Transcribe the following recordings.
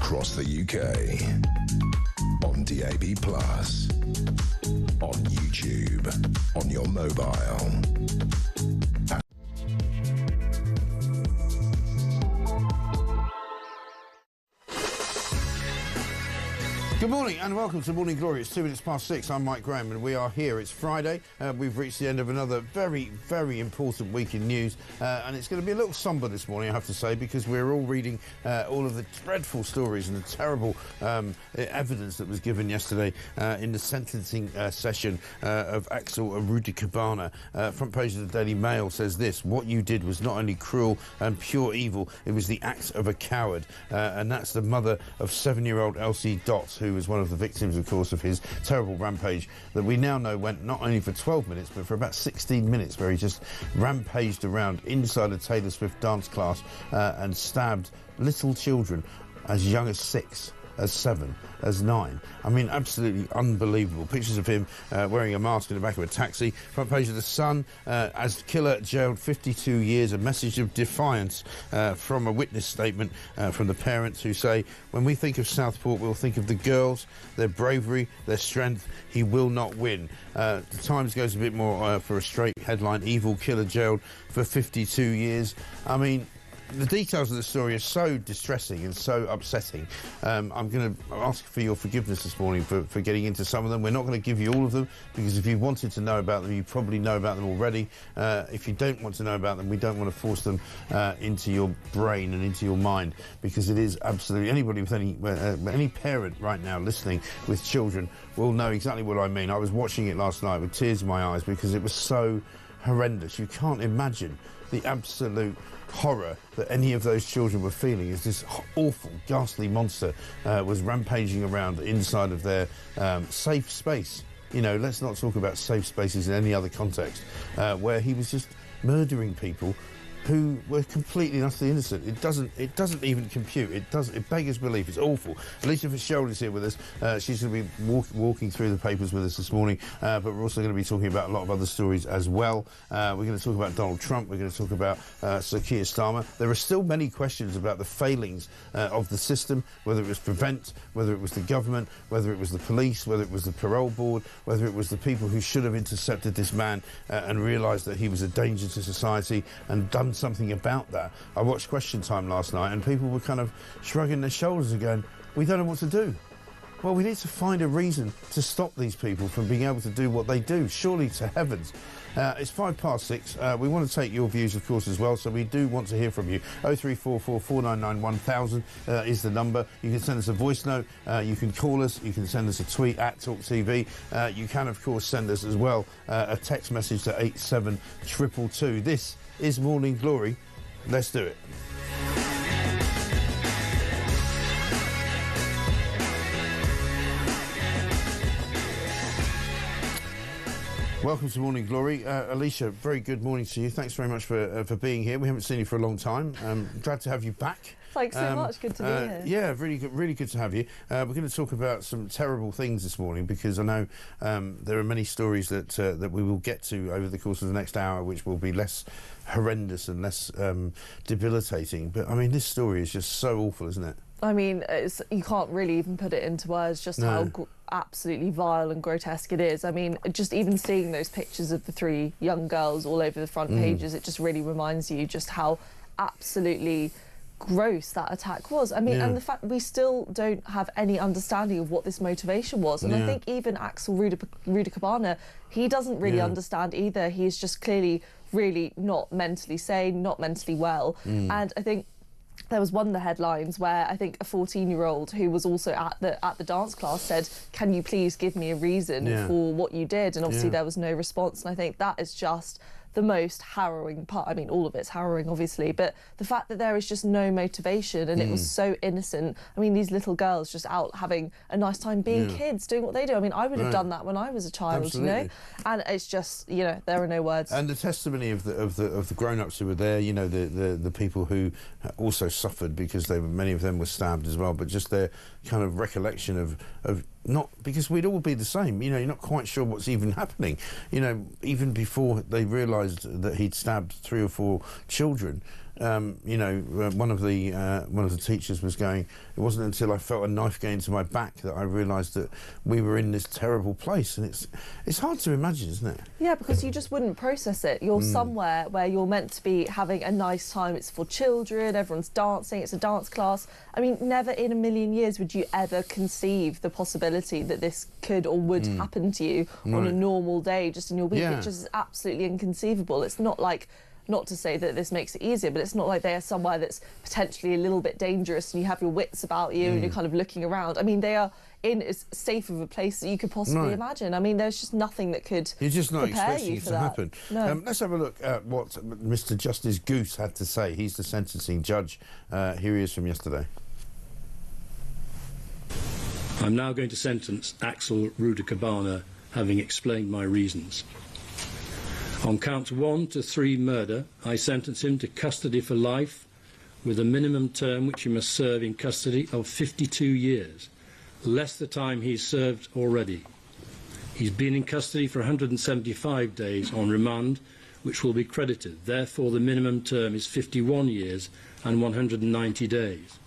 across the UK, on DAB+, on YouTube, on your mobile. Good morning and welcome to Morning Glory. It's 6:02. I'm Mike Graham and we are here. It's Friday. We've reached the end of another very, very important week in news. And it's going to be a little sombre this morning, I have to say, because we're all reading all of the dreadful stories and the terrible evidence that was given yesterday in the sentencing session of Axel Arudikabana. Front page of the Daily Mail says this: what you did was not only cruel and pure evil, it was the act of a coward. And that's the mother of 7-year-old Elsie Dotts, who was one of the victims, of course, of his terrible rampage that we now know went not only for 12 minutes, but for about 16 minutes, where he just rampaged around inside a Taylor Swift dance class and stabbed little children as young as 6, as 7, as 9. I mean, absolutely unbelievable. Pictures of him wearing a mask in the back of a taxi. Front page of The Sun, as killer jailed 52 years, a message of defiance from a witness statement from the parents who say, when we think of Southport, we'll think of the girls, their bravery, their strength. He will not win. The Times goes a bit more for a straight headline: evil killer jailed for 52 years. I mean, the details of the story are so distressing and so upsetting. I'm going to ask for your forgiveness this morning for getting into some of them. We're not going to give you all of them, because if you wanted to know about them, you probably know about them already. If you don't want to know about them, we don't want to force them into your brain and into your mind, because it is absolutely... Anybody with any parent right now listening with children will know exactly what I mean. I was watching it last night with tears in my eyes because it was so horrendous. You can't imagine the absolute horror that any of those children were feeling as this awful, ghastly monster was rampaging around inside of their safe space. You know, let's not talk about safe spaces in any other context, where he was just murdering people who were completely and utterly innocent. It doesn't even compute. It beggars belief. It's awful. Alicia Fitzgerald is here with us. She's going to be walking through the papers with us this morning, but we're also going to be talking about a lot of other stories as well. We're going to talk about Donald Trump. We're going to talk about Sir Keir Starmer. There are still many questions about the failings of the system, whether it was Prevent, whether it was the government, whether it was the police, whether it was the parole board, whether it was the people who should have intercepted this man and realised that he was a danger to society and done something about that. I watched Question Time last night and people were kind of shrugging their shoulders and going, we don't know what to do. Well, we need to find a reason to stop these people from being able to do what they do, surely to heavens. It's 6:05. We want to take your views, of course, as well, so we do want to hear from you. 0344 499 1000 is the number. You can send us a voice note, you can call us, you can send us a tweet at talkTV. You can, of course, send us as well a text message to 87222. This is Morning Glory. Let's do it. Welcome to Morning Glory. Alicia, very good morning to you. Thanks very much for being here. We haven't seen you for a long time. Glad to have you back. Thanks so much. Good to be here. Yeah, really good to have you. We're going to talk about some terrible things this morning, because I know there are many stories that we will get to over the course of the next hour, which will be less horrendous and less debilitating. But I mean, this story is just so awful, isn't it? I mean, you can't really even put it into words just how absolutely vile and grotesque it is. I mean, just even seeing those pictures of the three young girls all over the front pages, it just really reminds you just how absolutely gross that attack was. I mean, and the fact we still don't have any understanding of what this motivation was. And I think even Axel Rudikabana, he doesn't really understand either. He's just clearly really not mentally sane, not mentally well. And I think there was one of the headlines where I think a 14-year-old who was also at the dance class said, "Can you please give me a reason for what you did?" And obviously there was no response. And I think that is just the most harrowing part. I mean, all of it's harrowing, obviously, but the fact that there is just no motivation and it was so innocent. I mean, these little girls just out having a nice time being kids, doing what they do. I mean, I would have done that when I was a child, you know? And it's just, you know, there are no words. And the testimony of the grown-ups who were there, you know, the people who also suffered because many of them were stabbed as well, but just their kind of recollection of not, because we'd all be the same, you know, you're not quite sure what's even happening. You know, even before they realised that he'd stabbed 3 or 4 children, you know, one of the teachers was going, it wasn't until I felt a knife go into my back that I realised that we were in this terrible place. And it's hard to imagine, isn't it? Yeah, because you just wouldn't process it. You're somewhere where you're meant to be having a nice time. It's for children, everyone's dancing, it's a dance class. I mean, never in a million years would you ever conceive the possibility that this could or would happen to you on a normal day, just in your week. It just is absolutely inconceivable. It's not like, not to say that this makes it easier, but it's not like they are somewhere that's potentially a little bit dangerous and you have your wits about you and you're kind of looking around. I mean, they are in as safe of a place that you could possibly imagine. I mean, there's just nothing that could You're just not expecting you it to happen. No. Let's have a look at what Mr. Justice Goose had to say. He's the sentencing judge. Here he is from yesterday. I'm now going to sentence Axel Rudikabana, having explained my reasons. On counts 1 to 3 murder, I sentence him to custody for life with a minimum term which he must serve in custody of 52 years, less the time he's served already. He's been in custody for 175 days on remand, which will be credited. Therefore, the minimum term is 51 years and 190 days.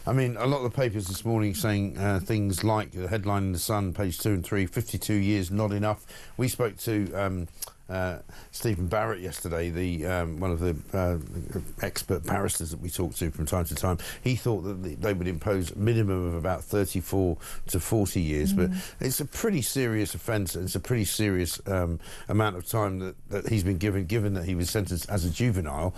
I mean, a lot of the papers this morning saying things like the headline in The Sun, page 2 and 3, 52 years, not enough. We spoke to Stephen Barrett yesterday, the one of the expert barristers that we talk to from time to time. He thought that they would impose a minimum of about 34 to 40 years, but it's a pretty serious offence, and it's a pretty serious amount of time that he's been given that he was sentenced as a juvenile.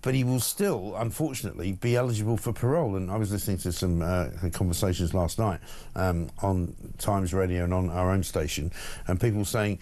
But he will still, unfortunately, be eligible for parole. And I was listening to some conversations last night on Times Radio and on our own station, and people saying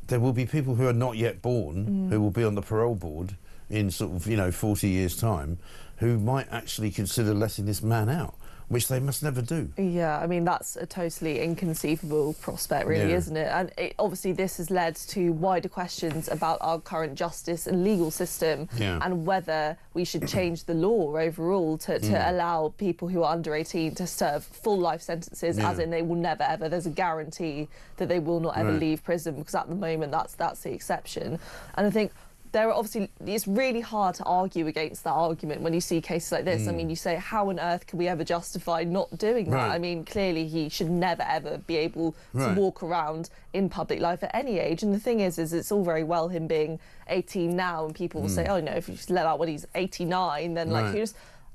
there will be people who are not yet born who will be on the parole board in sort of, 40 years' time, who might actually consider letting this man out, which they must never do. Yeah, I mean, that's a totally inconceivable prospect, really, isn't it? And obviously this has led to wider questions about our current justice and legal system and whether we should change the law overall to allow people who are under 18 to serve full life sentences, as in they will never, ever, there's a guarantee that they will not ever leave prison, because at the moment that's the exception. And I think there are obviously, it's really hard to argue against that argument when you see cases like this. I mean, you say, how on earth can we ever justify not doing that? I mean, clearly he should never, ever be able to walk around in public life at any age. And the thing is it's all very well him being 18 now, and people will say, oh, no, if you just let out when he's 89, then, like,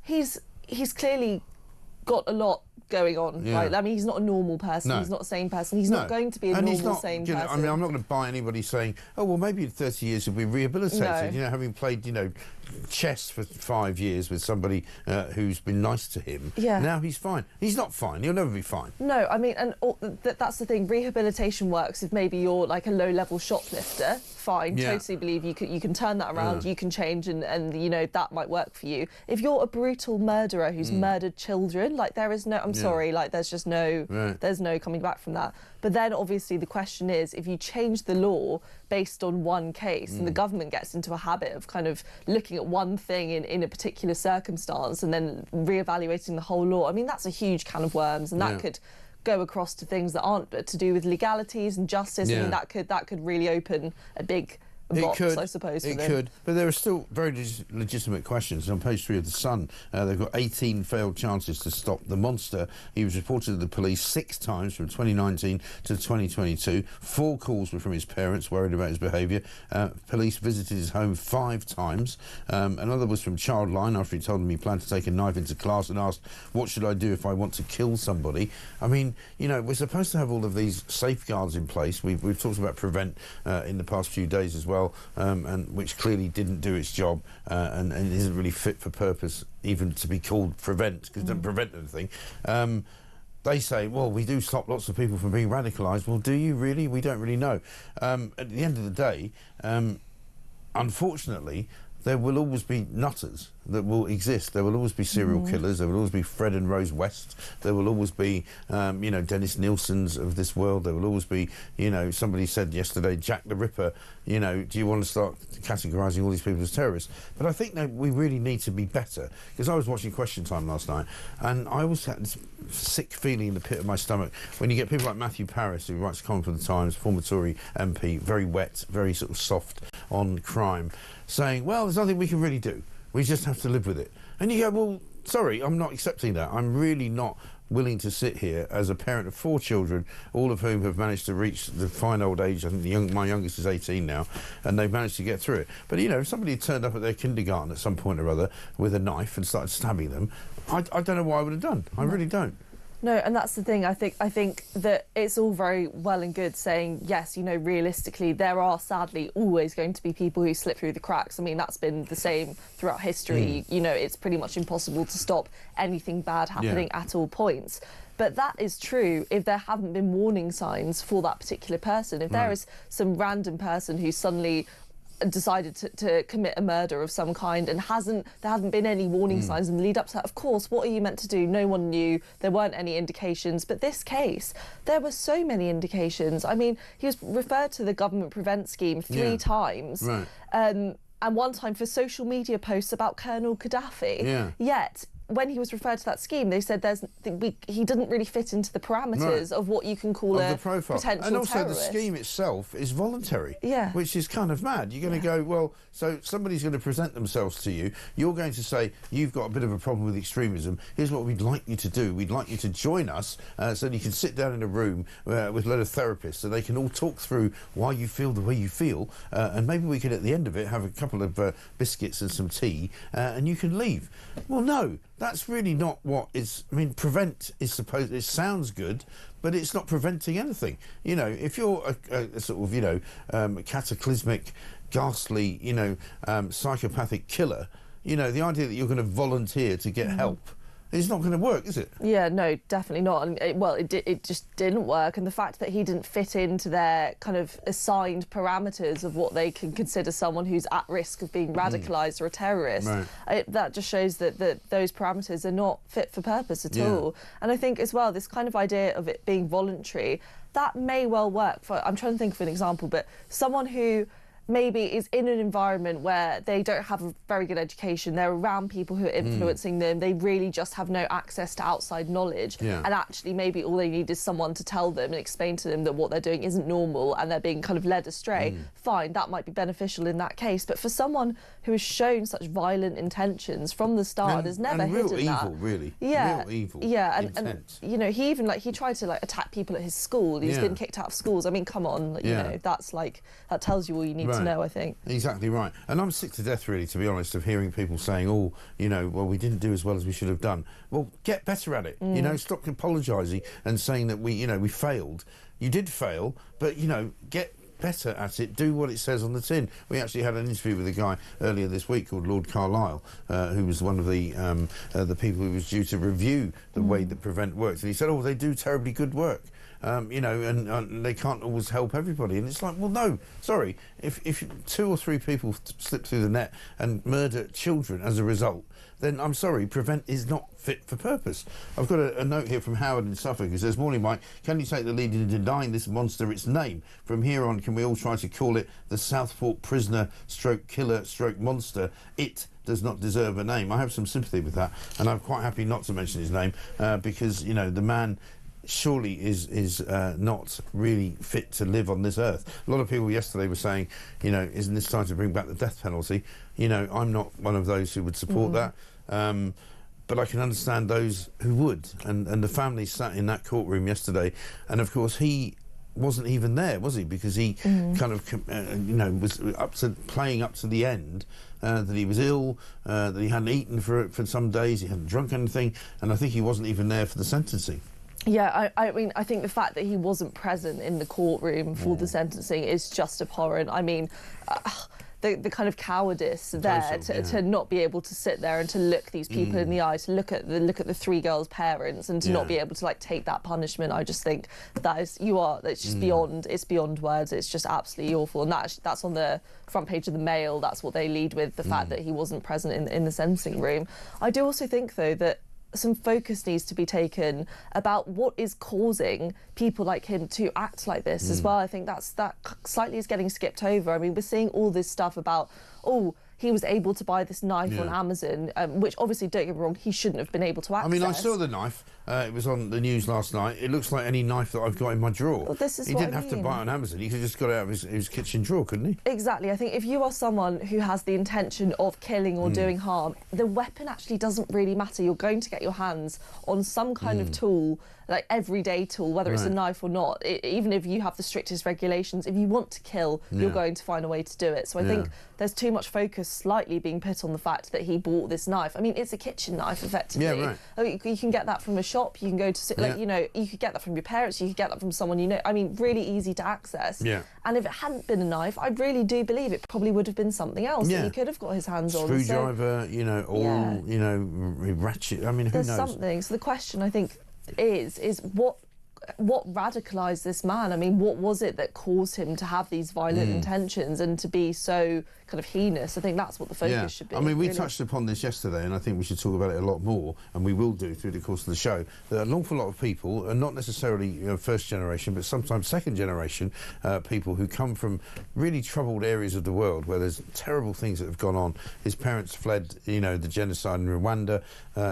he's clearly got a lot going on, right? I mean, he's not a normal person. He's not a sane person. He's not going to be a normal, sane person. I mean, I'm not going to buy anybody saying, oh, well, maybe in 30 years he'll be rehabilitated. No. Having played, chess for 5 years with somebody who's been nice to him. Now he's fine. He's not fine. He'll never be fine. No, I mean, and that's the thing. Rehabilitation works if maybe you're like a low-level shoplifter. Fine, totally believe you can turn that around. You can change, and that might work for you. If you're a brutal murderer who's murdered children, like, there is no. I'm sorry, like, there's just no. There's no coming back from that. But then obviously the question is, if you change the law based on one case, and the government gets into a habit of kind of looking at one thing in a particular circumstance and then reevaluating the whole law, I mean, that's a huge can of worms, and that could go across to things that aren't to do with legalities and justice. I mean, that could really open a big box, I suppose. It could, but there are still very legitimate questions. On page 3 of The Sun, they've got 18 failed chances to stop the monster. He was reported to the police 6 times from 2019 to 2022. 4 calls were from his parents worried about his behaviour. Police visited his home 5 times. Another was from Childline after he told them he planned to take a knife into class and asked, what should I do if I want to kill somebody? I mean, we're supposed to have all of these safeguards in place. We've talked about Prevent in the past few days as well. And which clearly didn't do its job and isn't really fit for purpose even to be called Prevent, because it doesn't prevent anything. They say, well, we do stop lots of people from being radicalised. Well, do you really? We don't really know. At the end of the day, unfortunately, there will always be nutters that will exist. There will always be serial killers. There will always be Fred and Rose West. There will always be, Dennis Nilsons of this world. There will always be, somebody said yesterday, Jack the Ripper. Do you want to start categorising all these people as terrorists? But I think that we really need to be better, because I was watching Question Time last night, and I always had this sick feeling in the pit of my stomach when you get people like Matthew Parris, who writes a column for The Times, former Tory MP, very wet, very sort of soft on crime, saying, well, there's nothing we can really do. We just have to live with it. And you go, well, sorry, I'm not accepting that. I'm really not willing to sit here as a parent of 4 children, all of whom have managed to reach the fine old age. I think my youngest is 18 now, and they've managed to get through it. But, if somebody had turned up at their kindergarten at some point or other with a knife and started stabbing them, I don't know what I would have done. I really don't. No, and that's the thing. I think that it's all very well and good saying, yes, realistically, there are sadly always going to be people who slip through the cracks. I mean, that's been the same throughout history. It's pretty much impossible to stop anything bad happening at all points. But that is true if there haven't been warning signs for that particular person. If there is some random person who suddenly decided to commit a murder of some kind and there hasn't been any warning signs in the lead up to that, of course, what are you meant to do? No one knew. There weren't any indications. But this case, there were so many indications. I mean, he was referred to the government Prevent scheme 3 times. And one time for social media posts about Colonel Gaddafi. Yet when he was referred to that scheme, they said he didn't really fit into the parameters of what you can call a potential terrorist. And also the scheme itself is voluntary, which is kind of mad. You're going to go, well, so somebody's going to present themselves to you. You're going to say, you've got a bit of a problem with extremism. Here's what we'd like you to do. We'd like you to join us so that you can sit down in a room with a lot of therapists so they can all talk through why you feel the way you feel. And maybe we could, at the end of it, have a couple of biscuits and some tea and you can leave. Well, no. That's really not what is. I mean, prevent is supposed. It sounds good, but it's not preventing anything. You know, if you're a sort of, you know, cataclysmic, ghastly, you know, psychopathic killer, you know, the idea that you're going to volunteer to get help. It's not going to work, is it? Yeah, no, definitely not. And it just didn't work. And the fact that he didn't fit into their kind of assigned parameters of what they can consider someone who's at risk of being radicalised or a terrorist, that just shows that those parameters are not fit for purpose at all. And I think as well, this kind of idea of it being voluntary, that may well work for, I'm trying to think of an example, but someone who maybe is in an environment where they don't have a very good education, they're around people who are influencing them, they really just have no access to outside knowledge, and actually maybe all they need is someone to tell them and explain to them that what they're doing isn't normal and they're being kind of led astray. Fine, that might be beneficial in that case, but for someone who has shown such violent intentions from the start and has never hidden real that. Evil, really. Real evil. Yeah, and you know, he even he tried to attack people at his school. He's been kicked out of schools. I mean, come on, you know, that's that tells you all you need to know, I think. Exactly right. And I'm sick to death, really, to be honest, of hearing people saying, oh, you know, well, we didn't do as well as we should have done. Well, get better at it. You know, stop apologising and saying that we failed. You did fail, but, you know, get better at it. Do what it says on the tin. We actually had an interview with a guy earlier this week called Lord Carlisle, who was one of the people who was due to review the way that Prevent works. And he said, oh, they do terribly good work. You know, and they can't always help everybody. And it's like, well, no, sorry. If 2 or 3 people slip through the net and murder children as a result, then I'm sorry, Prevent is not fit for purpose. I've got a note here from Howard in Suffolk who says, morning, Mike, can you take the lead in denying this monster its name? From here on, can we all try to call it the Southport prisoner stroke killer stroke monster? It does not deserve a name. I have some sympathy with that, and I'm quite happy not to mention his name because, you know, the man surely is not really fit to live on this earth. A lot of people yesterday were saying, you know, isn't this time to bring back the death penalty? You know, I'm not one of those who would support that, but I can understand those who would. And the family sat in that courtroom yesterday, and of course he wasn't even there, was he? Because he kind of, you know, was playing up to the end. That he was ill, that he hadn't eaten for some days, he hadn't drunk anything, and I think he wasn't even there for the sentencing. Yeah, I mean, I think the fact that he wasn't present in the courtroom for the sentencing is just abhorrent. I mean, the kind of cowardice there to not be able to sit there and to look these people in the eye, to look at the 3 girls' parents, and to not be able to take that punishment. I just think it's just beyond words. It's just absolutely awful, and that's on the front page of the Mail. That's what they lead with, the fact that he wasn't present in the sentencing room. I do also think, though, that some focus needs to be taken about what is causing people like him to act like this as well. I think that slightly is getting skipped over. I mean, we're seeing all this stuff about, oh, he was able to buy this knife on Amazon, which obviously, don't get me wrong, he shouldn't have been able to access. I mean, I saw the knife. It was on the news last night. It looks like any knife that I've got in my drawer. Well, this is he didn't have to buy it on Amazon. He could have just got it out of his kitchen drawer, couldn't he? Exactly. I think if you are someone who has the intention of killing or doing harm, the weapon actually doesn't really matter. You're going to get your hands on some kind of tool, like everyday tool, whether it's a knife or not. Even if you have the strictest regulations, if you want to kill, you're going to find a way to do it. So I think there's too much focus slightly being put on the fact that he bought this knife. I mean, it's a kitchen knife, effectively. Yeah, right. I mean, you can get that from a shop. You can go to, you know, you could get that from your parents. You could get that from someone you know. I mean, really easy to access. Yeah. And if it hadn't been a knife, I really do believe it probabuld have been something else that he could have got his hands on. Screwdriver, you know, you know, ratchet. I mean, who knows? There's something. So the question, I think, is what what radicalised this man? I mean, what was it that caused him to have these violent intentions and to be so kind of heinous? I think that's what the focus should be. I mean, we really touched upon this yesterday, and I think we should talk about it a lot more, and we will do through the course of the show, that an awful lot of people, and not necessarily first generation, but sometimes second generation people who come from really troubled areas of the world where there's terrible things that have gone on. His parents fled, the genocide in Rwanda.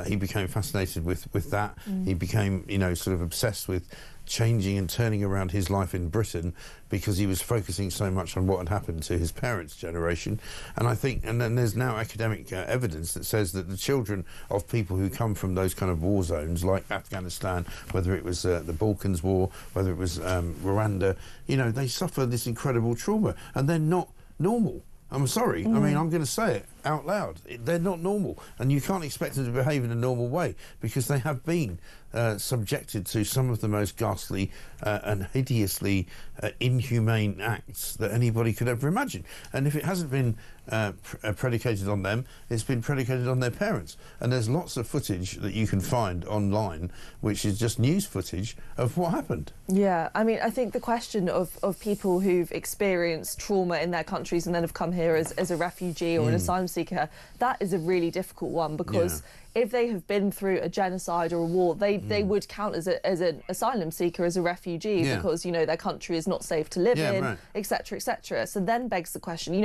He became fascinated with that. He became, sort of obsessed with changing and turning around his life in Britain because he was focusing so much on what had happened to his parents' generation. And I think, and then there's now academic evidence that says that the children of people who come from those kind of war zones, like Afghanistan, whether it was the Balkans War, whether it was Rwanda, they suffer this incredible trauma, and they're not normal. I'm sorry. I mean, I'm going to say it out loud. They're not normal, and you can't expect them to behave in a normal way because they have been subjected to some of the most ghastly and hideously inhumane acts that anybody could ever imagine. And if it hasn't been predicated on them, it's been predicated on their parents. And there's lots of footage that you can find online, which is just news footage of what happened. Yeah, I mean, I think the question of people who've experienced trauma in their countries and then have come here as a refugee or an asylum seeker, that is a really difficult one because if they have been through a genocide or a war, they would count as an asylum seeker, as a refugee, because their country is not safe to live in, etc., etc. So then begs the question,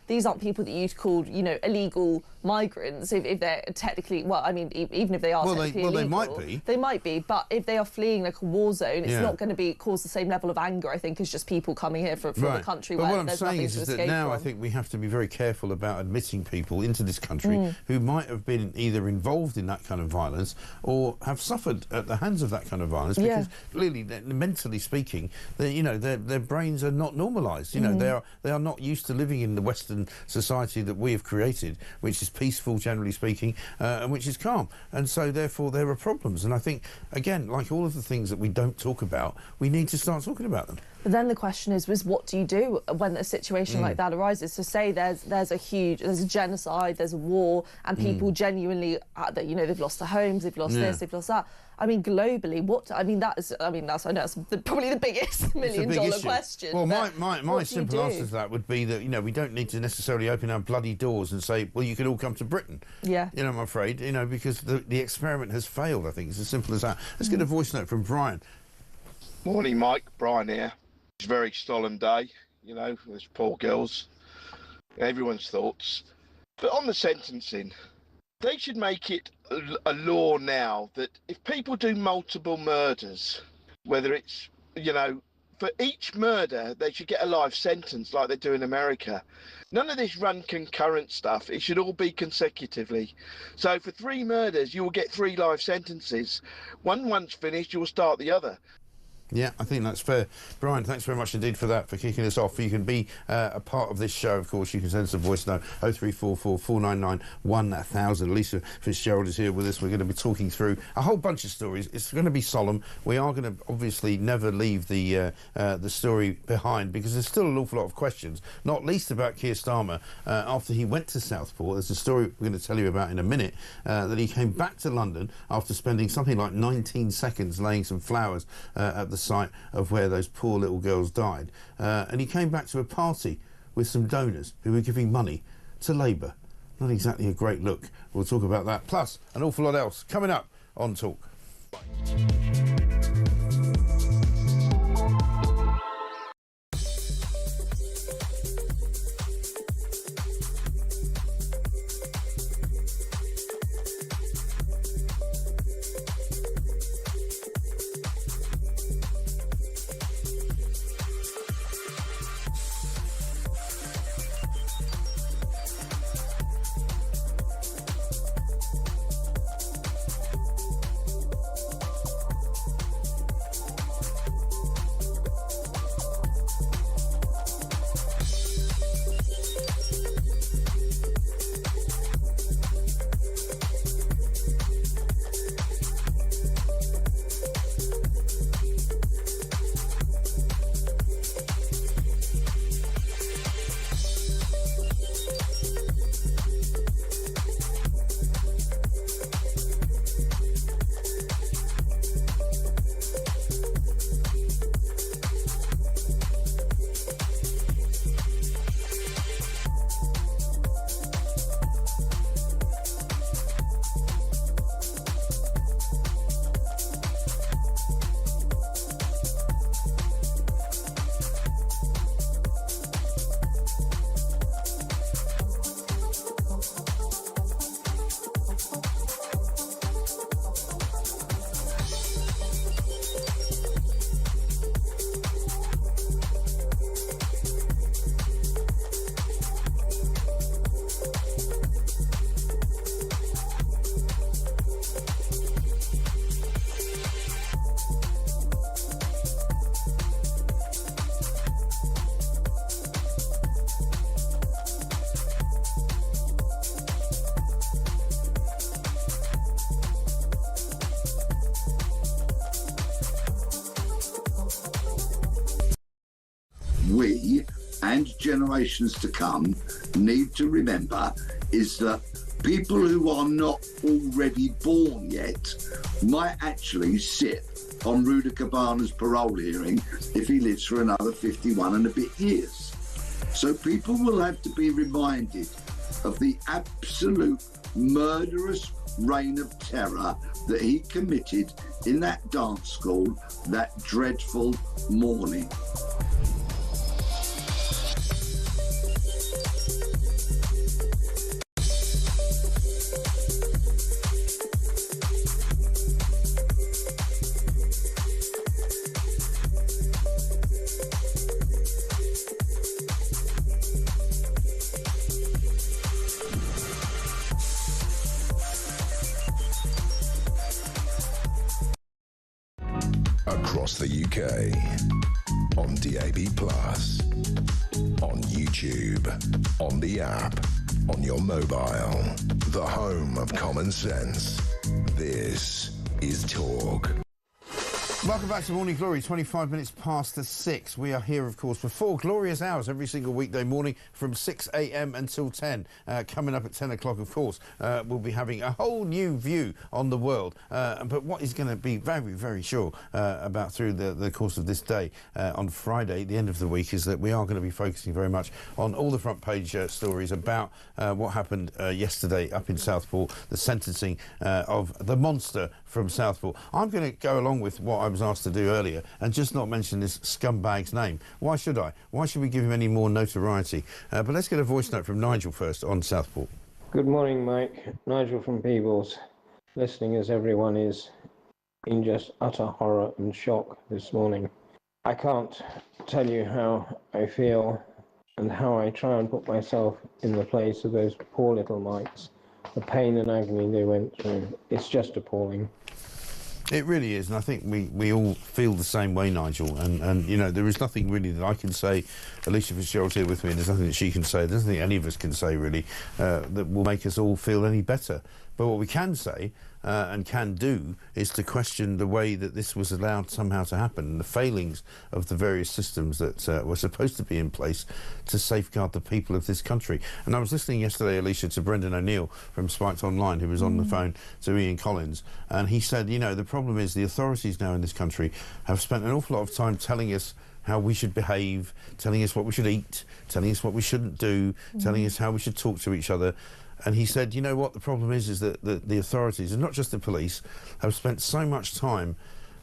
these aren't people that you'd call illegal migrants if they're technically, well, I mean, even if they are technically illegal, they might be, but if they are fleeing like a war zone, it's not going to cause the same level of anger, I think, as just people coming here from a country where there's nothing to escape from. But what I'm saying is that now I think we have to be very careful about admitting people into this country who might have been either involved in that kind of violence or have suffered at the hands of that kind of violence, because clearly, mentally speaking, their brains are not normalised. They are not used to living in the Western society that we have created, which is peaceful, generally speaking, and which is calm. And so, therefore, there are problems. And I think, again, like all of the things that we don't talk about, we need to start talking about them. But then the question is what do you do when a situation like that arises? So say there's a genocide, there's a war, and people genuinely, they've lost their homes, they've lost this, they've lost that. I mean, globally, I know it's probably the biggest million-dollar question. Well, my simple answer to that would be that, we don't need to necessarily open our bloody doors and say, well, you can all come to Britain. Yeah. I'm afraid, because the experiment has failed, I think. It's as simple as that. Let's get a voice note from Brian. Morning, Mike. Brian here. It's a very solemn day, those poor girls. Everyone's thoughts. But on the sentencing, they should make it a law now that if people do multiple murders, whether it's, for each murder, they should get a life sentence like they do in America. None of this run concurrent stuff. It should all be consecutively. So for 3 murders, you will get 3 life sentences. Once finished, you'll start the other. Yeah, I think that's fair. Brian, thanks very much indeed for that, for kicking us off. You can be a part of this show, of course. You can send us a voice note, 0344 499 1000. Lisa Fitzgerald is here with us. We're going to be talking through a whole bunch of stories. It's going to be solemn. We are going to obviously never leave the story behind, because there's still an awful lot of questions, not least about Keir Starmer after he went to Southport. There's a story we're going to tell you about in a minute, that he came back to London after spending something like 19 seconds laying some flowers at the site of where those poor little girls died, and he came back to a party with some donors who were giving money to Labour. Not exactly a great look. We'll talk about that, plus an awful lot else coming up on Talk. we and generations to come need to remember is that people who are not already born yet might actually sit on Rudy Cabana's parole hearing if he lives for another 51 and a bit years. So people will have to be reminded of the absolute murderous reign of terror that he committed in that dance school that dreadful morning. Across the UK, on DAB+, on YouTube, on the app, on your mobile, the home of common sense. This is Talk. Welcome back to Morning Glory, 25 minutes past 6. We are here, of course, for 4 glorious hours every single weekday morning from 6 a.m. until 10. Coming up at 10 o'clock, of course, we'll be having a whole new view on the world. But what is going to be very, very sure about through the course of this day on Friday, the end of the week, is that we are going to be focusing very much on all the front page stories about what happened yesterday up in Southport, the sentencing of the monster from Southport. I'm going to go along with what I was asked to do earlier and just not mention this scumbag's name. Why should I? Why should we give him any more notoriety? But let's get a voice note from Nigel first on Southport. Good morning, Mike. Nigel from Peebles. Listening as everyone is in just utter horror and shock this morning. I can't tell you how I feel and how I try and put myself in the place of those poor little mites. The pain and agony they went through. It's just appalling. It really is, and I think we all feel the same way, Nigel. And you know, there is nothing really that I can say. Alicia Fitzgerald's here with me, and there's nothing that she can say. There's nothing any of us can say, really, that will make us all feel any better. But what we can say and can do is to question the way that this was allowed somehow to happen, and the failings of the various systems that were supposed to be in place to safeguard the people of this country. And I was listening yesterday, Alicia, to Brendan O'Neill from Spiked Online, who was on the phone to Ian Collins, and he said, you know, the problem is the authorities now in this country have spent an awful lot of time telling us how we should behave, telling us what we should eat, telling us what we shouldn't do, telling us how we should talk to each other. And he said, you know what, the problem is that the authorities, and not just the police, have spent so much time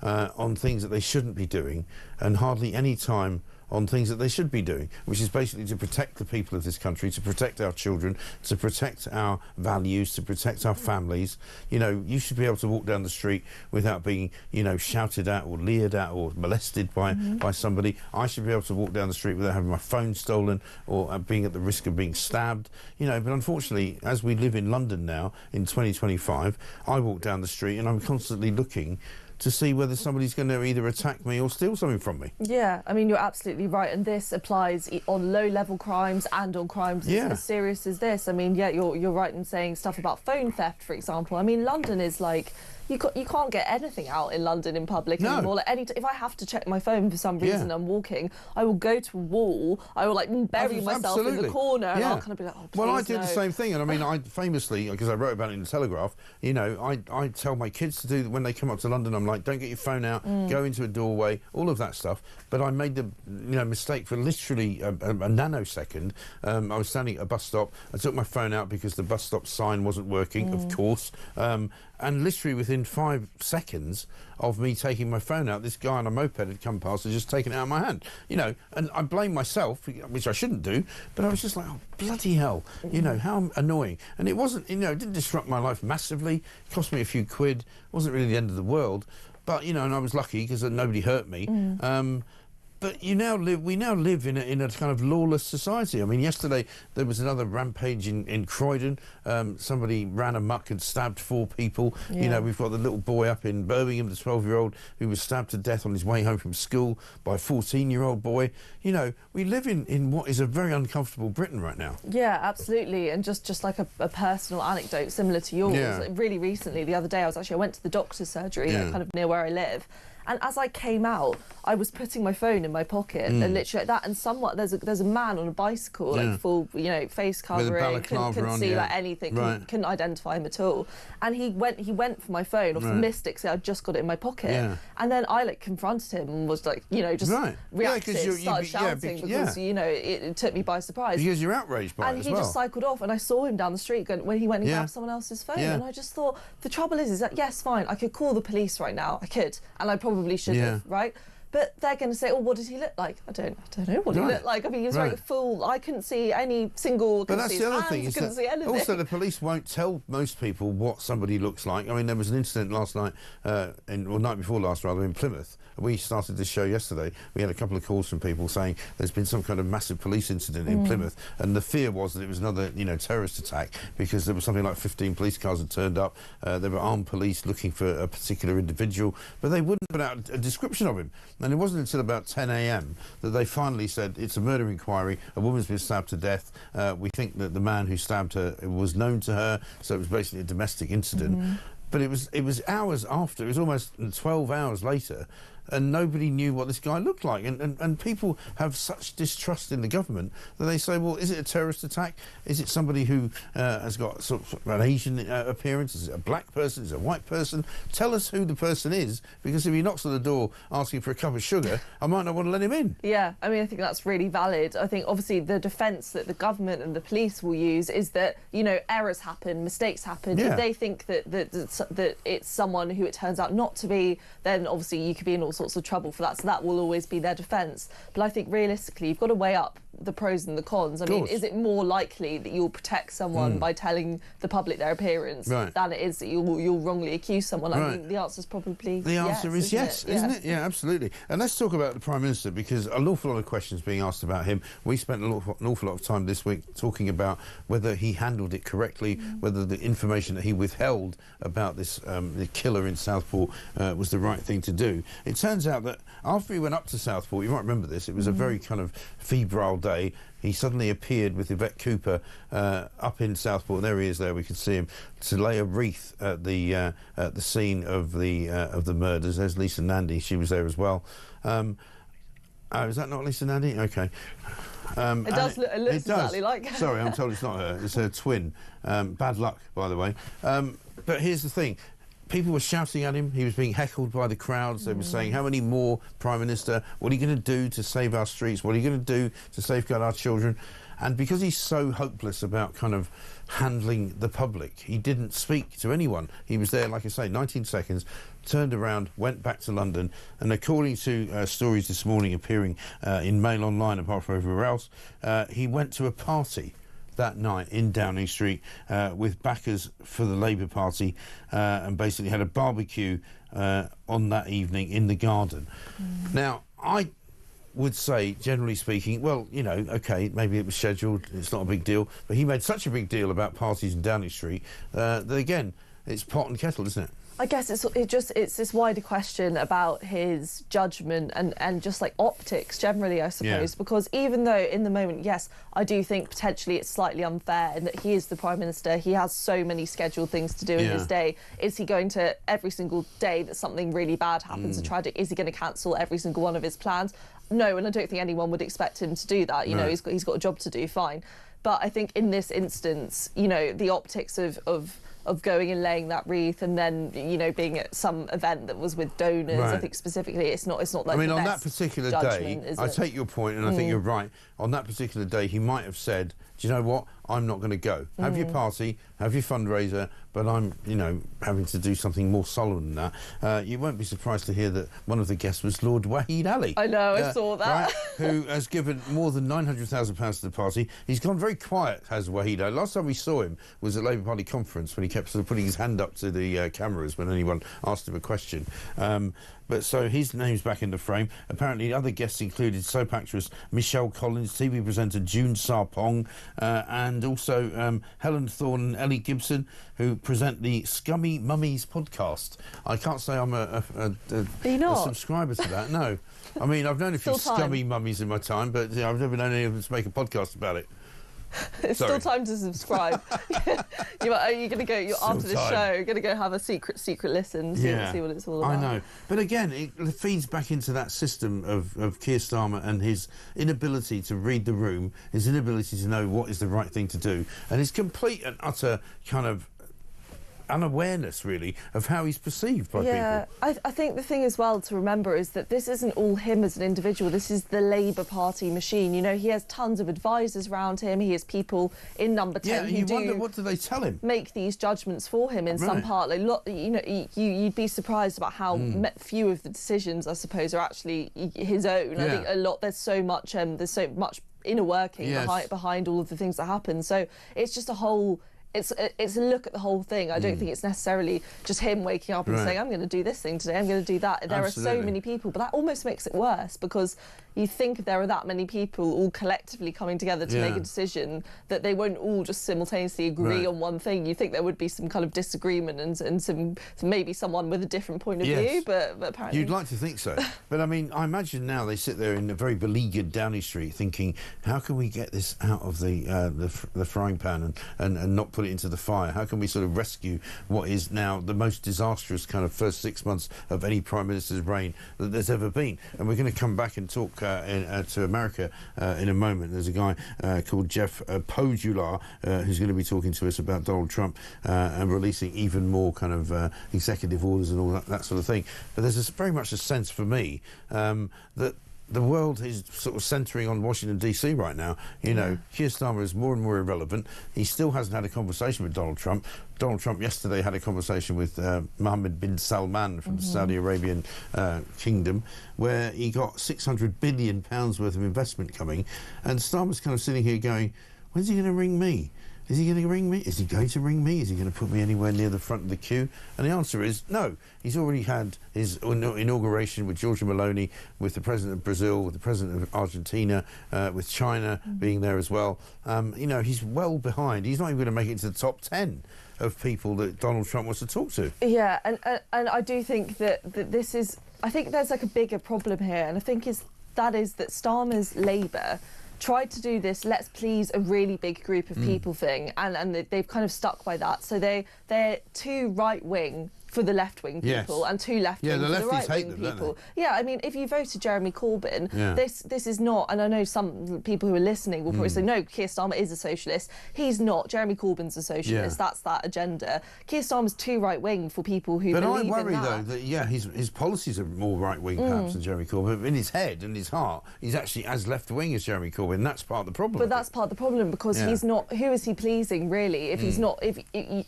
on things that they shouldn't be doing and hardly any time on things that they should be doing, which is basically to protect the people of this country, to protect our children, to protect our values, to protect our families. You know, you should be able to walk down the street without being, you know, shouted at or leered at or molested by somebody. I should be able to walk down the street without having my phone stolen or being at the risk of being stabbed. You know, but unfortunately, as we live in London now, in 2025, I walk down the street and I'm constantly looking to see whether somebody's going to either attack me or steal something from me. Yeah, I mean, you're absolutely right, and this applies on low-level crimes and on crimes as serious as this. I mean, yeah, you're right in saying stuff about phone theft, for example. I mean, London is like... You can't get anything out in London in public anymore. Like if I have to check my phone for some reason, I'm walking, I will go to a wall, I will like bury myself in the corner, and I'll kind of be like, oh, please, well, I did the same thing, and I mean, I famously, because I wrote about it in the Telegraph, you know, I tell my kids to do, when they come up to London, I'm like, don't get your phone out, go into a doorway, all of that stuff. But I made the mistake for literally a nanosecond. I was standing at a bus stop, I took my phone out because the bus stop sign wasn't working, of course, and literally within 5 seconds of me taking my phone out, this guy on a moped had come past and just taken it out of my hand. You know, and I blame myself, which I shouldn't do, but I was just like, oh, bloody hell, you know, how annoying. And it wasn't, you know, it didn't disrupt my life massively. It cost me a few quid. It wasn't really the end of the world. But, you know, and I was lucky because nobody hurt me. But we now live in a kind of lawless society. I mean, yesterday there was another rampage in Croydon. Somebody ran amok and stabbed 4 people. You know, we've got the little boy up in Birmingham, the 12-year-old, who was stabbed to death on his way home from school by a 14-year-old boy. You know, we live in what is a very uncomfortable Britain right now. Yeah, absolutely. And just like a personal anecdote similar to yours, really recently, the other day, I went to the doctor's surgery, kind of near where I live. And as I came out, I was putting my phone in my pocket and literally like that. And somewhat, there's a man on a bicycle, like full, face covering, couldn't see like anything, couldn't identify him at all. And he went for my phone off the mystic, so I just got it in my pocket. And then I like confronted him and was like, just reacted, started shouting because it took me by surprise. Because you're outraged by it as well. And he just cycled off, and I saw him down the street when he went and grabbed someone else's phone. And I just thought, the trouble is that yes, fine, I could call the police right now, I could, and I probably should have, right? But they're going to say, oh, what did he look like? I don't know what he looked like. I mean, he was very full. I couldn't see any single... But that's the other thing. Is that also, the police won't tell most people what somebody looks like. I mean, there was an incident last night, night before last, rather, in Plymouth. We started this show yesterday. We had a couple of calls from people saying there's been some kind of massive police incident in Plymouth, and the fear was that it was another, terrorist attack, because there was something like 15 police cars had turned up. There were armed police looking for a particular individual, but they wouldn't put out a description of him. And it wasn't until about 10 a.m. that they finally said it's a murder inquiry. A woman's been stabbed to death. We think that the man who stabbed her was known to her, so it was basically a domestic incident. But it was hours after. It was almost 12 hours later. And nobody knew what this guy looked like. And people have such distrust in the government that they say, well, is it a terrorist attack? Is it somebody who has got sort of an Asian appearance? Is it a black person? Is it a white person? Tell us who the person is, because if he knocks on the door asking for a cup of sugar, I might not want to let him in. Yeah, I mean, I think that's really valid. I think, obviously, the defence that the government and the police will use is that, errors happen, mistakes happen. If they think that it's someone who it turns out not to be, then obviously you could be in all sorts of trouble for that, so that will always be their defence. But I think realistically you've got to weigh up the pros and the cons. I mean, is it more likely that you'll protect someone by telling the public their appearance than it is that you'll wrongly accuse someone? I think the answer is probably the answer is yes, isn't it? Yeah, absolutely. And let's talk about the Prime Minister, because an awful lot of questions being asked about him. We spent an awful lot of time this week talking about whether he handled it correctly, whether the information that he withheld about this the killer in Southport was the right thing to do. It turns out that after he went up to Southport, you might remember this, it was a very kind of febrile day. He suddenly appeared with Yvette Cooper up in Southport. There he is. There we can see him, to lay a wreath at the scene of the murders. There's Lisa Nandy. She was there as well. Oh, is that not Lisa Nandy? Okay. It does look exactly like her. Sorry, I'm told it's not her. It's her twin. Bad luck, by the way. But here's the thing. People were shouting at him. He was being heckled by the crowds. They were saying, how many more, Prime Minister? What are you going to do to save our streets? What are you going to do to safeguard our children? And because he's so hopeless about kind of handling the public, he didn't speak to anyone. He was there, like I say, 19 seconds, turned around, went back to London, and according to stories this morning appearing in Mail Online, apart from everywhere else, he went to a party that night in Downing Street with backers for the Labour Party, and basically had a barbecue on that evening in the garden. Now, I would say, generally speaking, well, OK, maybe it was scheduled, it's not a big deal, but he made such a big deal about parties in Downing Street that, again, it's pot and kettle, isn't it? I guess it's this wider question about his judgment and just like optics generally, I suppose, because even though in the moment, yes, I do think potentially it's slightly unfair in that he is the Prime Minister, he has so many scheduled things to do in his day. Is he going to, every single day that something really bad happens, a tragic, is he going to cancel every single one of his plans? No, and I don't think anyone would expect him to do that. He's got a job to do, fine. But I think in this instance, the optics of going and laying that wreath and then, being at some event that was with donors, I think specifically it's not like, I mean, on that particular day, I take your point, and I think you're right. On that particular day, he might have said, do you know what? I'm not going to go. Have your party, have your fundraiser, but I'm, having to do something more solemn than that. You won't be surprised to hear that one of the guests was Lord Wahid Ali. I know, I saw that. Right, who has given more than £900,000 to the party. He's gone very quiet, has Wahid Ali. Last time we saw him was at Labour Party conference when he kept sort of putting his hand up to the cameras when anyone asked him a question. But so his name's back in the frame. Apparently other guests included soap actress Michelle Collins, TV presenter June Sarpong, and also Helen Thorne and Ellie Gibson, who present the Scummy Mummies podcast. I can't say I'm a subscriber to that, no. I mean, I've known a few scummy mummies in my time, but I've never known any of them to make a podcast about it. It's still time to subscribe. Are you going to go after this show? You're going to go have a secret listen, see what it's all about. I know, but again, it feeds back into that system of Keir Starmer and his inability to read the room, his inability to know what is the right thing to do, and his complete and utter kind of unawareness, really, of how he's perceived by people. I think the thing as well to remember is that this isn't all him as an individual. This is the Labour Party machine. You know, he has tons of advisors around him. He has people in Number 10 who wonder what do they tell him? Make these judgments for him in some part. You'd be surprised about how few of the decisions, I suppose, are actually his own. I think there's so much inner working behind all of the things that happen. So it's just a whole. It's a look at the whole thing. I don't think it's necessarily just him waking up and saying, I'm going to do this thing today, I'm going to do that. There are so many people, but that almost makes it worse because you think there are that many people all collectively coming together to make a decision that they won't all just simultaneously agree on one thing. You think there would be some kind of disagreement and some maybe someone with a different point of view, but apparently... You'd like to think so. But, I mean, I imagine now they sit there in a very beleaguered Downing Street thinking, how can we get this out of the frying pan and not put it into the fire? How can we sort of rescue what is now the most disastrous kind of first 6 months of any Prime Minister's reign that there's ever been? And we're going to come back and talk to America in a moment. There's a guy called Jeff Pojular who's going to be talking to us about Donald Trump and releasing even more kind of executive orders and all that sort of thing. But there's very much a sense for me that the world is sort of centering on Washington DC right now. You know, Keir Starmer is more and more irrelevant. He still hasn't had a conversation with Donald Trump. Donald Trump yesterday had a conversation with Mohammed bin Salman from the Saudi Arabian kingdom, where he got £600 billion worth of investment coming, and Starmer's kind of sitting here going, when's he going to ring me? Is he going to ring me? Is he going to ring me? Is he going to put me anywhere near the front of the queue? And the answer is no. He's already had his inauguration with Giorgia Meloni, with the President of Brazil, with the President of Argentina, with China being there as well. You know, he's well behind. He's not even going to make it to the top 10 of people that Donald Trump wants to talk to. Yeah, and I do think that this is... I think there's like a bigger problem here, and I think that Starmer's Labour tried to do this let's please a really big group of people thing, and they've kind of stuck by that. So they're too right-wing for the left-wing people and too left-wing for the right-wing people. Yeah, I mean, if you voted Jeremy Corbyn, this is not, and I know some people who are listening will probably say, no, Keir Starmer is a socialist. He's not. Jeremy Corbyn's a socialist. That's that agenda. Keir Starmer's too right-wing for people who believe in that. But I worry, though, that, his policies are more right-wing, perhaps, than Jeremy Corbyn. But in his head and his heart, he's actually as left-wing as Jeremy Corbyn. That's part of the problem. But that's part of the problem, because he's not... Who is he pleasing, really? If he's not...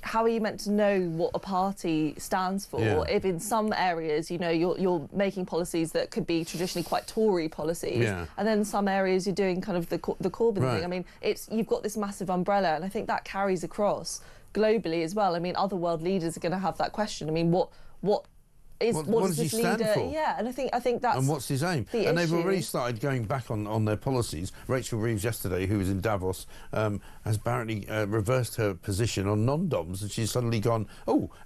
how are you meant to know what a party stands for if in some areas, you know, you're making policies that could be traditionally quite Tory policies, and then in some areas you're doing kind of the Corbyn thing. I mean, you've got this massive umbrella, and I think that carries across globally as well. I mean, other world leaders are going to have that question. I mean, what does this leader for? Yeah, and I think that's... And what's his aim? And they've already started going back on their policies. Rachel Reeves yesterday, who was in Davos, has apparently reversed her position on non-doms, and she's suddenly gone,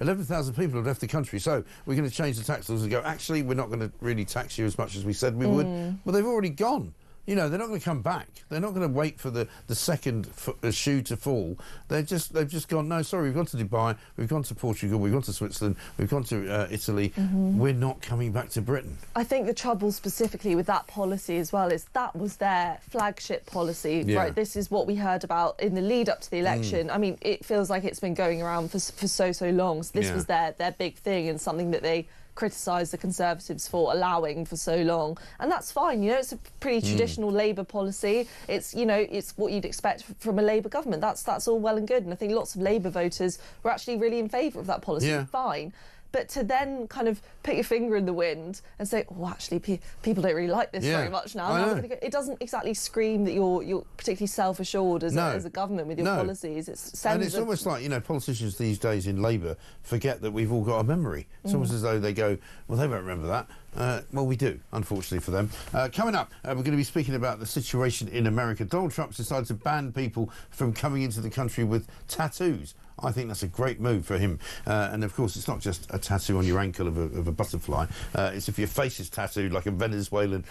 11,000 people have left the country, so we're going to change the tax laws and go, actually, we're not going to really tax you as much as we said we would. Well, they've already gone. You know, they're not going to come back. They're not going to wait for the second shoe to fall. They've just gone, no, sorry, we've gone to Dubai, we've gone to Portugal, we've gone to Switzerland, we've gone to Italy. We're not coming back to Britain. I think the trouble specifically with that policy as well is that was their flagship policy, right? This is what we heard about in the lead up to the election. I mean, it feels like it's been going around for so long. So this was their big thing, and something that they criticised the Conservatives for allowing for so long, and that's fine. You know, it's a pretty traditional Labour policy. It's, you know, it's what you'd expect from a Labour government. That's all well and good, and I think lots of Labour voters were actually really in favour of that policy. Fine. But to then kind of put your finger in the wind and say, oh, actually, people don't really like this very much now. It doesn't exactly scream that you're particularly self-assured as a government with your policies. And it's almost like, you know, politicians these days in Labour forget that we've all got a memory. It's almost as though they go, well, they won't remember that. Well, we do, unfortunately for them. Coming up, we're going to be speaking about the situation in America. Donald Trump's decided to ban people from coming into the country with tattoos. I think that's a great move for him. And of course, it's not just a tattoo on your ankle of a butterfly. It's if your face is tattooed like a Venezuelan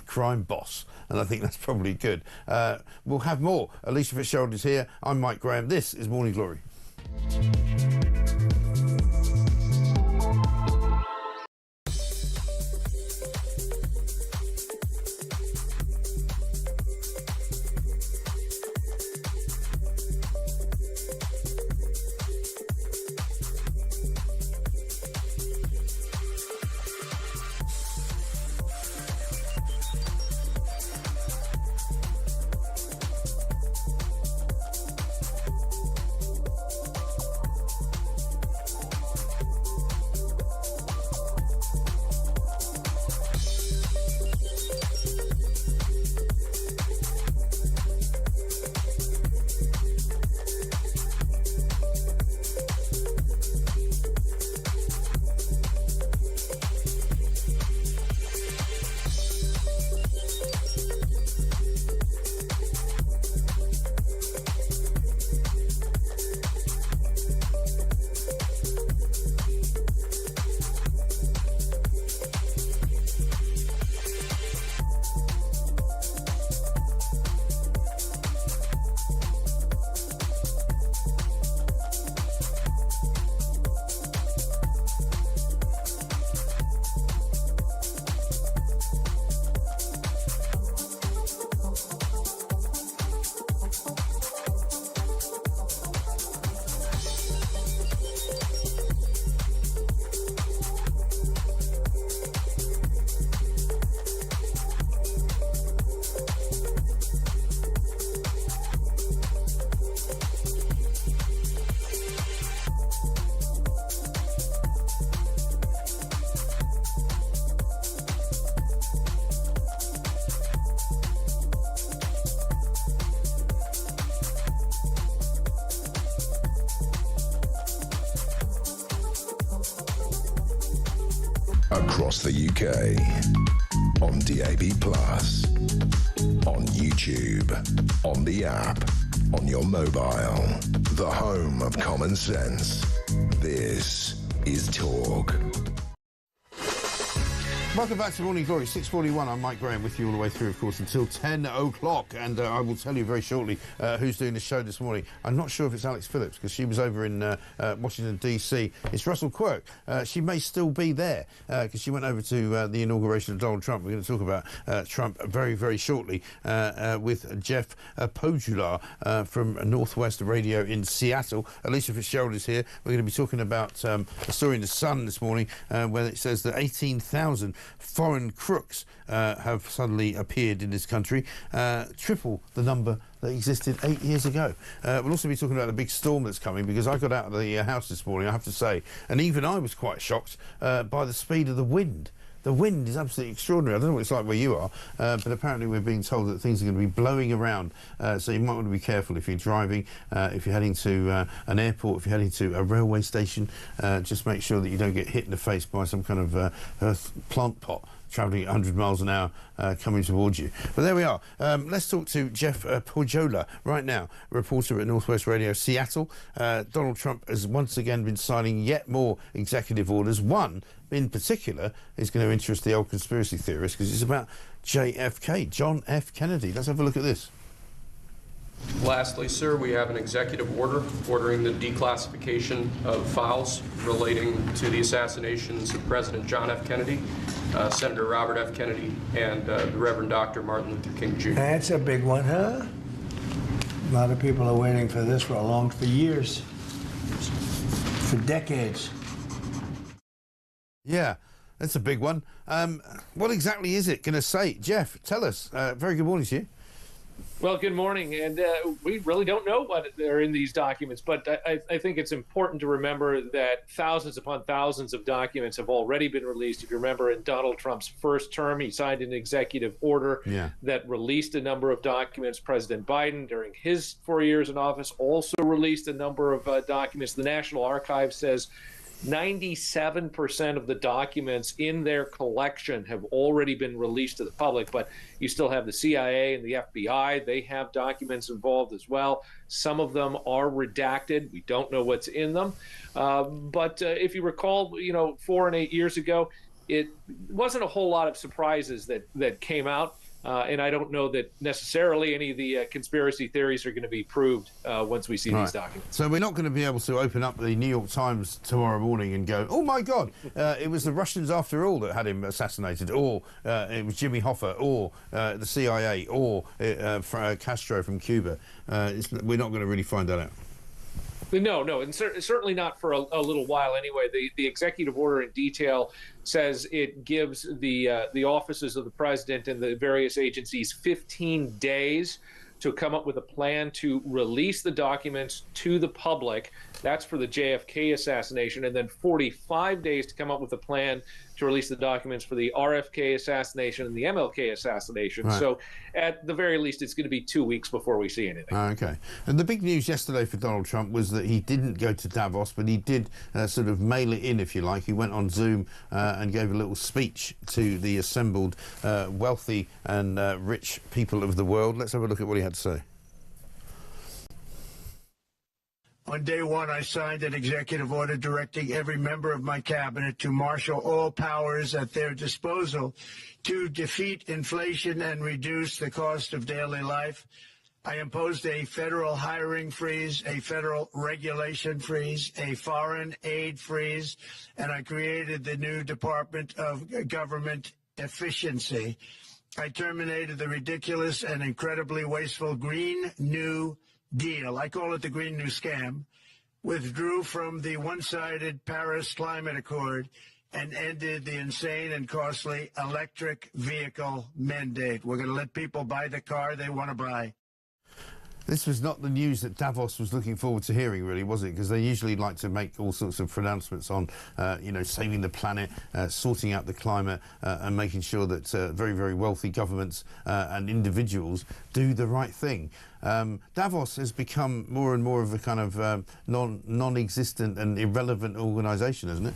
crime boss. And I think that's probably good. We'll have more. Alicia Fitzgerald is here. I'm Mike Graham. This is Morning Glory. Across the UK, on DAB+, on YouTube, on the app, on your mobile, the home of common sense. This is Talk. Welcome back to Morning Glory, 6:41. I'm Mike Graham with you all the way through, of course, until 10 o'clock. And I will tell you very shortly who's doing the show this morning. I'm not sure if it's Alex Phillips, because she was over in Washington, D.C. It's Russell Quirk. She may still be there, because she went over to the inauguration of Donald Trump. We're going to talk about Trump very, very shortly with Jeff Pojular from Northwest Radio in Seattle. Alicia Fitzgerald is here. We're going to be talking about a story in The Sun this morning where it says that 18,000 foreign crooks have suddenly appeared in this country, triple the number that existed 8 years ago. We'll also be talking about the big storm that's coming, because I got out of the house this morning, I have to say, and even I was quite shocked by the speed of the wind. The wind is absolutely extraordinary. I don't know what it's like where you are, but apparently we're being told that things are going to be blowing around, so you might want to be careful if you're driving, if you're heading to an airport, if you're heading to a railway station. Just make sure that you don't get hit in the face by some kind of earth plant pot travelling at 100 miles an hour coming towards you. But there we are. Let's talk to Jeff Pojular right now, reporter at Northwest Radio Seattle. Donald Trump has once again been signing yet more executive orders. One in particular is going to interest the old conspiracy theorists, because it's about JFK, John F. Kennedy. Let's have a look at this. Lastly, sir, we have an executive order ordering the declassification of files relating to the assassinations of President John F. Kennedy, Senator Robert F. Kennedy, and the Reverend Dr. Martin Luther King Jr. That's a big one, huh? A lot of people are waiting for this for years, for decades. Yeah, that's a big one. What exactly is it going to say? Jeff, tell us. Very good morning to you. Well, good morning. And we really don't know what are in these documents, but I think it's important to remember that thousands upon thousands of documents have already been released. If you remember, in Donald Trump's first term, he signed an executive order that released a number of documents. President Biden, during his 4 years in office, also released a number of documents. The National Archives says 97% of the documents in their collection have already been released to the public, but you still have the CIA and the FBI. They have documents involved as well. Some of them are redacted. We don't know what's in them. But if you recall, 4 and 8 years ago, it wasn't a whole lot of surprises that came out. And I don't know that necessarily any of the conspiracy theories are going to be proved once we see these documents. So we're not going to be able to open up the New York Times tomorrow morning and go, oh, my God, it was the Russians after all that had him assassinated, or it was Jimmy Hoffa, or the CIA, or Castro from Cuba. We're not going to really find that out. No, and certainly not for a little while anyway. The executive order in detail says it gives the offices of the president and the various agencies 15 days to come up with a plan to release the documents to the public. That's for the JFK assassination, and then 45 days to come up with a plan to release the documents for the RFK assassination and the MLK assassination. Right. So at the very least, it's going to be 2 weeks before we see anything. Okay. And the big news yesterday for Donald Trump was that he didn't go to Davos, but he did sort of mail it in, if you like. He went on Zoom and gave a little speech to the assembled wealthy and rich people of the world. Let's have a look at what he had to say. On day one, I signed an executive order directing every member of my cabinet to marshal all powers at their disposal to defeat inflation and reduce the cost of daily life. I imposed a federal hiring freeze, a federal regulation freeze, a foreign aid freeze, and I created the new Department of Government Efficiency. I terminated the ridiculous and incredibly wasteful Green New Deal. I call it the Green New Scam. Withdrew from the one-sided Paris Climate Accord and ended the insane and costly electric vehicle mandate. We're going to let people buy the car they want to buy. This was not the news that Davos was looking forward to hearing, really, was it? Because they usually like to make all sorts of pronouncements on, saving the planet, sorting out the climate, and making sure that very, very wealthy governments and individuals do the right thing. Davos has become more and more of a kind of non-existent and irrelevant organisation, hasn't it?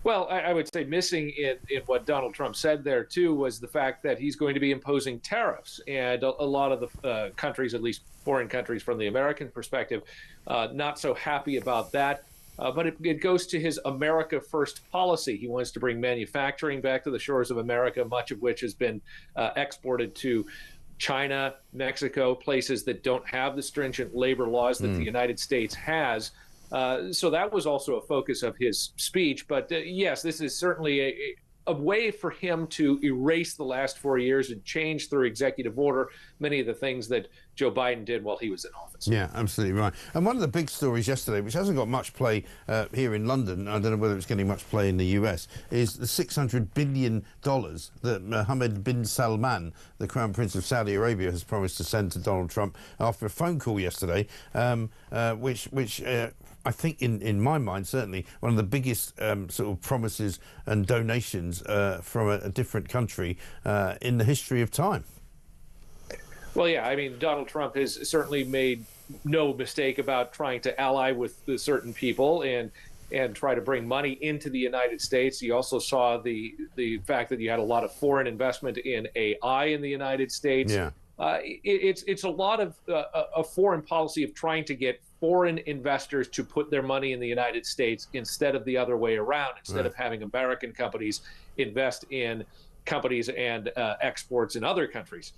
Well, I would say missing in what Donald Trump said there, too, was the fact that he's going to be imposing tariffs. And a lot of the countries, at least foreign countries from the American perspective, not so happy about that. But it goes to his America First policy. He wants to bring manufacturing back to the shores of America, much of which has been exported to China, Mexico, places that don't have the stringent labor laws that the United States has. So that was also a focus of his speech. But yes, this is certainly a way for him to erase the last 4 years and change through executive order many of the things that Joe Biden did while he was in office. Yeah, absolutely right. And one of the big stories yesterday, which hasn't got much play here in London, I don't know whether it's getting much play in the US, is the $600 billion that Mohammed bin Salman, the Crown Prince of Saudi Arabia, has promised to send to Donald Trump after a phone call yesterday, which I think, in my mind, certainly one of the biggest sort of promises and donations from a different country in the history of time. Well, yeah, I mean, Donald Trump has certainly made no mistake about trying to ally with certain people and try to bring money into the United States. You also saw the fact that you had a lot of foreign investment in AI in the United States. Yeah. It's a lot of a foreign policy of trying to get foreign investors to put their money in the United States instead of the other way around, instead of having American companies invest in companies and exports in other countries.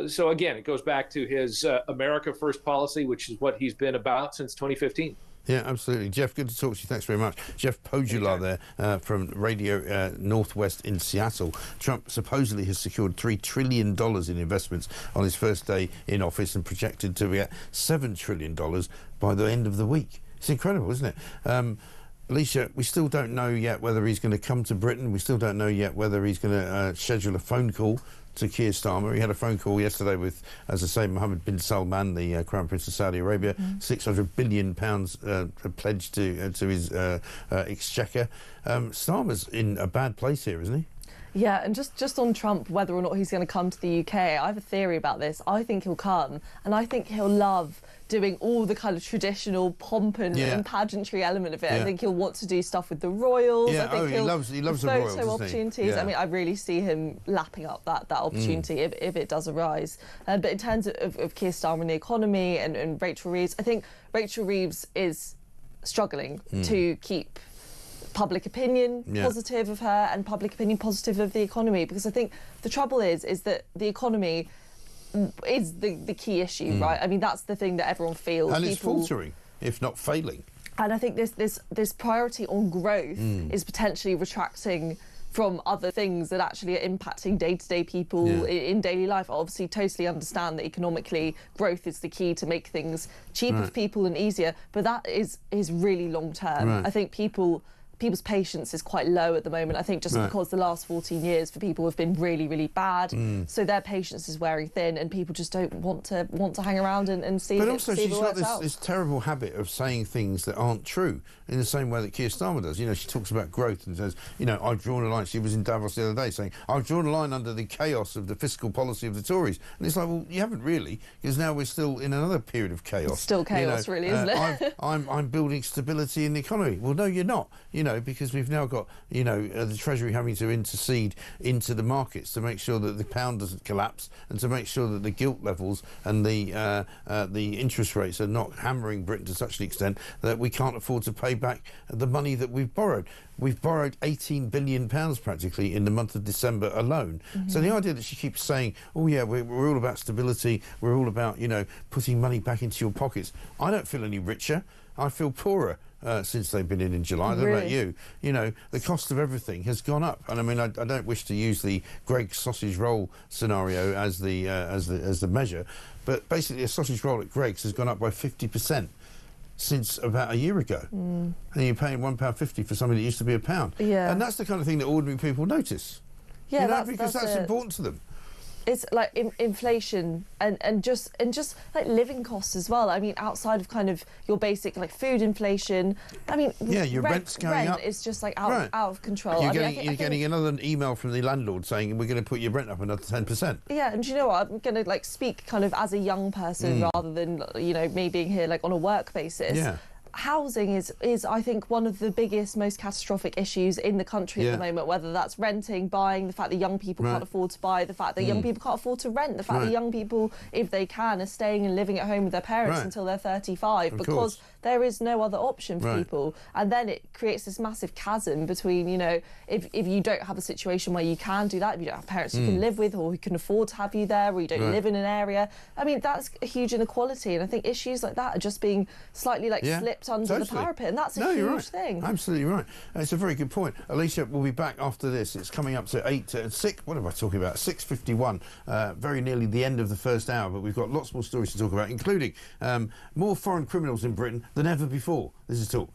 So again, it goes back to his America First policy, which is what he's been about since 2015. Yeah, absolutely. Jeff, good to talk to you. Thanks very much. Jeff Pojular there from Radio Northwest in Seattle. Trump supposedly has secured $3 trillion in investments on his first day in office and projected to be at $7 trillion by the end of the week. It's incredible, isn't it? Alicia, we still don't know yet whether he's going to come to Britain. We still don't know yet whether he's going to schedule a phone call to Keir Starmer. He had a phone call yesterday with, as I say, Mohammed bin Salman, the Crown Prince of Saudi Arabia, £600 billion pledged to his exchequer. Starmer's in a bad place here, isn't he? Yeah, and just on Trump, whether or not he's going to come to the UK, I have a theory about this. I think he'll come, and I think he'll love doing all the kind of traditional pomp and pageantry element of it. I think he'll want to do stuff with the royals. I think he loves the royals, photo opportunities. I mean, I really see him lapping up that opportunity if it does arise. But in terms of Keir Starmer and the economy and Rachel Reeves, I think Rachel Reeves is struggling to keep public opinion positive of her and public opinion positive of the economy, because I think the trouble is that the economy is the key issue, right? I mean, that's the thing that everyone feels. And it's faltering, if not failing. And I think this priority on growth is potentially retracting from other things that actually are impacting day-to-day people in daily life. I obviously totally understand that economically growth is the key to make things cheaper for people and easier, but that is really long-term. I think people's patience is quite low at the moment. I think just because the last 14 years for people have been really, really bad, so their patience is wearing thin, and people just don't want to hang around and see. But also, she's got this terrible habit of saying things that aren't true, in the same way that Keir Starmer does. You know, she talks about growth and says, you know, I've drawn a line. She was in Davos the other day saying, I've drawn a line under the chaos of the fiscal policy of the Tories. And it's like, well, you haven't really, because now we're still in another period of chaos. It's still chaos, really, isn't it? I'm building stability in the economy. Well, no, you're not. You know, because we've now got, you know, the Treasury having to intercede into the markets to make sure that the pound doesn't collapse, and to make sure that the gilt levels and the interest rates are not hammering Britain to such an extent that we can't afford to pay back the money that we've borrowed. We've borrowed £18 billion practically in the month of December alone. So the idea that she keeps saying, oh yeah, we're all about stability, we're all about, you know, putting money back into your pockets. I don't feel any richer. I feel poorer. Since they've been in July. I don't know about you. You know, the cost of everything has gone up, and I mean, I don't wish to use the Greggs sausage roll scenario as the measure, but basically a sausage roll at Greggs has gone up by 50% since about a year ago, and you're paying £1.50 for something that used to be £1. And that's the kind of thing that ordinary people notice. Yeah, you know, because that's important to them. It's like inflation and just like living costs as well. I mean, outside of kind of your basic like food inflation, I mean, your rent's going up. It's just like out of control. You're getting another email from the landlord saying we're going to put your rent up another 10%. Yeah, and do you know what? I'm going to like speak kind of as a young person rather than, you know, me being here like on a work basis. Yeah. Housing is I think one of the biggest, most catastrophic issues in the country at the moment, whether that's renting, buying, the fact that young people can't afford to buy, the fact that young people can't afford to rent, the fact that young people, if they can, are staying and living at home with their parents until they're 35 because there is no other option for people. And then it creates this massive chasm between, you know, if you don't have a situation where you can do that, if you don't have parents you can live with or who can afford to have you there, or you don't live in an area, I mean, that's a huge inequality. And I think issues like that are just being slightly like slipped under the parapet, and that's a huge thing. Absolutely right. It's a very good point. Alicia will be back after this. It's coming up to 6. What am I talking about? 6:51. Very nearly the end of the first hour, but we've got lots more stories to talk about, including more foreign criminals in Britain than ever before. This is Talk.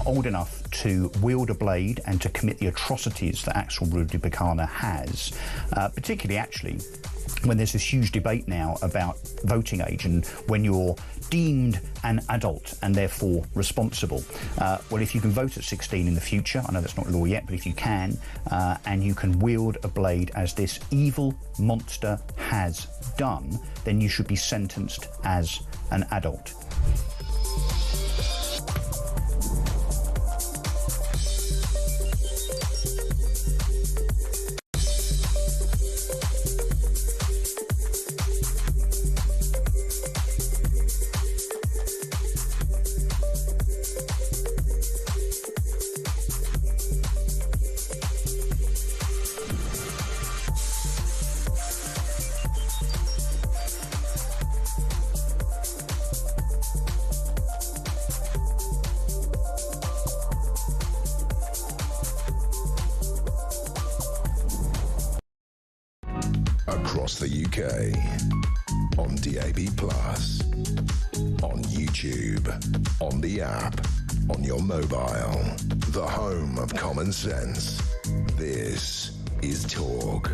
old enough to wield a blade and to commit the atrocities that Axel Rudibakana has, particularly actually when there's this huge debate now about voting age and when you're deemed an adult and therefore responsible. Well, if you can vote at 16 in the future, I know that's not law yet, but if you can, and you can wield a blade as this evil monster has done, then you should be sentenced as an adult. Across the UK, on DAB+, on YouTube, on the app, on your mobile, the home of common sense. This is Talk.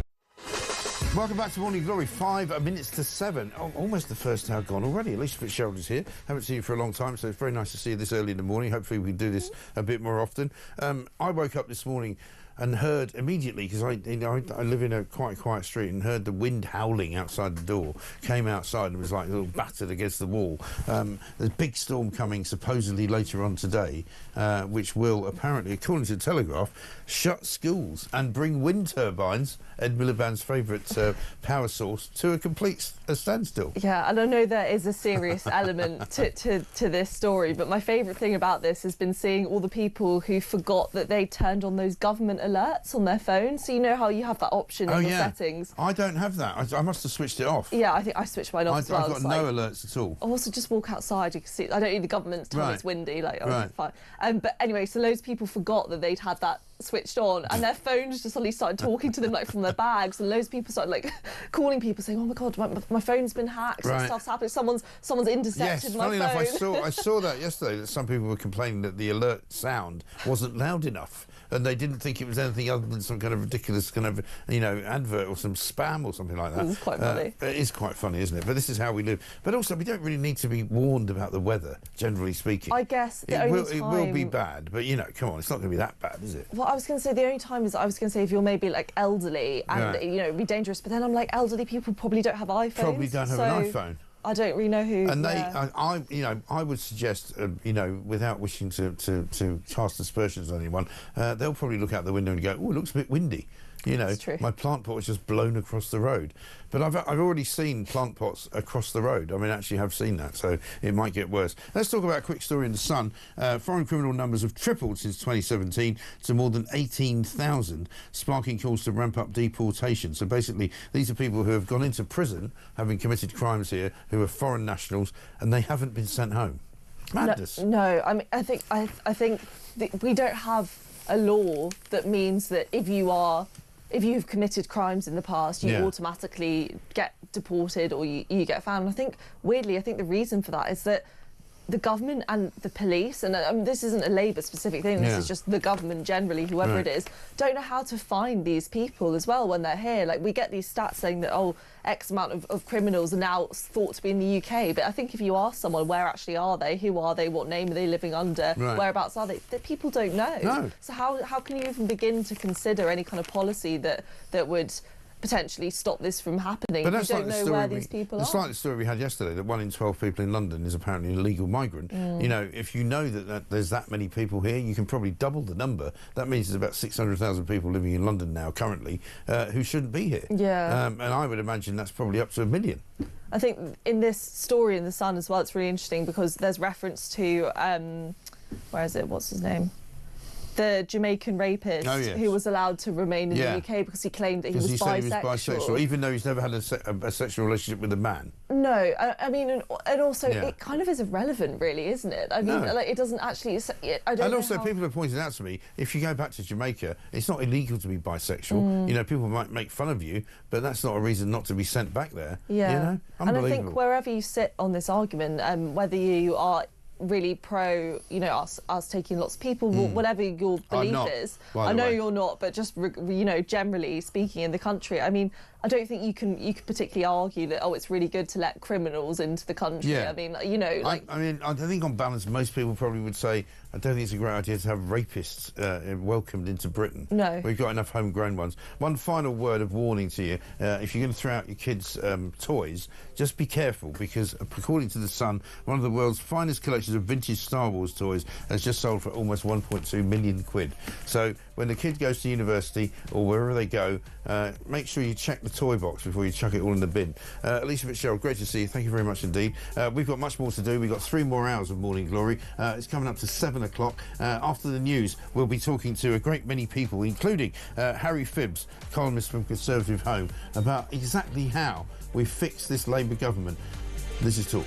Welcome back to Morning Glory. 5 minutes to 7. Oh, almost the first hour gone already. Alicia Fitzgerald is here. Haven't seen you for a long time, so it's very nice to see you this early in the morning. Hopefully we can do this a bit more often. I woke up this morning and heard immediately, because I live in a quite quiet street, and heard the wind howling outside the door. Came outside and was like a little battered against the wall. There's a big storm coming supposedly later on today, which will apparently, according to the Telegraph, shut schools and bring wind turbines, Ed Miliband's favourite power source, to a complete standstill. Yeah, and I know there is a serious element to this story, but my favourite thing about this has been seeing all the people who forgot that they turned on those government alerts on their phone. So you know how you have that option in the settings? I don't have that. I must have switched it off. Yeah, I think I switched mine off as well. I've got no alerts at all. Also, just walk outside. You can see. I don't need the government to tell me it's windy. Fine. But anyway, so loads of people forgot that they'd had that switched on, and their phones just suddenly started talking to them like from their bags, and loads of people started like calling people saying, "Oh my God, my phone's been hacked. Stuff's happening. Someone's intercepted my phone." Yes, funny enough, I saw that yesterday, that some people were complaining that the alert sound wasn't loud enough, and they didn't think it was anything other than some kind of ridiculous kind of, advert or some spam or something like that. It's quite funny. It is quite funny, isn't it? But this is how we live. But also, we don't really need to be warned about the weather, generally speaking. I guess it will be bad, but come on, it's not going to be that bad, is it? Well, I was going to say the only time is I was going to say if you're maybe like elderly and it'd be dangerous. But then I'm like, elderly people probably don't have iPhones. Probably don't have an iPhone. I don't really know who. And I would suggest, without wishing to cast aspersions on anyone, they'll probably look out the window and go, "Oh, it looks a bit windy." My plant pot was just blown across the road. But I've already seen plant pots across the road. I mean, actually have seen that, so it might get worse. Let's talk about a quick story in The Sun. Foreign criminal numbers have tripled since 2017 to more than 18,000, sparking calls to ramp up deportation. So basically, these are people who have gone into prison, having committed crimes here, who are foreign nationals, and they haven't been sent home. Madness. No, I mean, I think we don't have a law that means that if you've committed crimes in the past, you automatically get deported or you get found. I think, weirdly, the reason for that is that the government and the police, and this isn't a Labour-specific thing, this is just the government generally, whoever it is, don't know how to find these people as well when they're here. Like, we get these stats saying that, X amount of criminals are now thought to be in the UK, but I think if you ask someone, where actually are they, who are they, what name are they living under, whereabouts are they, that people don't know. No. So how can you even begin to consider any kind of policy that would potentially stop this from happening? But that's you don't know where these people are. It's like the story we had yesterday, that 1 in 12 people in London is apparently an illegal migrant. If you know that there's that many people here, you can probably double the number. That means there's about 600,000 people living in London now currently who shouldn't be here. And I would imagine that's probably up to 1 million. I think in this story in The Sun as well, it's really interesting because there's reference to where is it? What's his name? The Jamaican rapist who was allowed to remain in the UK because he claimed that he was bisexual. Even though he's never had a sexual relationship with a man. No, I mean, and also it kind of is irrelevant, really, isn't it? I mean, like, it doesn't actually. I don't. And also, people have pointed out to me, if you go back to Jamaica, it's not illegal to be bisexual. People might make fun of you, but that's not a reason not to be sent back there. Yeah. Unbelievable. And I think wherever you sit on this argument, whether you are really pro, you know, us taking lots of people, whatever your belief is. I know you're not, but just, you know, generally speaking in the country, I mean, I don't think you can particularly argue that, oh, it's really good to let criminals into the country. Yeah. I mean, you know, like... I mean, I think on balance, most people probably would say, I don't think it's a great idea to have rapists welcomed into Britain. No. We've got enough homegrown ones. One final word of warning to you. If you're going to throw out your kids' toys, just be careful, because according to The Sun, one of the world's finest collections of vintage Star Wars toys has just sold for almost 1.2 million quid. So when the kid goes to university or wherever they go, make sure you check the toy box before you chuck it all in the bin. Lisa Fitzgerald, great to see you. Thank you very much indeed. We've got much more to do. We've got 3 more hours of Morning Glory. It's coming up to 7 o'clock. After the news, we'll be talking to a great many people, including Harry Phibbs, columnist from Conservative Home, about exactly how we fix this Labour government. This is Talk.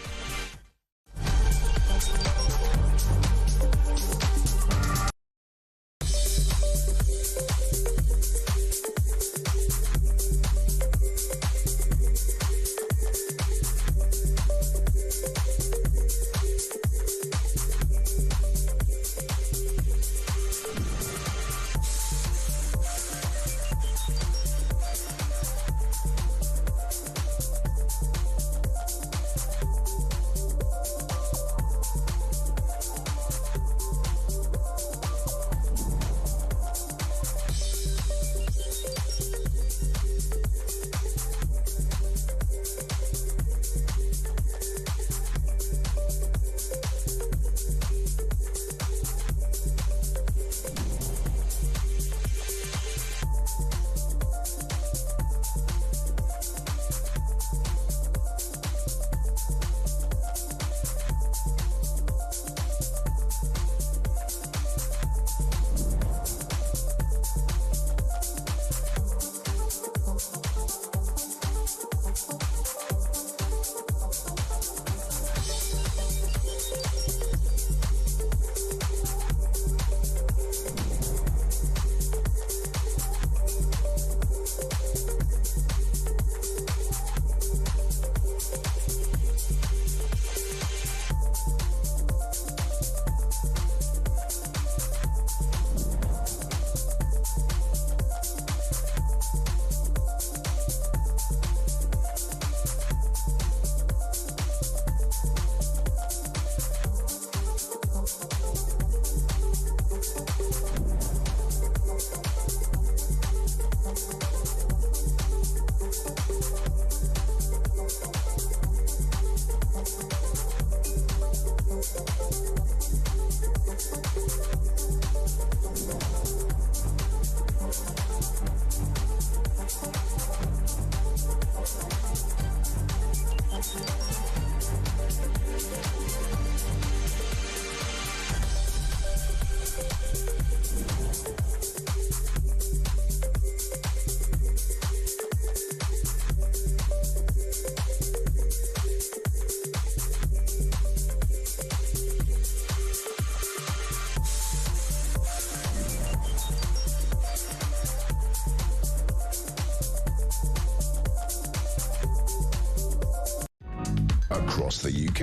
Across the UK,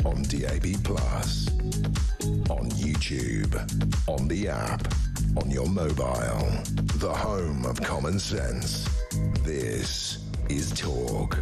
on DAB+, on YouTube, on the app, on your mobile, the home of common sense. This is Talk.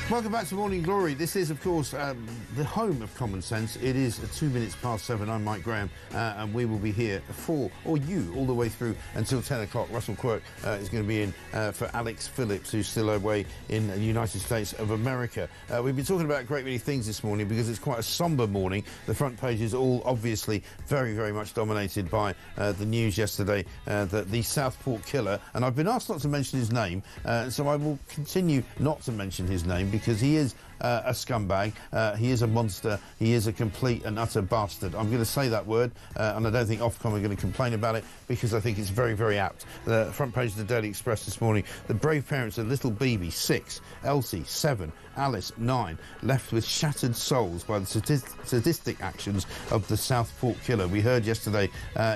Welcome back to Morning Glory. This is, of course, the home of common sense. It is 2 minutes past 7. I'm Mike Graham, and we will be here for, or you, all the way through until 10 o'clock. Russell Quirk is going to be in for Alex Phillips, who's still away in the United States of America. We've been talking about a great many things this morning because it's quite a sombre morning. The front page is all obviously very, very much dominated by the news yesterday that the Southport killer, and I've been asked not to mention his name, so I will continue not to mention his name because he is a scumbag, he is a monster, he is a complete and utter bastard. I'm going to say that word, and I don't think Ofcom are going to complain about it, because I think it's very, very apt. The front page of the Daily Express this morning: the brave parents of little Bibi, 6, Elsie, 7, Alice, 9, left with shattered souls by the sadistic actions of the Southport killer. We heard yesterday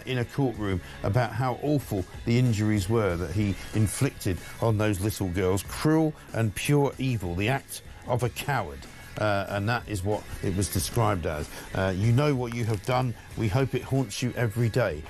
in a courtroom about how awful the injuries were that he inflicted on those little girls. Cruel and pure evil, the act of a coward. And that is what it was described as. You know what you have done. We hope it haunts you every day.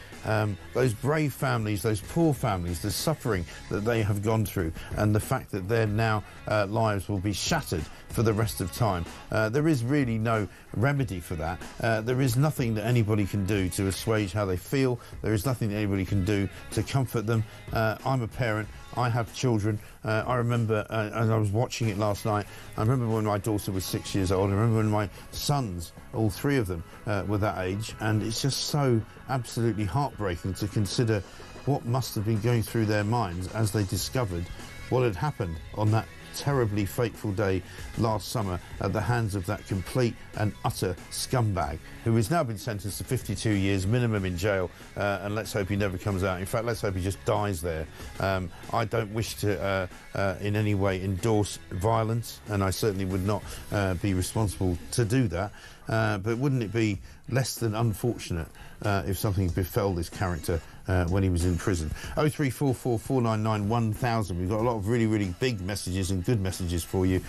Those brave families, those poor families, the suffering that they have gone through, and the fact that their now lives will be shattered for the rest of time. There is really no remedy for that. There is nothing that anybody can do to assuage how they feel. There is nothing that anybody can do to comfort them. I'm a parent. I have children. I remember, and I was watching it last night, I remember when my daughter was 6 years old. I remember when my sons, all 3 of them, were that age, and it's just so absolutely heartbreaking to consider what must have been going through their minds as they discovered what had happened on that terribly fateful day last summer at the hands of that complete and utter scumbag, who has now been sentenced to 52 years minimum in jail, and let's hope he never comes out. In fact, let's hope he just dies there. I don't wish to in any way endorse violence, and I certainly would not be responsible to do that, but wouldn't it be less than unfortunate if something befell this character when he was in prison? 0344 499 1000. We've got a lot of really, really big messages and good messages for you,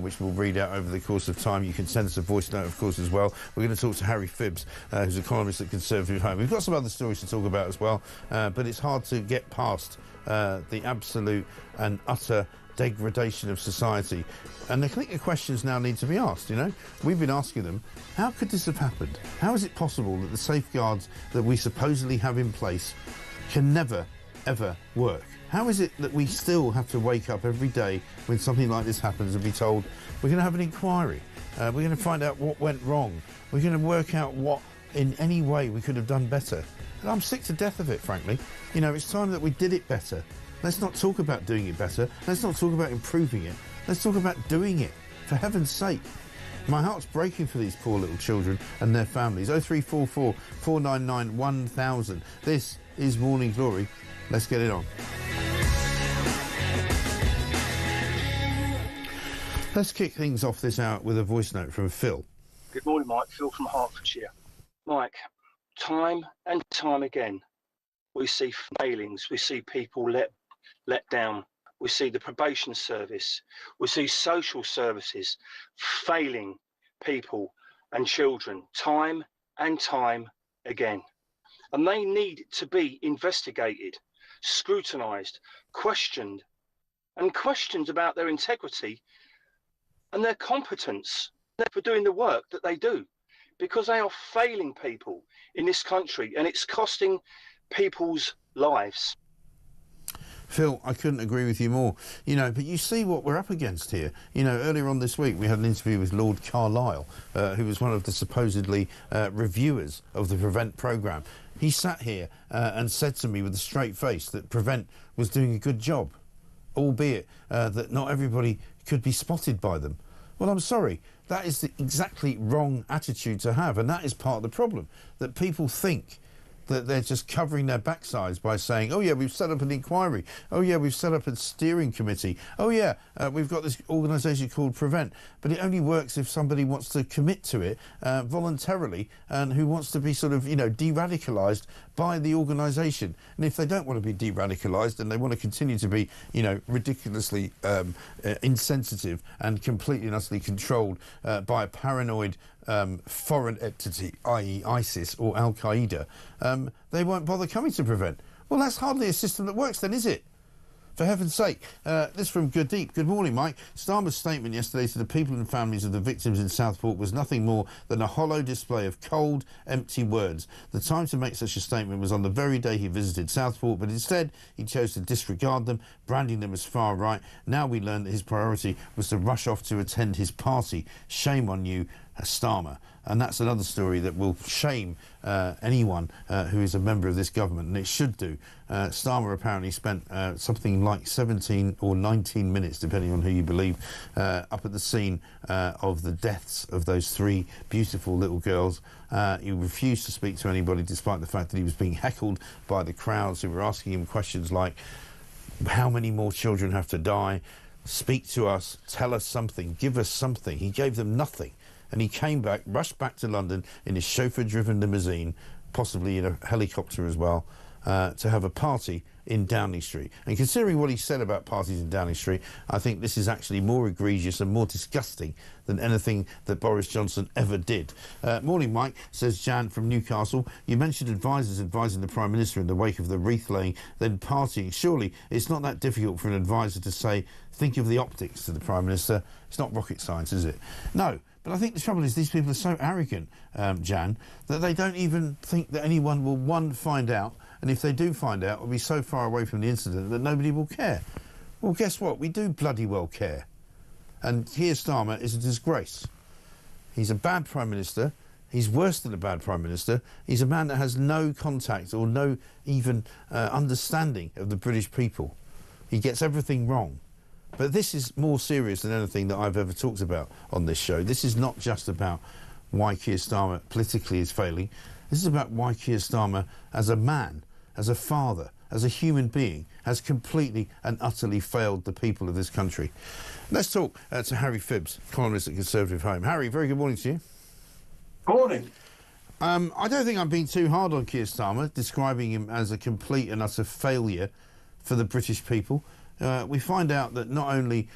which we'll read out over the course of time. You can send us a voice note, of course, as well. We're going to talk to Harry Phibbs, who's a columnist at Conservative Home. We've got some other stories to talk about as well, but it's hard to get past the absolute and utter degradation of society. And I think the questions now need to be asked, you know. We've been asking them, how could this have happened? How is it possible that the safeguards that we supposedly have in place can never, ever work? How is it that we still have to wake up every day when something like this happens and be told, we're going to have an inquiry, we're going to find out what went wrong, we're going to work out what in any way we could have done better? And I'm sick to death of it, frankly. You know, it's time that we did it better. Let's not talk about doing it better. Let's not talk about improving it. Let's talk about doing it, for heaven's sake. My heart's breaking for these poor little children and their families. 0344 499 1000. This is Morning Glory. Let's get it on. Let's kick things off this hour with a voice note from Phil. Good morning, Mike. Phil from Hertfordshire. Mike, time and time again, we see failings. We see people let down. We see the probation service. We see social services failing people and children time and time again. And they need to be investigated, scrutinised, questioned, and questioned about their integrity and their competence for doing the work that they do, because they are failing people in this country and it's costing people's lives. Phil, I couldn't agree with you more. You know, but you see what we're up against here. You know, earlier on this week we had an interview with Lord Carlisle, who was one of the supposedly reviewers of the Prevent programme. He sat here and said to me with a straight face that Prevent was doing a good job, albeit that not everybody could be spotted by them. Well, I'm sorry, that is the exactly wrong attitude to have, and that is part of the problem, that people think that they're just covering their backsides by saying, oh yeah, we've set up an inquiry, oh yeah, we've set up a steering committee, oh yeah, we've got this organisation called Prevent. But it only works if somebody wants to commit to it voluntarily, and who wants to be sort of, you know, de-radicalised by the organisation. And if they don't want to be de-radicalised and they want to continue to be, you know, ridiculously insensitive and completely and utterly controlled by a paranoid foreign entity, i.e. ISIS or Al-Qaeda, they won't bother coming to Prevent. Well, that's hardly a system that works then, is it? For heaven's sake. This from Good Deep. Good morning, Mike. Starmer's statement yesterday to the people and families of the victims in Southport was nothing more than a hollow display of cold, empty words. The time to make such a statement was on the very day he visited Southport, but instead he chose to disregard them, branding them as far right. Now we learn that his priority was to rush off to attend his party. Shame on you. Starmer. And that's another story that will shame anyone who is a member of this government, and it should do. Starmer apparently spent something like 17 or 19 minutes, depending on who you believe, up at the scene of the deaths of those 3 beautiful little girls. He refused to speak to anybody, despite the fact that he was being heckled by the crowds who were asking him questions like, how many more children have to die? Speak to us, tell us something, give us something. He gave them nothing. And he came back, rushed back to London in his chauffeur-driven limousine, possibly in a helicopter as well, to have a party in Downing Street. And considering what he said about parties in Downing Street, I think this is actually more egregious and more disgusting than anything that Boris Johnson ever did. Morning, Mike, says Jan from Newcastle. You mentioned advisers advising the Prime Minister in the wake of the wreath-laying, then partying. Surely it's not that difficult for an adviser to say, think of the optics to the Prime Minister. It's not rocket science, is it? No. But I think the trouble is these people are so arrogant, Jan, that they don't even think that anyone will, one, find out, and if they do find out, will be so far away from the incident that nobody will care. Well, guess what? We do bloody well care. And Keir Starmer is a disgrace. He's a bad Prime Minister. He's worse than a bad Prime Minister. He's a man that has no contact or no even understanding of the British people. He gets everything wrong. But this is more serious than anything that I've ever talked about on this show. This is not just about why Keir Starmer politically is failing. This is about why Keir Starmer, as a man, as a father, as a human being, has completely and utterly failed the people of this country. Let's talk to Harry Phibbs, columnist at Conservative Home. Harry, very good morning to you. Morning. I don't think I'm being too hard on Keir Starmer, describing him as a complete and utter failure for the British people. We find out that not only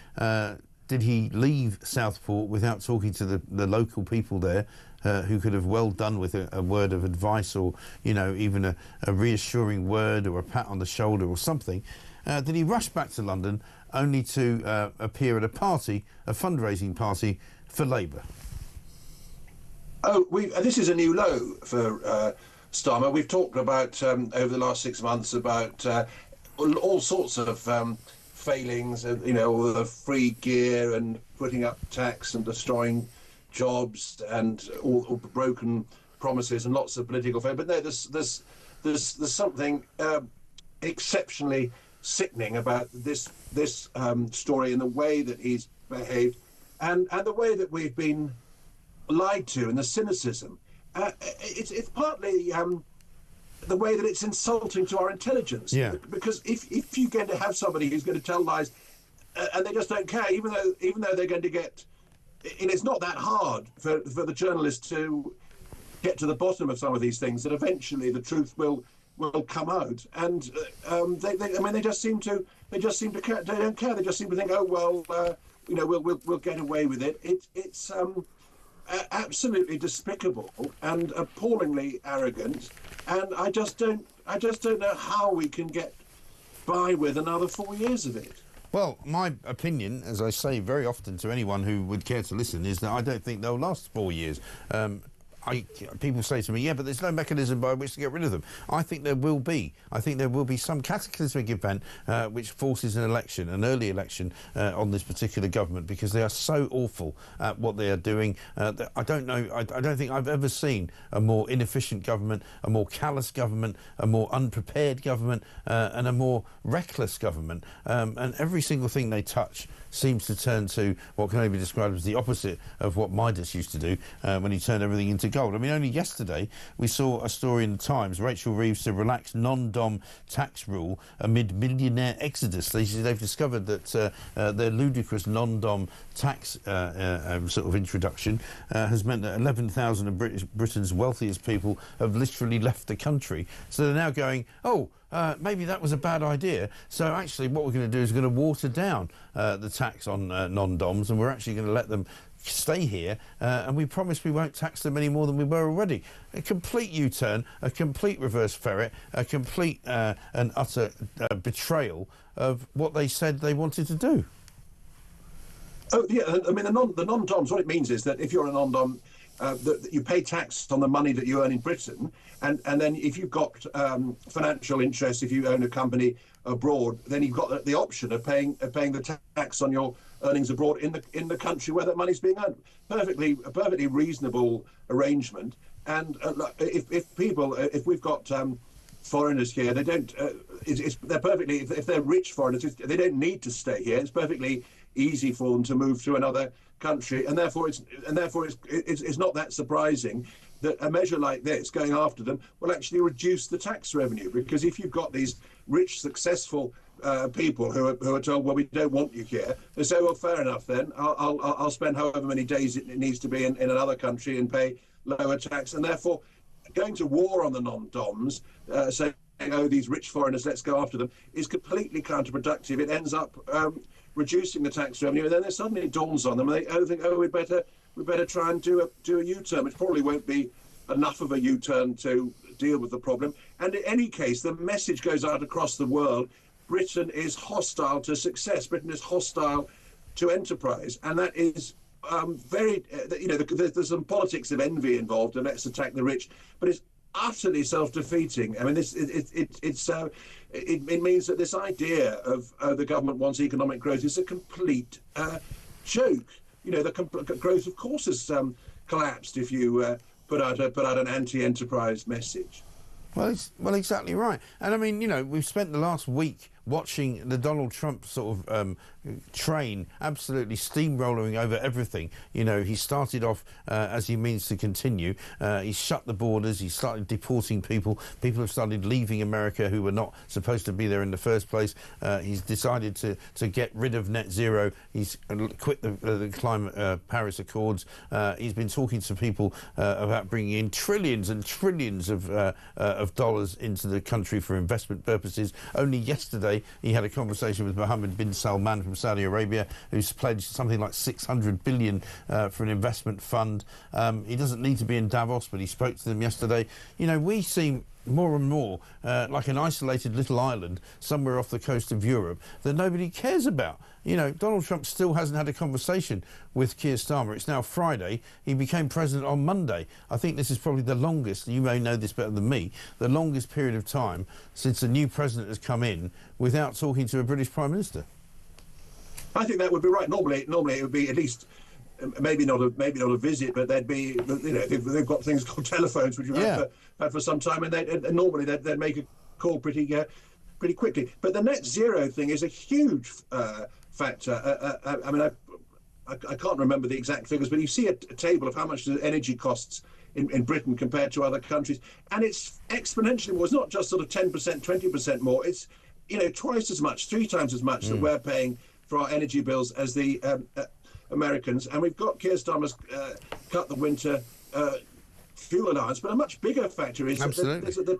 did he leave Southport without talking to the local people there, who could have well done with a word of advice or, you know, even a reassuring word or a pat on the shoulder or something, did he rush back to London only to appear at a party, a fundraising party for Labour. Oh, this is a new low for Starmer. We've talked about over the last 6 months about all sorts of failings, you know, all the free gear and putting up tax and destroying jobs and all broken promises and lots of political failure. But no, there's something exceptionally sickening about this story and the way that he's behaved and the way that we've been lied to and the cynicism. It's partly the way that it's insulting to our intelligence. Yeah. Because if you're going to have somebody who's going to tell lies and they just don't care, even though they're going to get, and it's not that hard for the journalists to get to the bottom of some of these things, that eventually the truth will come out. And they just seem to care. They don't care. They just seem to think, oh well, we'll get away with it. It's absolutely despicable and appallingly arrogant, and I just don't know how we can get by with another 4 years of it. Well, my opinion, as I say very often to anyone who would care to listen, is that I don't think they'll last 4 years. People say to me, yeah, but there's no mechanism by which to get rid of them. I think there will be. I think there will be some cataclysmic event which forces an early election on this particular government, because they are so awful at what they are doing. I don't think I've ever seen a more inefficient government, a more callous government, a more unprepared government, and a more reckless government. And every single thing they touch seems to turn to what can only be described as the opposite of what Midas used to do when he turned everything into gold. I mean, only yesterday we saw a story in the Times, Rachel Reeves to relax non-dom tax rule amid millionaire exodus. They've discovered that their ludicrous non-dom tax sort of introduction has meant that 11,000 of Britain's wealthiest people have literally left the country. So they're now going, oh, maybe that was a bad idea. So actually what we're going to do is we're going to water down the tax on non-doms, and we're actually going to let them stay here, and we promise we won't tax them any more than we were already. A complete U-turn, a complete reverse ferret, a complete and utter betrayal of what they said they wanted to do. Oh, yeah, I mean, the non-doms, what it means is that if you're a non-dom, that you pay tax on the money that you earn in Britain, and then if you've got financial interests, if you own a company abroad, then you've got the option of paying the tax on your earnings abroad in the country where that money's being earned. A perfectly reasonable arrangement. And if we've got foreigners here, they don't. They're perfectly. If they're rich foreigners, they don't need to stay here. It's perfectly easy for them to move to another country, and therefore it's not that surprising that a measure like this going after them will actually reduce the tax revenue, because if you've got these rich, successful people who are told, well, we don't want you here, they say, well, fair enough then, I'll spend however many days it needs to be in another country and pay lower tax. And therefore going to war on the non-doms, saying, oh, these rich foreigners, let's go after them, is completely counterproductive. It ends up reducing the tax revenue, and then it suddenly dawns on them, and they think, oh, we better try and do a U-turn, which probably won't be enough of a U-turn to deal with the problem. And in any case, the message goes out across the world: Britain is hostile to success. Britain is hostile to enterprise, and that is there's some politics of envy involved, and let's attack the rich, but it's utterly self-defeating. I mean, it means that this idea of the government wants economic growth is a complete joke. The growth, of course, has collapsed if you put out an anti-enterprise message. Well, exactly right. And I mean, we've spent the last week watching the Donald Trump sort of train absolutely steamrolling over everything. He started off as he means to continue. He shut the borders. He started deporting people. People have started leaving America who were not supposed to be there in the first place. He's decided to get rid of net zero. He's quit the climate Paris Accords. He's been talking to people about bringing in trillions and trillions of dollars into the country for investment purposes. Only yesterday he had a conversation with Mohammed bin Salman from Saudi Arabia, who's pledged something like 600 billion for an investment fund. He doesn't need to be in Davos, but he spoke to them yesterday. We seem more and more like an isolated little island somewhere off the coast of Europe that nobody cares about. Donald Trump still hasn't had a conversation with Keir Starmer. It's now Friday. He became president on Monday. I think this is probably the longest, you may know this better than me, the longest period of time since a new president has come in without talking to a British Prime Minister. I think that would be right. Normally it would be at least maybe not a visit, but they'd be, they've got things called telephones, which you've had for some time, and normally they'd make a call pretty quickly. But the net zero thing is a huge factor. I mean, I can't remember the exact figures, but you see a table of how much the energy costs in Britain compared to other countries, and it's exponentially more. It's not just sort of 10%, 20% more. It's twice as much, 3 times as much that we're paying for our energy bills as the Americans. And we've got Keir Starmer's cut the winter fuel allowance, but a much bigger factor is the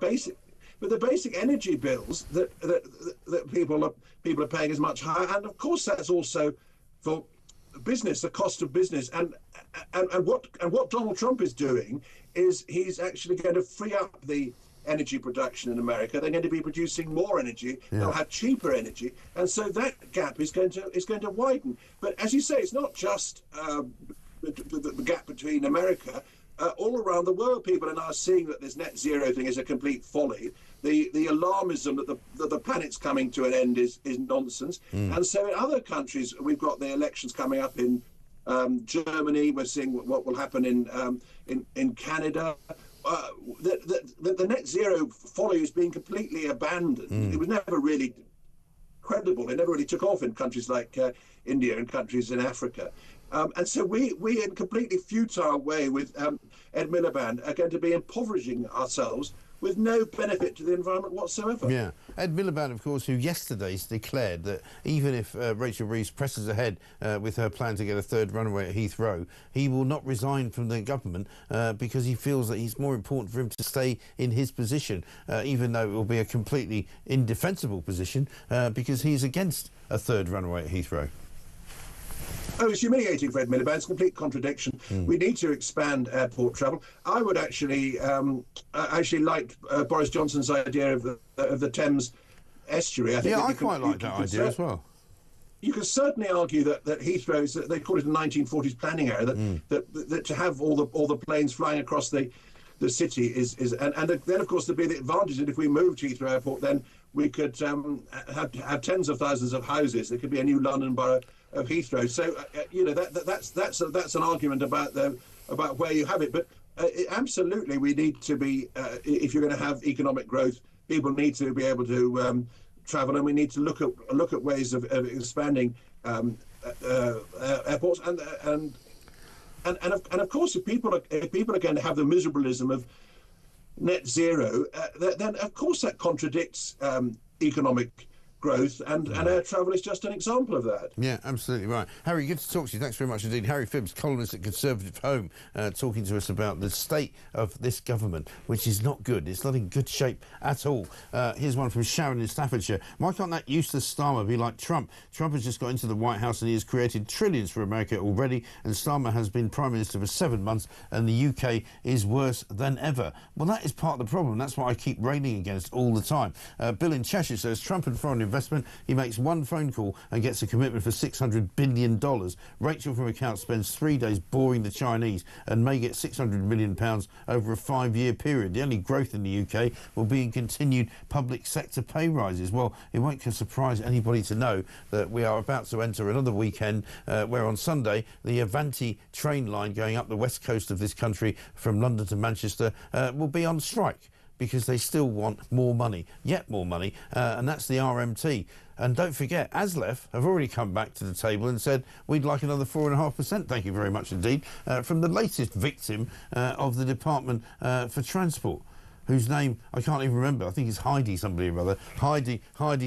basic energy bills that people are paying is much higher, and of course that's also for business, the cost of business, and what Donald Trump is doing is he's actually going to free up the energy production in America. They're going to be producing more energy. Yeah. They'll have cheaper energy, and so that gap is going to widen. But as you say, it's not just the gap between America. All around the world, people are now seeing that this net zero thing is a complete folly. The alarmism that the planet's coming to an end is nonsense. And so in other countries, we've got the elections coming up in Germany. We're seeing what will happen in Canada. The net zero folly is being completely abandoned. It was never really credible. It never really took off in countries like India and countries in Africa. And so we in a completely futile way with Ed Miliband are going to be impoverishing ourselves with no benefit to the environment whatsoever. Yeah. Ed Miliband, of course, who yesterday's declared that even if Rachel Reeves presses ahead with her plan to get a third runway at Heathrow, he will not resign from the government because he feels that it's more important for him to stay in his position, even though it will be a completely indefensible position because he's against a third runway at Heathrow. Oh, it's humiliating for Ed Miliband. It's a complete contradiction. We need to expand airport travel. I would actually like Boris Johnson's idea of the Thames estuary. I quite like that idea as well. You can certainly argue that Heathrow, they call it a 1940s planning area, that to have all the planes flying across the the city is and then of course there'd be the advantage that if we moved Heathrow Airport, then we could have tens of thousands of houses. There could be a new London borough of Heathrow. So that's an argument about where you have it. But absolutely, we need to be if you're going to have economic growth, people need to be able to travel, and we need to look at ways of expanding airports and of course, if people are going to have the miserablism of net zero, then of course that contradicts economic growth, and air travel is just an example of that. Yeah, absolutely right. Harry, good to talk to you. Thanks very much indeed. Harry Phibbs, columnist at Conservative Home, talking to us about the state of this government, which is not good. It's not in good shape at all. Here's one from Sharon in Staffordshire. Why can't that useless Starmer be like Trump? Trump has just got into the White House and he has created trillions for America already, and Starmer has been Prime Minister for 7 months and the UK is worse than ever. Well, that is part of the problem. That's what I keep railing against all the time. Bill in Cheshire says, Trump and foreign investment. He makes one phone call and gets a commitment for $600 billion. Rachel from Account spends 3 days boring the Chinese and may get £600 million over a 5-year period. The only growth in the UK will be in continued public sector pay rises. Well, it won't surprise anybody to know that we are about to enter another weekend where on Sunday the Avanti train line going up the west coast of this country from London to Manchester will be on strike, because they still want more money, yet more money, and that's the RMT. And don't forget, ASLEF have already come back to the table and said, we'd like another 4.5%, thank you very much indeed, from the latest victim of the Department for Transport, whose name I can't even remember. I think it's Heidi somebody or other. Heidi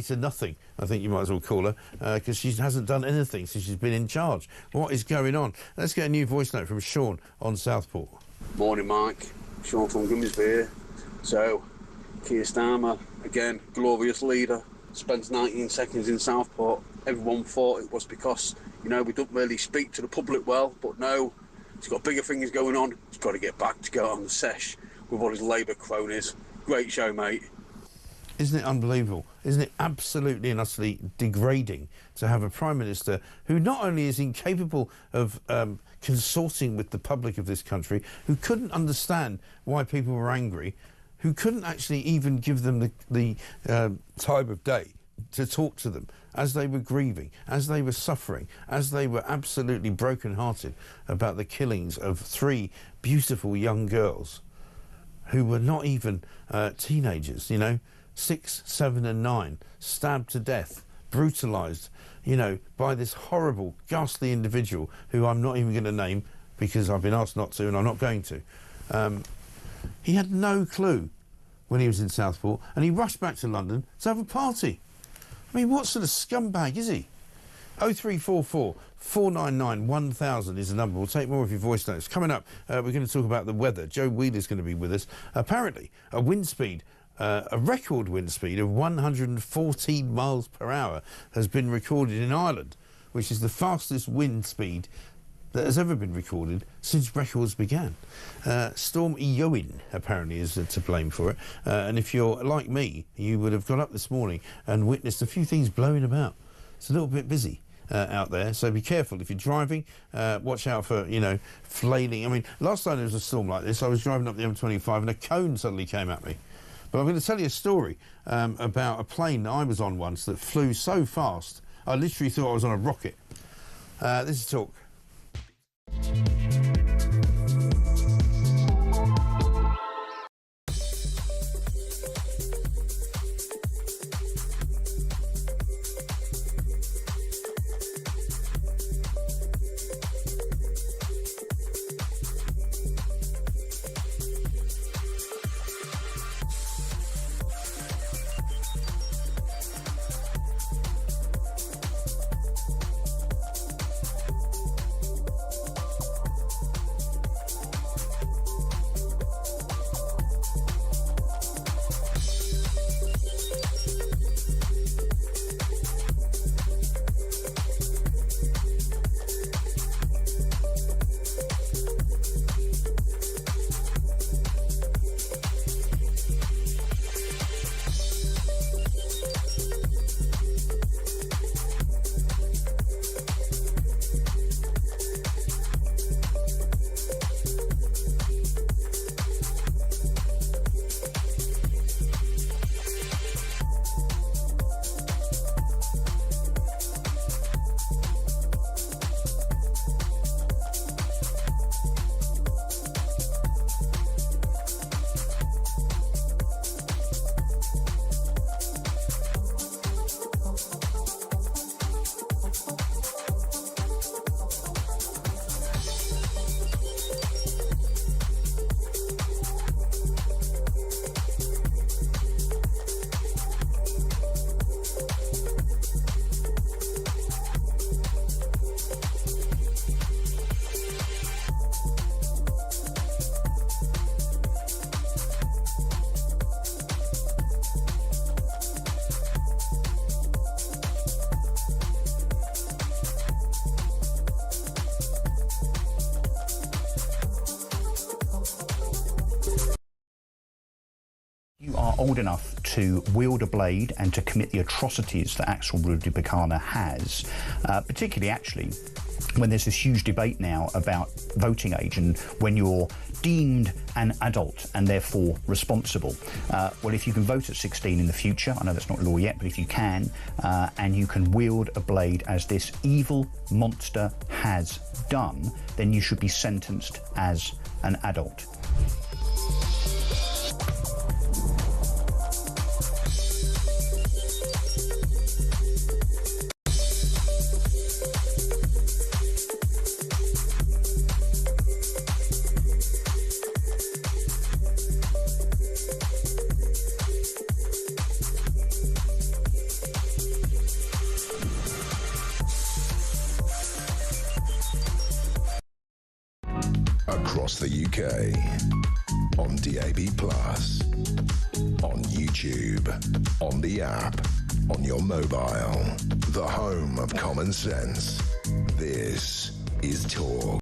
to nothing, I think you might as well call her, because she hasn't done anything since she's been in charge. What is going on? Let's get a new voice note from Sean on Southport. Morning, Mike. Sean from Grimsby here. So, Keir Starmer, again, glorious leader, spends 19 seconds in Southport. Everyone thought it was because, we don't really speak to the public well, but no, he's got bigger things going on. He's got to get back to go on the sesh with all his Labour cronies. Great show, mate. Isn't it unbelievable? Isn't it absolutely and utterly degrading to have a Prime Minister who not only is incapable of consorting with the public of this country, who couldn't understand why people were angry, who couldn't actually even give them the time of day to talk to them as they were grieving, as they were suffering, as they were absolutely broken-hearted about the killings of 3 beautiful young girls who were not even teenagers, 6, 7 and 9, stabbed to death, brutalised, by this horrible, ghastly individual who I'm not even going to name because I've been asked not to and I'm not going to. He had no clue when he was in Southport, and he rushed back to London to have a party. I mean, what sort of scumbag is he? 0344 499 1000 is the number. We'll take more of your voice notes. Coming up, we're going to talk about the weather. Joe Wheeler's going to be with us. Apparently, a record wind speed of 114 miles per hour has been recorded in Ireland, which is the fastest wind speed that has ever been recorded since records began. Storm Eowyn apparently is to blame for it, and if you're like me, you would have got up this morning and witnessed a few things blowing about. It's a little bit busy out there, so be careful if you're driving. Watch out for flailing. I mean, last time there was a storm like this, I was driving up the M25 and a cone suddenly came at me. But I'm going to tell you a story about a plane that I was on once that flew so fast I literally thought I was on a rocket. This is Talk. old enough to wield a blade and to commit the atrocities that Axel Rudibakana has, particularly actually when there's this huge debate now about voting age and when you're deemed an adult and therefore responsible. Well, if you can vote at 16 in the future, I know that's not law yet, but if you can, and you can wield a blade as this evil monster has done, then you should be sentenced as an adult. Across the UK, on DAB+, on YouTube, on the app, on your mobile, the home of common sense. This is Talk.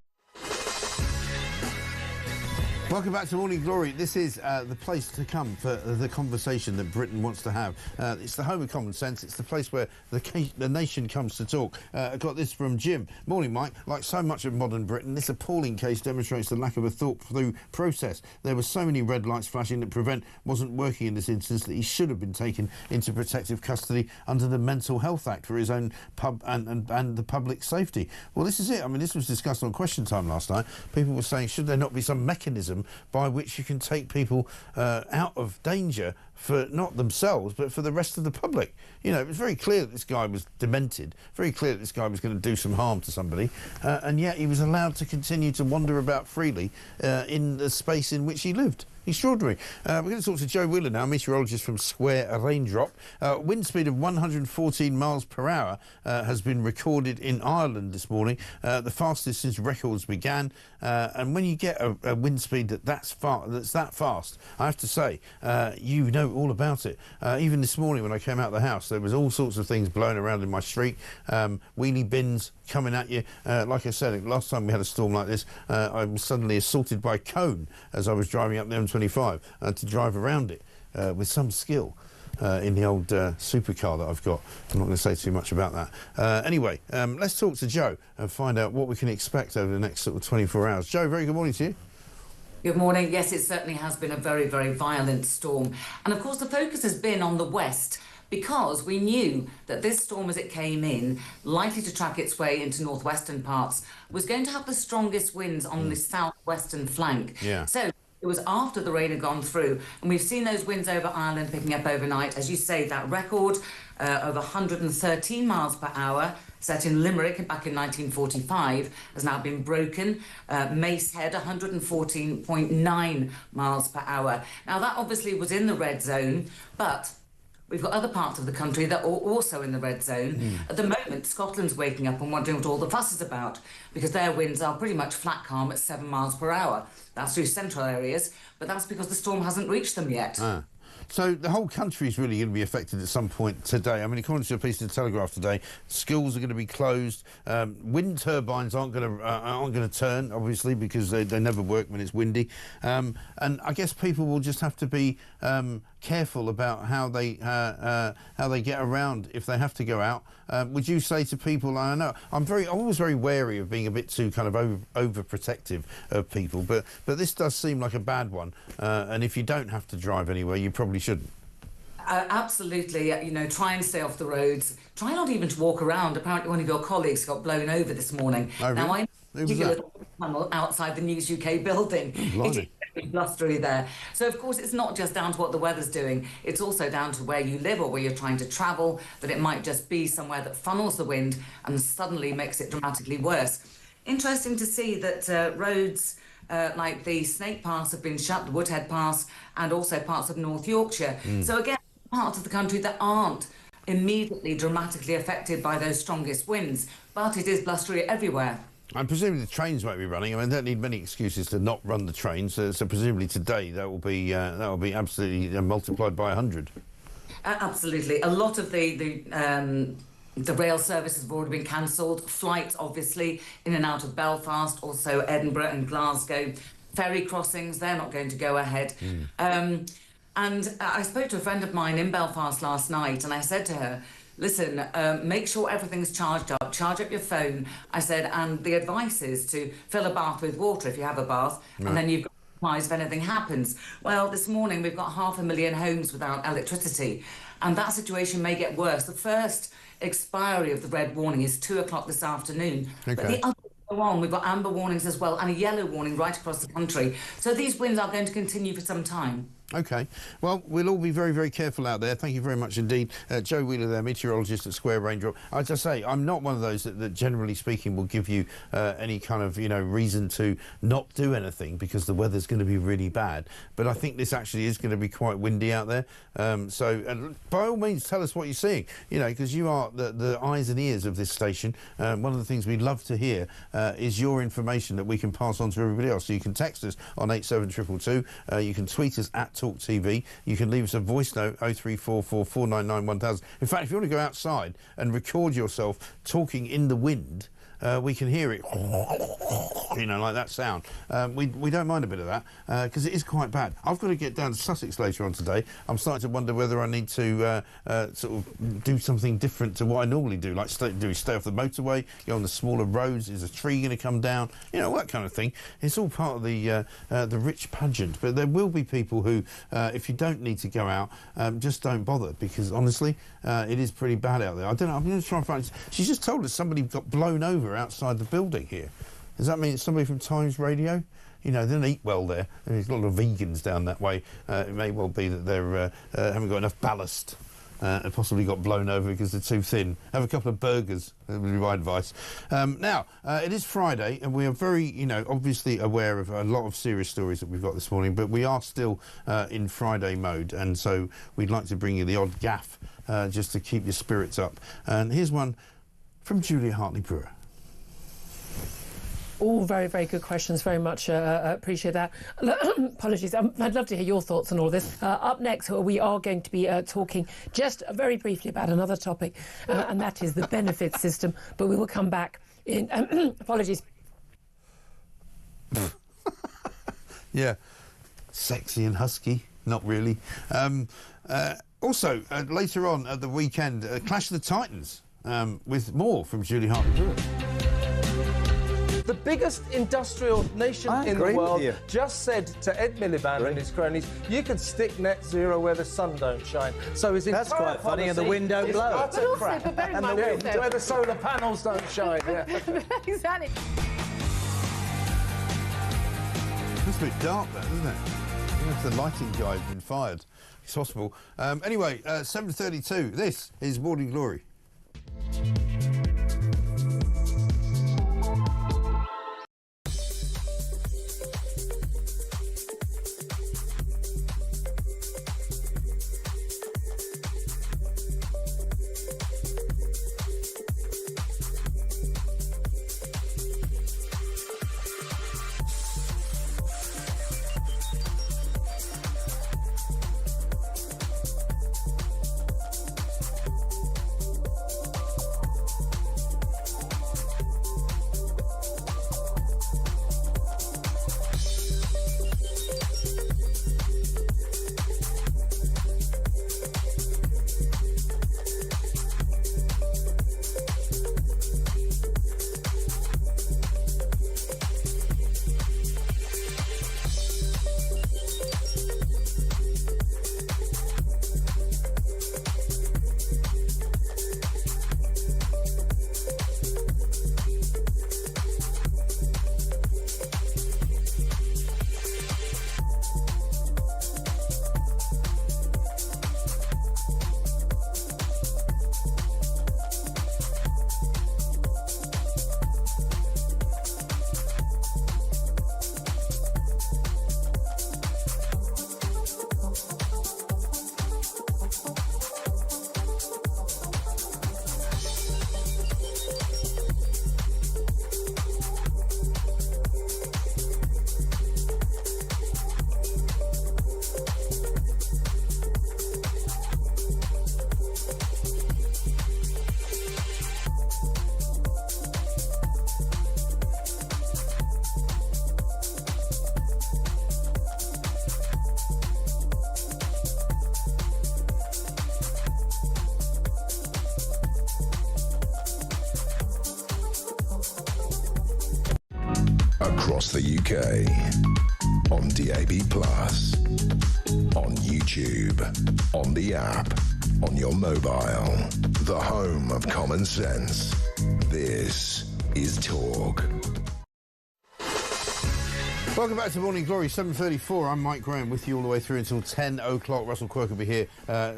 Welcome back to Morning Glory. This is the place to come for the conversation that Britain wants to have. It's the home of common sense. It's the place where the nation comes to talk. I got this from Jim. Morning, Mike. Like so much of modern Britain, this appalling case demonstrates the lack of a thought-through process. There were so many red lights flashing that Prevent wasn't working in this instance that he should have been taken into protective custody under the Mental Health Act for his own pub and the public safety. Well, this is it. I mean, this was discussed on Question Time last night. People were saying, should there not be some mechanism by which you can take people out of danger for not themselves but for the rest of the public? You know, it was very clear that this guy was demented, very clear that this guy was going to do some harm to somebody, and yet he was allowed to continue to wander about freely in the space in which he lived. Extraordinary. We're going to talk to Joe Wheeler now, meteorologist from Square Raindrop. Wind speed of 114 miles per hour has been recorded in Ireland this morning, the fastest since records began. And when you get a wind speed that's that fast, I have to say, you know all about it. Even this morning when I came out of the house, there was all sorts of things blowing around in my street, wheelie bins coming at you. Like I said, last time we had a storm like this, I was suddenly assaulted by a cone as I was driving up the M25 to drive around it with some skill in the old supercar that I've got. I'm not going to say too much about that. Anyway, let's talk to Joe and find out what we can expect over the next sort of 24 hours. Joe, very good morning to you. Good morning. Yes, it certainly has been a very, very violent storm. And of course, the focus has been on the west, because we knew that this storm as it came in, likely to track its way into northwestern parts, was going to have the strongest winds on the southwestern flank. Yeah. So it was after the rain had gone through, and we've seen those winds over Ireland picking up overnight. As you say, that record of 113 miles per hour set in Limerick back in 1945 has now been broken. Macehead, 114.9 miles per hour. Now, that obviously was in the red zone, but we've got other parts of the country that are also in the red zone. At the moment, Scotland's waking up and wondering what all the fuss is about, because their winds are pretty much flat calm at 7 miles per hour. That's through central areas, but that's because the storm hasn't reached them yet. So the whole country is really going to be affected at some point today. I mean, according to a piece in the Telegraph today, schools are going to be closed. Wind turbines aren't going to turn, obviously, because they never work when it's windy. And I guess people will just have to be careful about how they get around if they have to go out. Would you say to people? I know I'm always very wary of being a bit too kind of overprotective of people, but this does seem like a bad one. And if you don't have to drive anywhere, you probably shouldn't. Absolutely. You know, try and stay off the roads. Try not even to walk around. Apparently, one of your colleagues got blown over this morning. Oh, really? Now, I Who was that? tunnel outside the News UK building. Blimey. It is blustery there. So, of course, it's not just down to what the weather's doing. It's also down to where you live or where you're trying to travel, that it might just be somewhere that funnels the wind and suddenly makes it dramatically worse. Interesting to see that roads like the Snake Pass have been shut, the Woodhead Pass, and also parts of North Yorkshire. So, again, parts of the country that aren't immediately dramatically affected by those strongest winds, but it is blustery everywhere. And presumably the trains won't be running. I mean, they don't need many excuses to not run the trains. So presumably today that will be absolutely multiplied by 100. Absolutely. A lot of the rail services have already been cancelled. Flights, obviously, in and out of Belfast, also Edinburgh and Glasgow. Ferry crossings, they're not going to go ahead. And I spoke to a friend of mine in Belfast last night, and I said to her, listen, make sure everything's charged up, charge up your phone. I said, and the advice is to fill a bath with water if you have a bath, and then you've got supplies if anything happens. Well, this morning we've got 500,000 homes without electricity, and that situation may get worse. The first expiry of the red warning is 2 o'clock this afternoon. Okay. But the other go on, we've got amber warnings as well, and a yellow warning right across the country. So these winds are going to continue for some time. OK. Well, we'll all be very, very careful out there. Thank you very much indeed. Joe Wheeler there, meteorologist at Square Raindrop. As I say, I'm not one of those that generally speaking, will give you any kind of, reason to not do anything because the weather's going to be really bad. But I think this actually is going to be quite windy out there. So by all means, tell us what you're seeing, because you are the eyes and ears of this station. One of the things we'd love to hear is your information that we can pass on to everybody else. So you can text us on 87222. You can tweet us at talkTV. You can leave us a voice note 0344 499 1000. In fact, if you want to go outside and record yourself talking in the wind, we can hear it, like that sound. We don't mind a bit of that because it is quite bad. I've got to get down to Sussex later on today. I'm starting to wonder whether I need to sort of do something different to what I normally do, like stay off the motorway, go on the smaller roads. Is a tree going to come down? That kind of thing. It's all part of the rich pageant. But there will be people who, if you don't need to go out, just don't bother because honestly, it is pretty bad out there. I don't know. I'm going to try and find. She's just told us somebody got blown over outside the building here. Does that mean it's somebody from Times Radio? They don't eat well there. There's a lot of vegans down that way. It may well be that they haven't got enough ballast and possibly got blown over because they're too thin. Have a couple of burgers, that would be my advice. Now, it is Friday, and we are very, obviously aware of a lot of serious stories that we've got this morning, but we are still in Friday mode, and so we'd like to bring you the odd gaff just to keep your spirits up. And here's one from Julia Hartley-Brewer. All very, very good questions. Very much appreciate that. Apologies. I'd love to hear your thoughts on all this. Up next, we are going to be talking just very briefly about another topic, and that is the benefit system. But we will come back in... apologies. Yeah. Sexy and husky. Not really. Also, later on at the weekend, Clash of the Titans, with more from Julie Hartley-Brewer. The biggest industrial nation in the world just said to Ed Miliband and his cronies, you can stick net zero where the sun don't shine. So his That's quite funny, and the wind don't blow. But also, but bear in mind, where the solar panels don't shine. Exactly. It's a bit dark there, isn't it? I don't know if the lighting guy's been fired. It's possible. Anyway, 7:32. This is Morning Glory. across the UK, on DAB+, on YouTube, on the app, on your mobile, the home of common sense. This is Talk. Welcome back to Morning Glory, 7:34. I'm Mike Graham with you all the way through until 10 o'clock. Russell Quirk will be here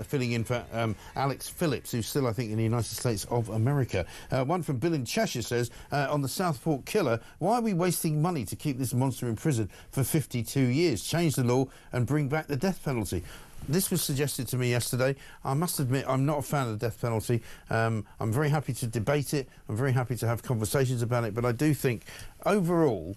filling in for Alex Phillips, who's still, I think, in the United States of America. One from Bill in Cheshire says, on the Southport killer, why are we wasting money to keep this monster in prison for 52 years? Change the law and bring back the death penalty. This was suggested to me yesterday. I must admit, I'm not a fan of the death penalty. I'm very happy to debate it. I'm very happy to have conversations about it. But I do think, overall,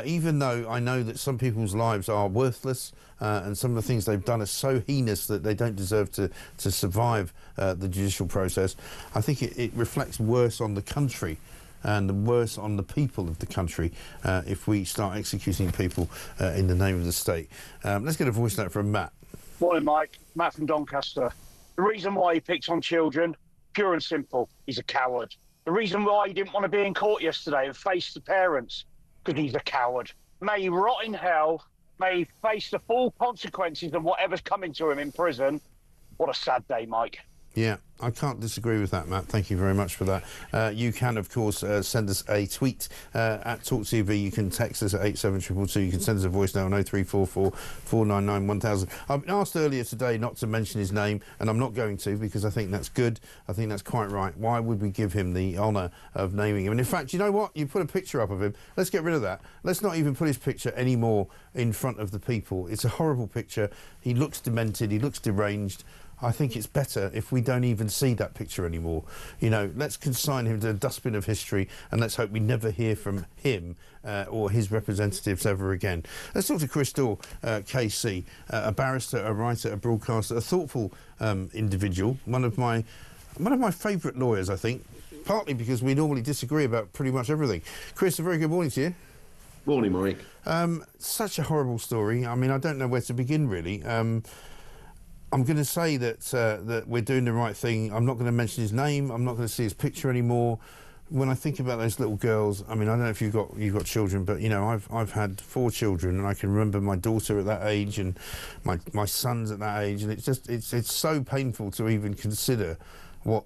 even though I know that some people's lives are worthless and some of the things they've done are so heinous that they don't deserve to survive the judicial process, I think it reflects worse on the country and worse on the people of the country if we start executing people in the name of the state. Let's get a voice note from Matt. Morning, Mike. Matt from Doncaster. The reason why he picks on children, pure and simple, he's a coward. The reason why he didn't want to be in court yesterday and face the parents, because he's a coward. May he rot in hell. May he face the full consequences of whatever's coming to him in prison. What a sad day, Mike. Yeah, I can't disagree with that, Matt. Thank you very much for that. You can, of course, send us a tweet at talkTV. You can text us at 87222. You can send us a voice note on 0344 499 1000. I've been asked earlier today not to mention his name, and I'm not going to because I think that's good. I think that's quite right. Why would we give him the honour of naming him? And in fact, you know what? You put a picture up of him. Let's get rid of that. Let's not even put his picture anymore in front of the people. It's a horrible picture. He looks demented. He looks deranged. I think it's better if we don't even see that picture anymore. You know, let's consign him to the dustbin of history and let's hope we never hear from him or his representatives ever again. Let's talk to Chris Daw, KC, a barrister, a writer, a broadcaster, a thoughtful individual, one of my favourite lawyers, I think, partly because we normally disagree about pretty much everything. Chris, a very good morning to you. Morning, Mike. Such a horrible story. I mean, I don't know where to begin, really. I'm going to say that we're doing the right thing. I'm not going to mention his name. I'm not going to see his picture anymore. When I think about those little girls, I mean, I don't know if you've got children, but you know, I've had 4 children, and I can remember my daughter at that age and my sons at that age, and it's so painful to even consider what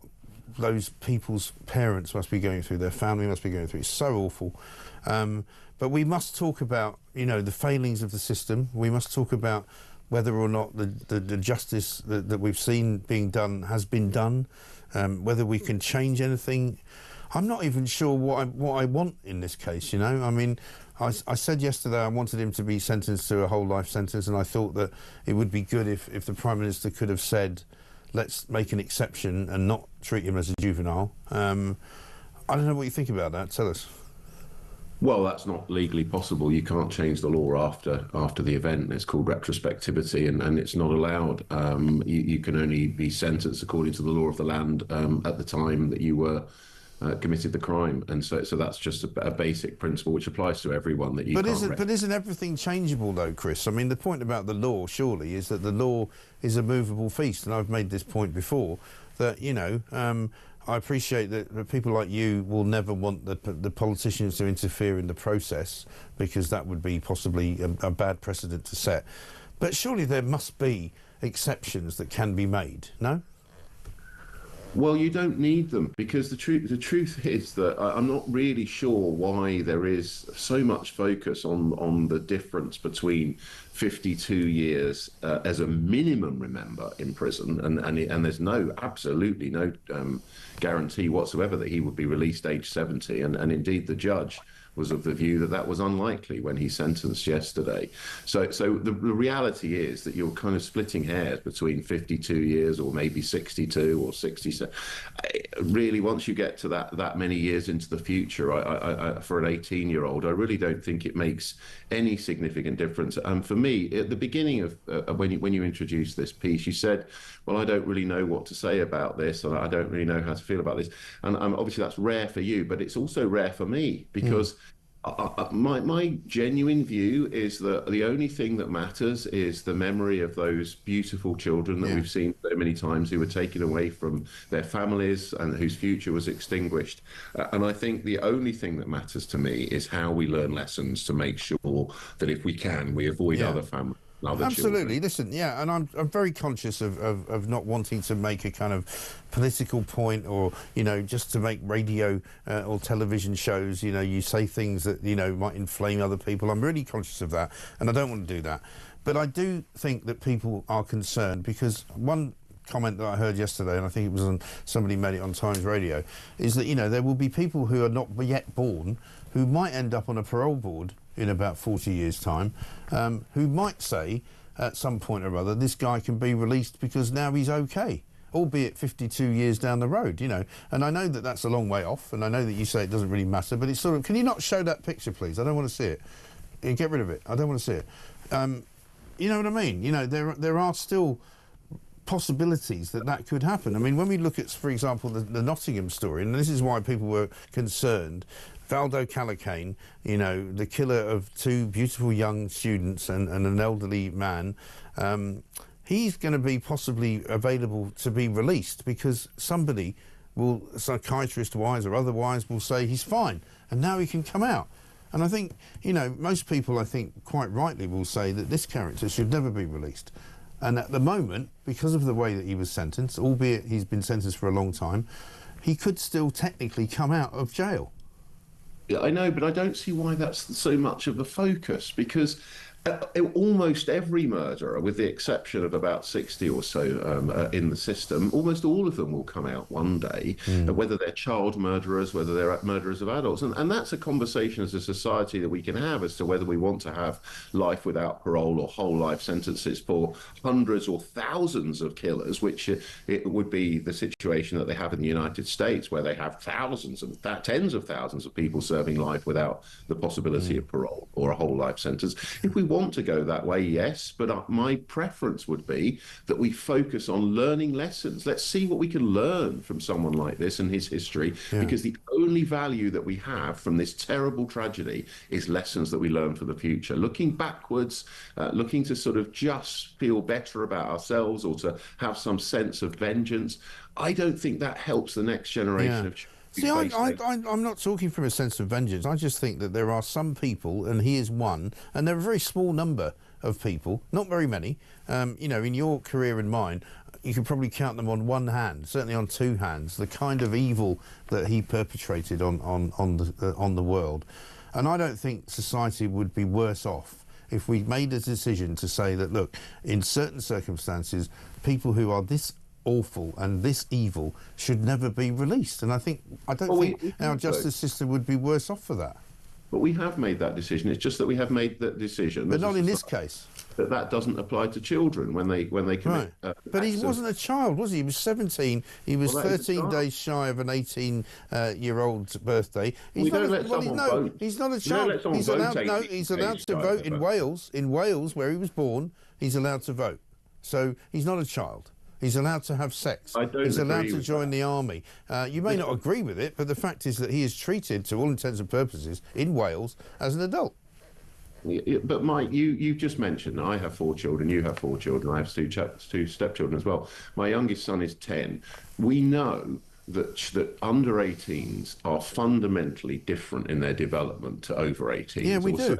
those people's parents must be going through, their family must be going through. It's so awful. But we must talk about, you know, the failings of the system. We must talk about whether or not the justice that we've seen being done has been done, whether we can change anything. I'm not even sure what I want in this case, you know. I mean, I said yesterday I wanted him to be sentenced to a whole life sentence, and I thought that it would be good if the Prime Minister could have said, let's make an exception and not treat him as a juvenile. I don't know what you think about that. Tell us. Well, that's not legally possible. You can't change the law after the event. It's called retrospectivity, and it's not allowed. You can only be sentenced according to the law of the land at the time that you were committed the crime, and so that's just a basic principle which applies to everyone. That you. But isn't everything changeable though, Chris? I mean, the point about the law surely is that the law is a movable feast, and I've made this point before that, you know. I appreciate that people like you will never want the politicians to interfere in the process, because that would be possibly a bad precedent to set. But surely there must be exceptions that can be made, no? Well, you don't need them, because the truth is that I'm not really sure why there is so much focus on the difference between 52 years as a minimum, remember, in prison, and there's absolutely no guarantee whatsoever that he would be released age 70, and indeed the judge was of the view that that was unlikely when he sentenced yesterday. So the reality is that you're kind of splitting hairs between 52 years or maybe 62 or 67. Really, once you get to that many years into the future, I for an 18-year-old, I really don't think it makes any significant difference. And for me, at the beginning of when you introduced this piece, you said, well, I don't really know what to say about this, and I don't really know how to feel about this. And obviously that's rare for you, but it's also rare for me, because My genuine view is that the only thing that matters is the memory of those beautiful children that we've seen so many times who were taken away from their families and whose future was extinguished. And I think the only thing that matters to me is how we learn lessons to make sure that if we can, we avoid other families. Absolutely. Listen, and I'm very conscious of not wanting to make a kind of political point or, just to make radio or television shows, you say things that, might inflame other people. I'm really conscious of that, and I don't want to do that. But I do think that people are concerned because one comment that I heard yesterday, and I think it was somebody made it on Times Radio, is that, there will be people who are not yet born who might end up on a parole board in about 40 years' time, who might say at some point or other, this guy can be released because now he's okay, albeit 52 years down the road, And I know that that's a long way off, and I know that you say it doesn't really matter, but it's sort of, can you not show that picture, please? I don't want to see it. Get rid of it. I don't want to see it. You know what I mean? There are still possibilities that could happen. I mean, when we look at, for example, the Nottingham story, and this is why people were concerned, Valdo Calacane, the killer of two beautiful young students and an elderly man, he's going to be possibly available to be released because somebody will, psychiatrist-wise or otherwise, will say he's fine and now he can come out. And I think, most people, I think, quite rightly will say that this character should never be released. And at the moment, because of the way that he was sentenced, albeit he's been sentenced for a long time, he could still technically come out of jail. Yeah, I know, but I don't see why that's so much of a focus, because almost every murderer, with the exception of about 60 or so in the system, almost all of them will come out one day, whether they're child murderers, whether they're murderers of adults. And that's a conversation as a society that we can have as to whether we want to have life without parole or whole life sentences for hundreds or thousands of killers, which it would be the situation that they have in the United States, where they have thousands and tens of thousands of people serving life without the possibility of parole or a whole life sentence. If we want to go that way, yes, but my preference would be that we focus on learning lessons. Let's see what we can learn from someone like this and his history, because the only value that we have from this terrible tragedy is lessons that we learn for the future. Looking backwards, looking to sort of just feel better about ourselves or to have some sense of vengeance, I don't think that helps the next generation of children. See, I'm not talking from a sense of vengeance. I just think that there are some people, and he is one, and they're a very small number of people, not very many. In your career and mine, you could probably count them on one hand, certainly on two hands, the kind of evil that he perpetrated on the world. And I don't think society would be worse off if we made a decision to say that, look, in certain circumstances, people who are this awful and this evil should never be released, and I don't think our justice system would be worse off for that. But we have made that decision. It's just that we have made that decision, but not in this case. That doesn't apply to children when they commit. Right. But he wasn't a child, was he? He was 17. He was 13 days shy of an 18-year-old's birthday. He's not a child. He's allowed to vote in Wales. In Wales, where he was born, he's allowed to vote. So he's not a child. He's allowed to have sex. He's allowed to join the army. You may not agree with it, but the fact is that he is treated, to all intents and purposes, in Wales as an adult. Yeah, but Mike, you just mentioned I have 4 children, you have 4 children, I have 2 stepchildren as well. My youngest son is 10. We know that under 18s are fundamentally different in their development to over 18s. Yeah, we do.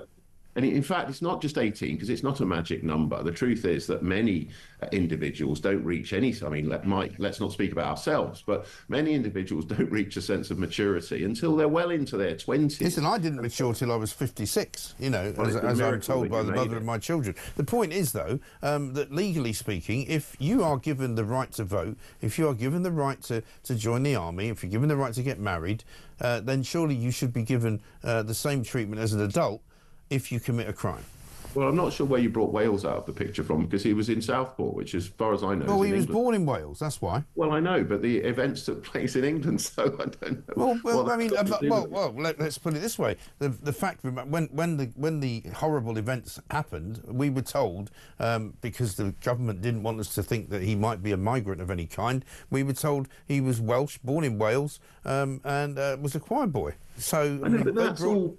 And in fact, it's not just 18, because it's not a magic number. The truth is that many individuals don't reach any... I mean, let's not speak about ourselves, but many individuals don't reach a sense of maturity until they're well into their 20s. Listen, I didn't mature till I was 56, as I'm told by the mother of my children. The point is, though, that legally speaking, if you are given the right to vote, if you are given the right to join the army, if you're given the right to get married, then surely you should be given the same treatment as an adult if you commit a crime. Well, I'm not sure where you brought Wales out of the picture from, because he was in Southport, which, as far as I know, well, he was England. Born in Wales, that's why. Well, I know, but the events took place in England, so I don't know. Let's put it this way: the fact when the horrible events happened, we were told, because the government didn't want us to think that he might be a migrant of any kind, we were told he was Welsh, born in Wales, and was a choir boy. So I know, but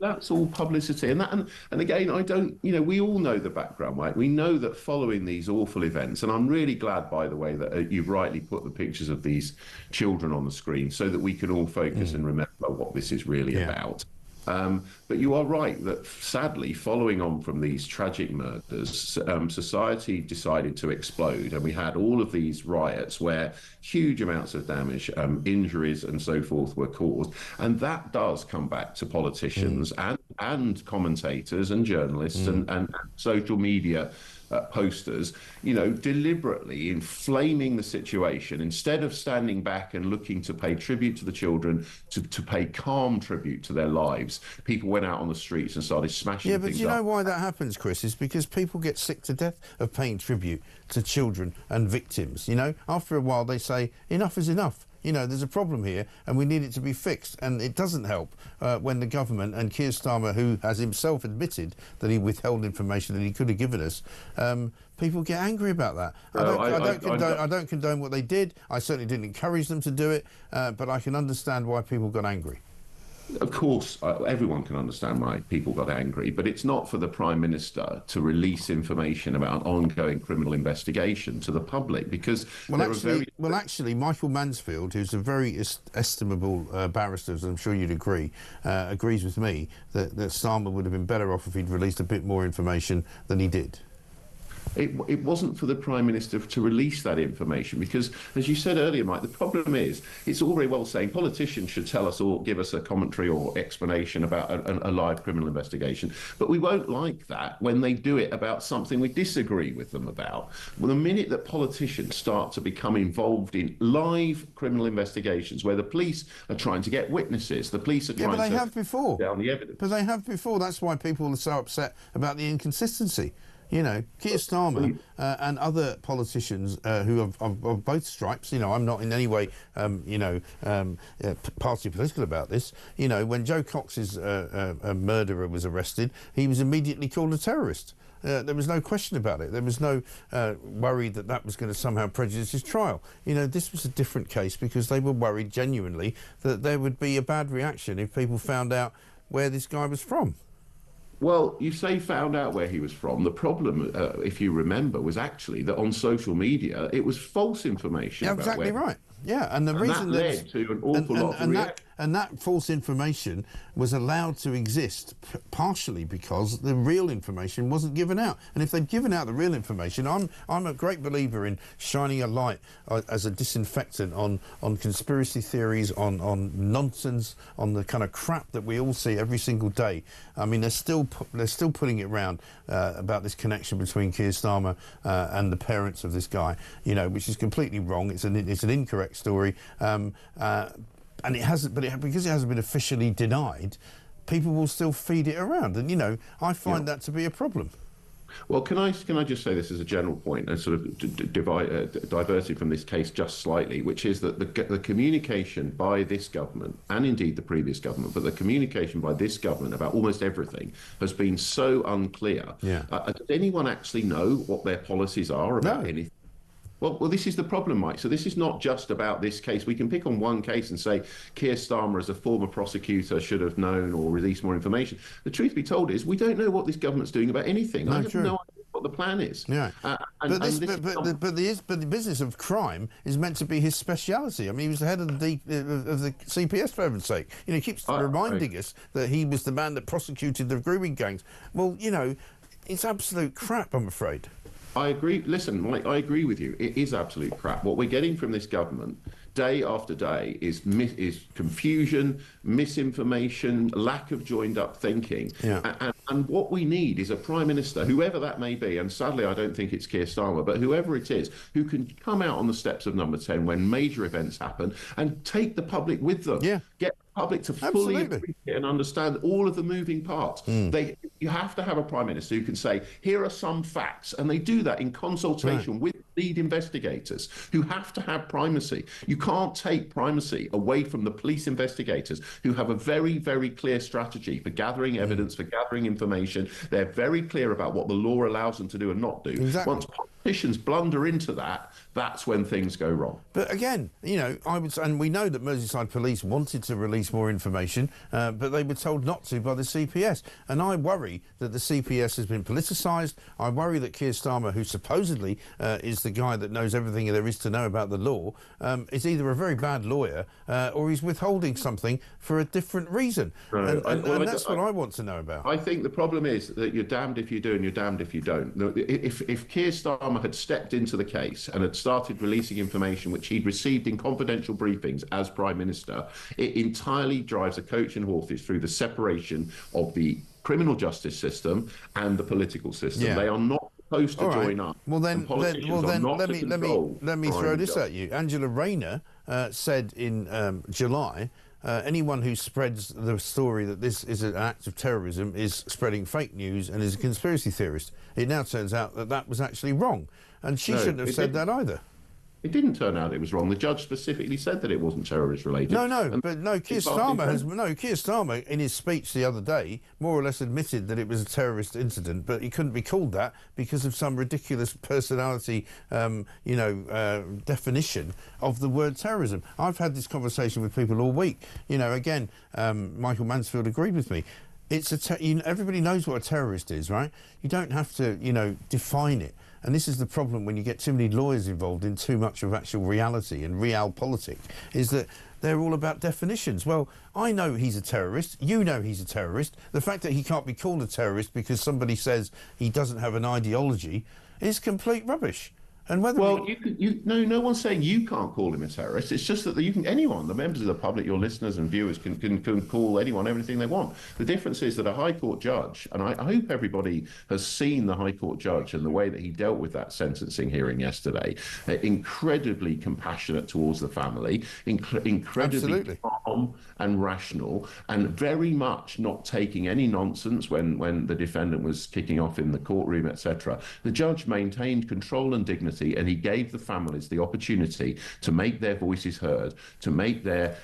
that's all publicity, and again, I don't. We all know the background, right? We know that following these awful events, and I'm really glad, by the way, that you've rightly put the pictures of these children on the screen so that we can all focus and remember what this is really about. But you are right that, sadly, following on from these tragic murders, society decided to explode, and we had all of these riots where huge amounts of damage, injuries and so forth were caused. And that does come back to politicians and commentators and journalists and social media posters, deliberately inflaming the situation instead of standing back and looking to pay tribute to the children, to pay calm tribute to their lives. People went out on the streets and started smashing things up. Yeah, but you know why that happens, Chris? Is because people get sick to death of paying tribute to children and victims. After a while they say enough is enough. There's a problem here and we need it to be fixed. And it doesn't help when the government and Keir Starmer, who has himself admitted that he withheld information that he could have given us, people get angry about that. I don't condone what they did. I certainly didn't encourage them to do it, but I can understand why people got angry. Of course, everyone can understand why people got angry, but it's not for the Prime Minister to release information about an ongoing criminal investigation to the public, because actually, Michael Mansfield, who's a very estimable barrister, as I'm sure you'd agree, agrees with me that Starmer would have been better off if he'd released a bit more information than he did. It wasn't for the Prime Minister to release that information because, as you said earlier, Mike, the problem is it's all very well saying politicians should tell us or give us a commentary or explanation about a live criminal investigation, but we won't like that when they do it about something we disagree with them about. Well, the minute that politicians start to become involved in live criminal investigations where the police are trying to get witnesses, the police are trying to... but they have before. ...down the evidence. But they have before. That's why people are so upset about the inconsistency. Keir Starmer and other politicians who are of both stripes, I'm not in any way, party political about this. When Joe Cox's murderer was arrested, he was immediately called a terrorist. There was no question about it. There was no worry that was going to somehow prejudice his trial. This was a different case because they were worried genuinely that there would be a bad reaction if people found out where this guy was from. Well, you say found out where he was from. The problem, if you remember, was actually that on social media it was false information. Yeah, exactly right. Yeah, and the reason that led to an awful lot of reaction. And that false information was allowed to exist partially because the real information wasn't given out. And if they'd given out the real information, I'm a great believer in shining a light as a disinfectant on conspiracy theories, on nonsense, on the kind of crap that we all see every single day. I mean, they're still putting it around about this connection between Keir Starmer and the parents of this guy, which is completely wrong. It's an incorrect story. And it hasn't, because it hasn't been officially denied, people will still feed it around, and I find that to be a problem. Well, can I just say this as a general point and sort of diverted from this case just slightly, which is that the communication by this government, and indeed the previous government, but the communication by this government about almost everything has been so unclear. Does anyone actually know what their policies are about anything? Well, this is the problem, Mike. So this is not just about this case. We can pick on one case and say Keir Starmer, as a former prosecutor, should have known or released more information. The truth be told is we don't know what this government's doing about anything. I have no idea what the plan is. Yeah. But the business of crime is meant to be his speciality. I mean, he was the head of the CPS, for heaven's sake. He keeps reminding us that he was the man that prosecuted the grooming gangs. Well, it's absolute crap, I'm afraid. I agree. Listen, Mike, I agree with you. It is absolute crap. What we're getting from this government day after day is confusion, misinformation, lack of joined-up thinking. And what we need is a Prime Minister, whoever that may be, and sadly I don't think it's Keir Starmer, but whoever it is, who can come out on the steps of Number 10 when major events happen and take the public with them. Get the public to fully appreciate and understand all of the moving parts. You have to have a Prime Minister who can say, here are some facts, and they do that in consultation with lead investigators who have to have primacy. You can't take primacy away from the police investigators who have a very, very clear strategy for gathering evidence, for gathering information. They're very clear about what the law allows them to do and not do. Exactly. politicians blunder into that, that's when things go wrong. But again, you know, and we know that Merseyside Police wanted to release more information, but they were told not to by the CPS. And I worry that the CPS has been politicised. I worry that Keir Starmer, who supposedly is the guy that knows everything there is to know about the law, is either a very bad lawyer or he's withholding something for a different reason. And that's what I want to know about. I think the problem is that you're damned if you do and you're damned if you don't. If Keir Starmer had stepped into the case and had started releasing information which he'd received in confidential briefings as Prime Minister, it entirely drives a coach and horses through the separation of the criminal justice system and the political system. Yeah. They are not supposed to join up. Well then, let me throw this at you. Angela Rayner said in July, anyone who spreads the story that this is an act of terrorism is spreading fake news and is a conspiracy theorist. It now turns out that that was actually wrong, and she shouldn't have said that either. It didn't turn out it was wrong. The judge specifically said that it wasn't terrorist related. Keir Starmer in his speech the other day more or less admitted that it was a terrorist incident, but he couldn't be called that because of some ridiculous personality, definition of the word terrorism. I've had this conversation with people all week. You know, again, Michael Mansfield agreed with me. It's everybody knows what a terrorist is, right? You don't have to, define it. And this is the problem when you get too many lawyers involved in too much of actual reality and realpolitik, is that they're all about definitions. Well, I know he's a terrorist. You know he's a terrorist. The fact that he can't be called a terrorist because somebody says he doesn't have an ideology is complete rubbish. And whether no one's saying you can't call him a terrorist. It's just that anyone, the members of the public, your listeners and viewers, can call anyone everything they want. The difference is that a High Court judge, and I hope everybody has seen the High Court judge and the way that he dealt with that sentencing hearing yesterday, incredibly compassionate towards the family, incredibly calm and rational, and very much not taking any nonsense when the defendant was kicking off in the courtroom, etc. The judge maintained control and dignity, and he gave the families the opportunity to make their voices heard, to make their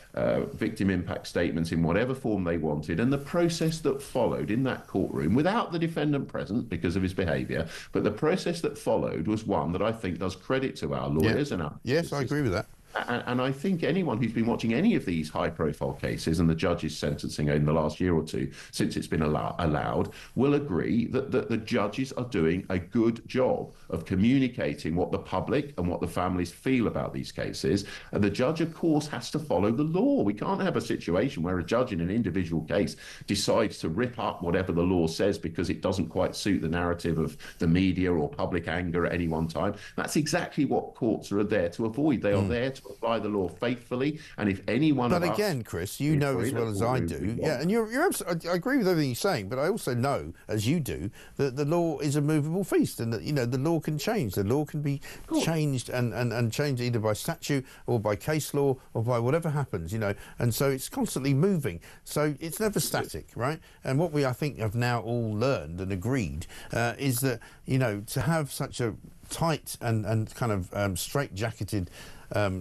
victim impact statements in whatever form they wanted. And the process that followed in that courtroom, without the defendant present because of his behaviour, but the process that followed was one that I think does credit to our lawyers and our... Yes, I agree with that. And I think anyone who's been watching any of these high-profile cases and the judges' sentencing in the last year or two since it's been allowed will agree that the judges are doing a good job of communicating what the public and what the families feel about these cases. And the judge, of course, has to follow the law. We can't have a situation where a judge in an individual case decides to rip up whatever the law says because it doesn't quite suit the narrative of the media or public anger at any one time. That's exactly what courts are there to avoid. They are there to apply the law faithfully, and if anyone But again, Chris, you know as well as I do, and you're absolutely, I agree with everything you're saying, but I also know, as you do, that the law is a movable feast, and that the law can change. The law can be changed and changed either by statute or by case law or by whatever happens, and so it's constantly moving. So it's never static, right? And what I think have now all learned and agreed is that to have such a tight and kind of straight-jacketed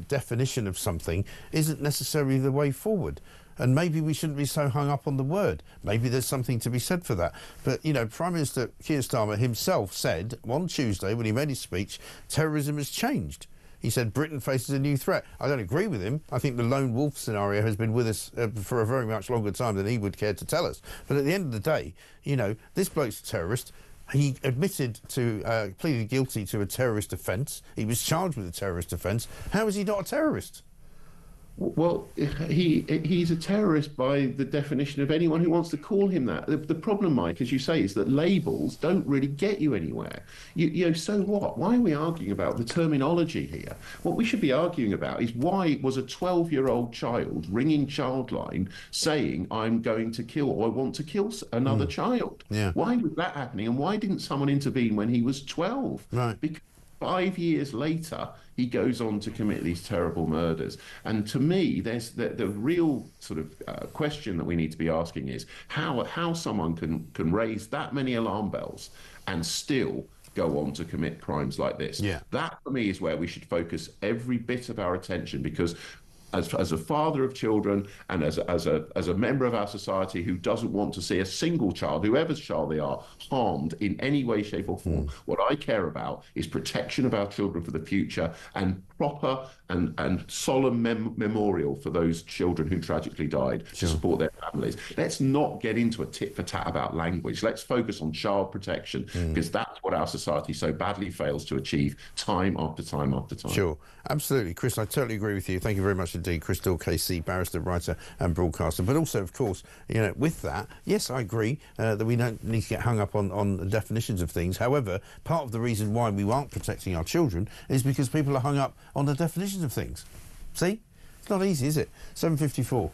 definition of something isn't necessarily the way forward. And maybe we shouldn't be so hung up on the word. Maybe there's something to be said for that. But, Prime Minister Keir Starmer himself said on Tuesday when he made his speech, terrorism has changed. He said Britain faces a new threat. I don't agree with him. I think the lone wolf scenario has been with us for a very much longer time than he would care to tell us. But at the end of the day, this bloke's a terrorist. He admitted to pleaded guilty to a terrorist offence. He was charged with a terrorist offence. How is he not a terrorist? Well, he's a terrorist by the definition of anyone who wants to call him that. The problem, Mike, as you say, is that labels don't really get you anywhere. So what? Why are we arguing about the terminology here? What we should be arguing about is why was a 12-year-old child ringing Childline saying, I'm going to kill or I want to kill another child? Yeah. Why was that happening? And why didn't someone intervene when he was 12? Right. Because 5 years later, he goes on to commit these terrible murders. And to me, there's the real sort of question that we need to be asking is how someone can raise that many alarm bells and still go on to commit crimes like this. Yeah. That, for me, is where we should focus every bit of our attention, because as a father of children and as a member of our society who doesn't want to see a single child, whoever's child they are, harmed in any way, shape or form. What I care about is protection of our children for the future and proper and solemn memorial for those children who tragically died to support their families. Let's not get into a tit for tat about language. Let's focus on child protection because that's what our society so badly fails to achieve time after time after time. Sure, absolutely. Chris, I totally agree with you. Thank you very much indeed. Chris Dill, KC, barrister, writer and broadcaster. But also, of course, you know, with that, yes, I agree that we don't need to get hung up on the definitions of things. However, part of the reason why we aren't protecting our children is because people are hung up on the definitions of things. See? It's not easy, is it? 7:54.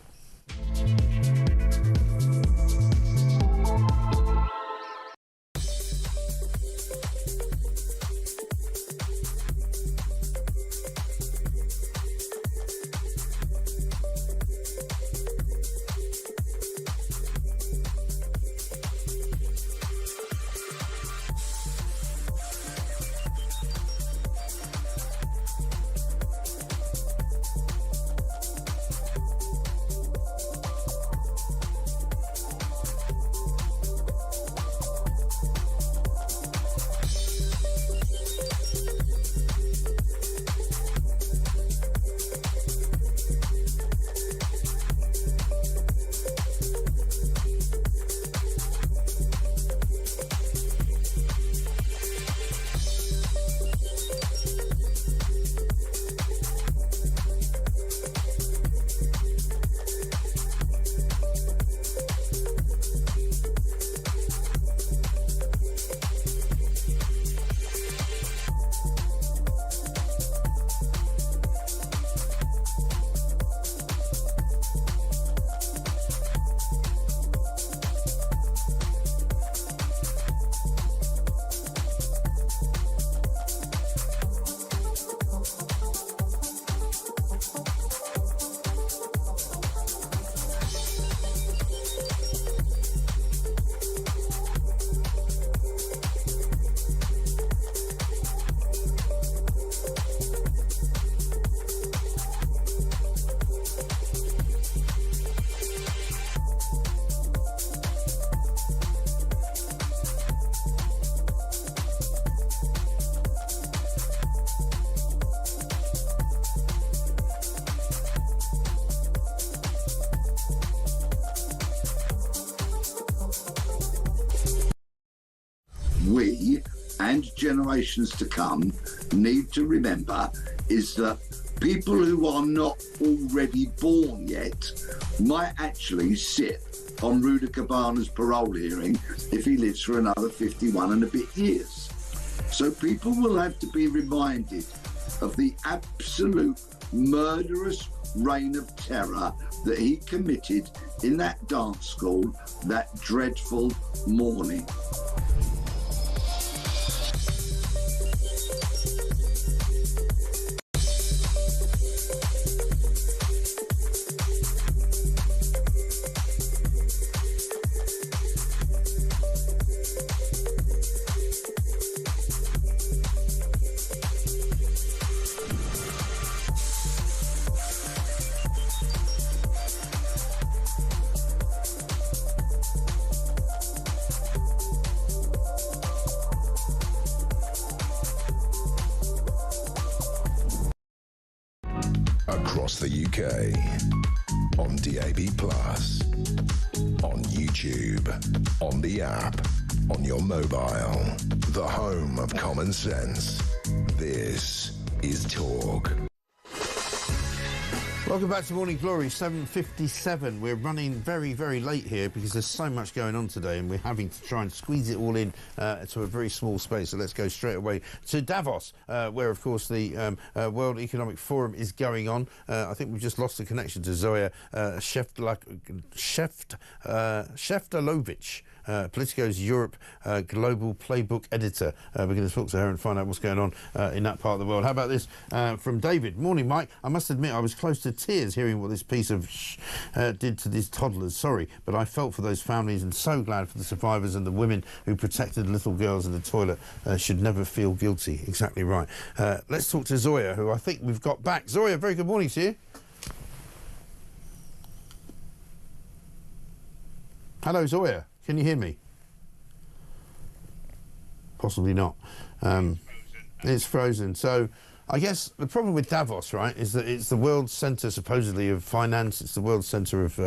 We and generations to come need to remember is that people who are not already born yet might actually sit on Rudy Cabana's parole hearing if he lives for another 51 and a bit years. So people will have to be reminded of the absolute murderous reign of terror that he committed in that dance school that dreadful morning. Across the UK, on DAB+, on YouTube, on the app, on your mobile, the home of common sense. This is Talk. Welcome back to Morning Glory, 7:57. We're running very, very late here because there's so much going on today and we're having to try and squeeze it all in to a very small space. So let's go straight away to Davos, where, of course, the World Economic Forum is going on. I think we've just lost the connection to Zoya Sheftalovic, Politico's Europe Global Playbook Editor. We're going to talk to her and find out what's going on in that part of the world. How about this from David? Morning, Mike. I must admit I was close to tears hearing what this piece of did to these toddlers. Sorry, but I felt for those families and so glad for the survivors and the women who protected little girls in the toilet should never feel guilty. Exactly right. Let's talk to Zoya, who I think we've got back. Zoya, very good morning to you. Hello, Zoya. Can you hear me? Possibly not. It's frozen. So I guess the problem with Davos, right, is that it's the world centre, supposedly, of finance. It's the world centre of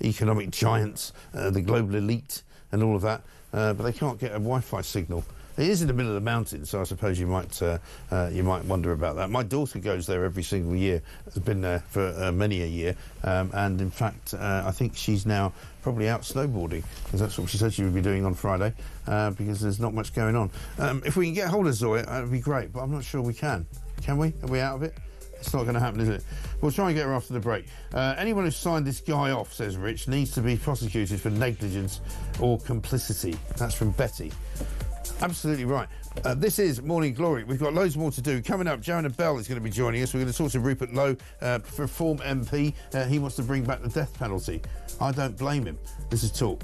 economic giants, the global elite and all of that. But they can't get a Wi-Fi signal. It is in the middle of the mountains, so I suppose you might wonder about that. My daughter goes there every single year. Has been there for many a year, and in fact, I think she's now probably out snowboarding, because that's what she said she would be doing on Friday, because there's not much going on. If we can get hold of Zoya, that would be great, but I'm not sure we can. Can we? Are we out of it? It's not going to happen, is it? We'll try and get her after the break. Anyone who signed this guy off, says Rich, needs to be prosecuted for negligence or complicity. That's from Betty. Absolutely right. This is Morning Glory. We've got loads more to do. Coming up, Joanna Bell is going to be joining us. We're going to talk to Rupert Lowe, Reform MP. He wants to bring back the death penalty. I don't blame him. This is Talk.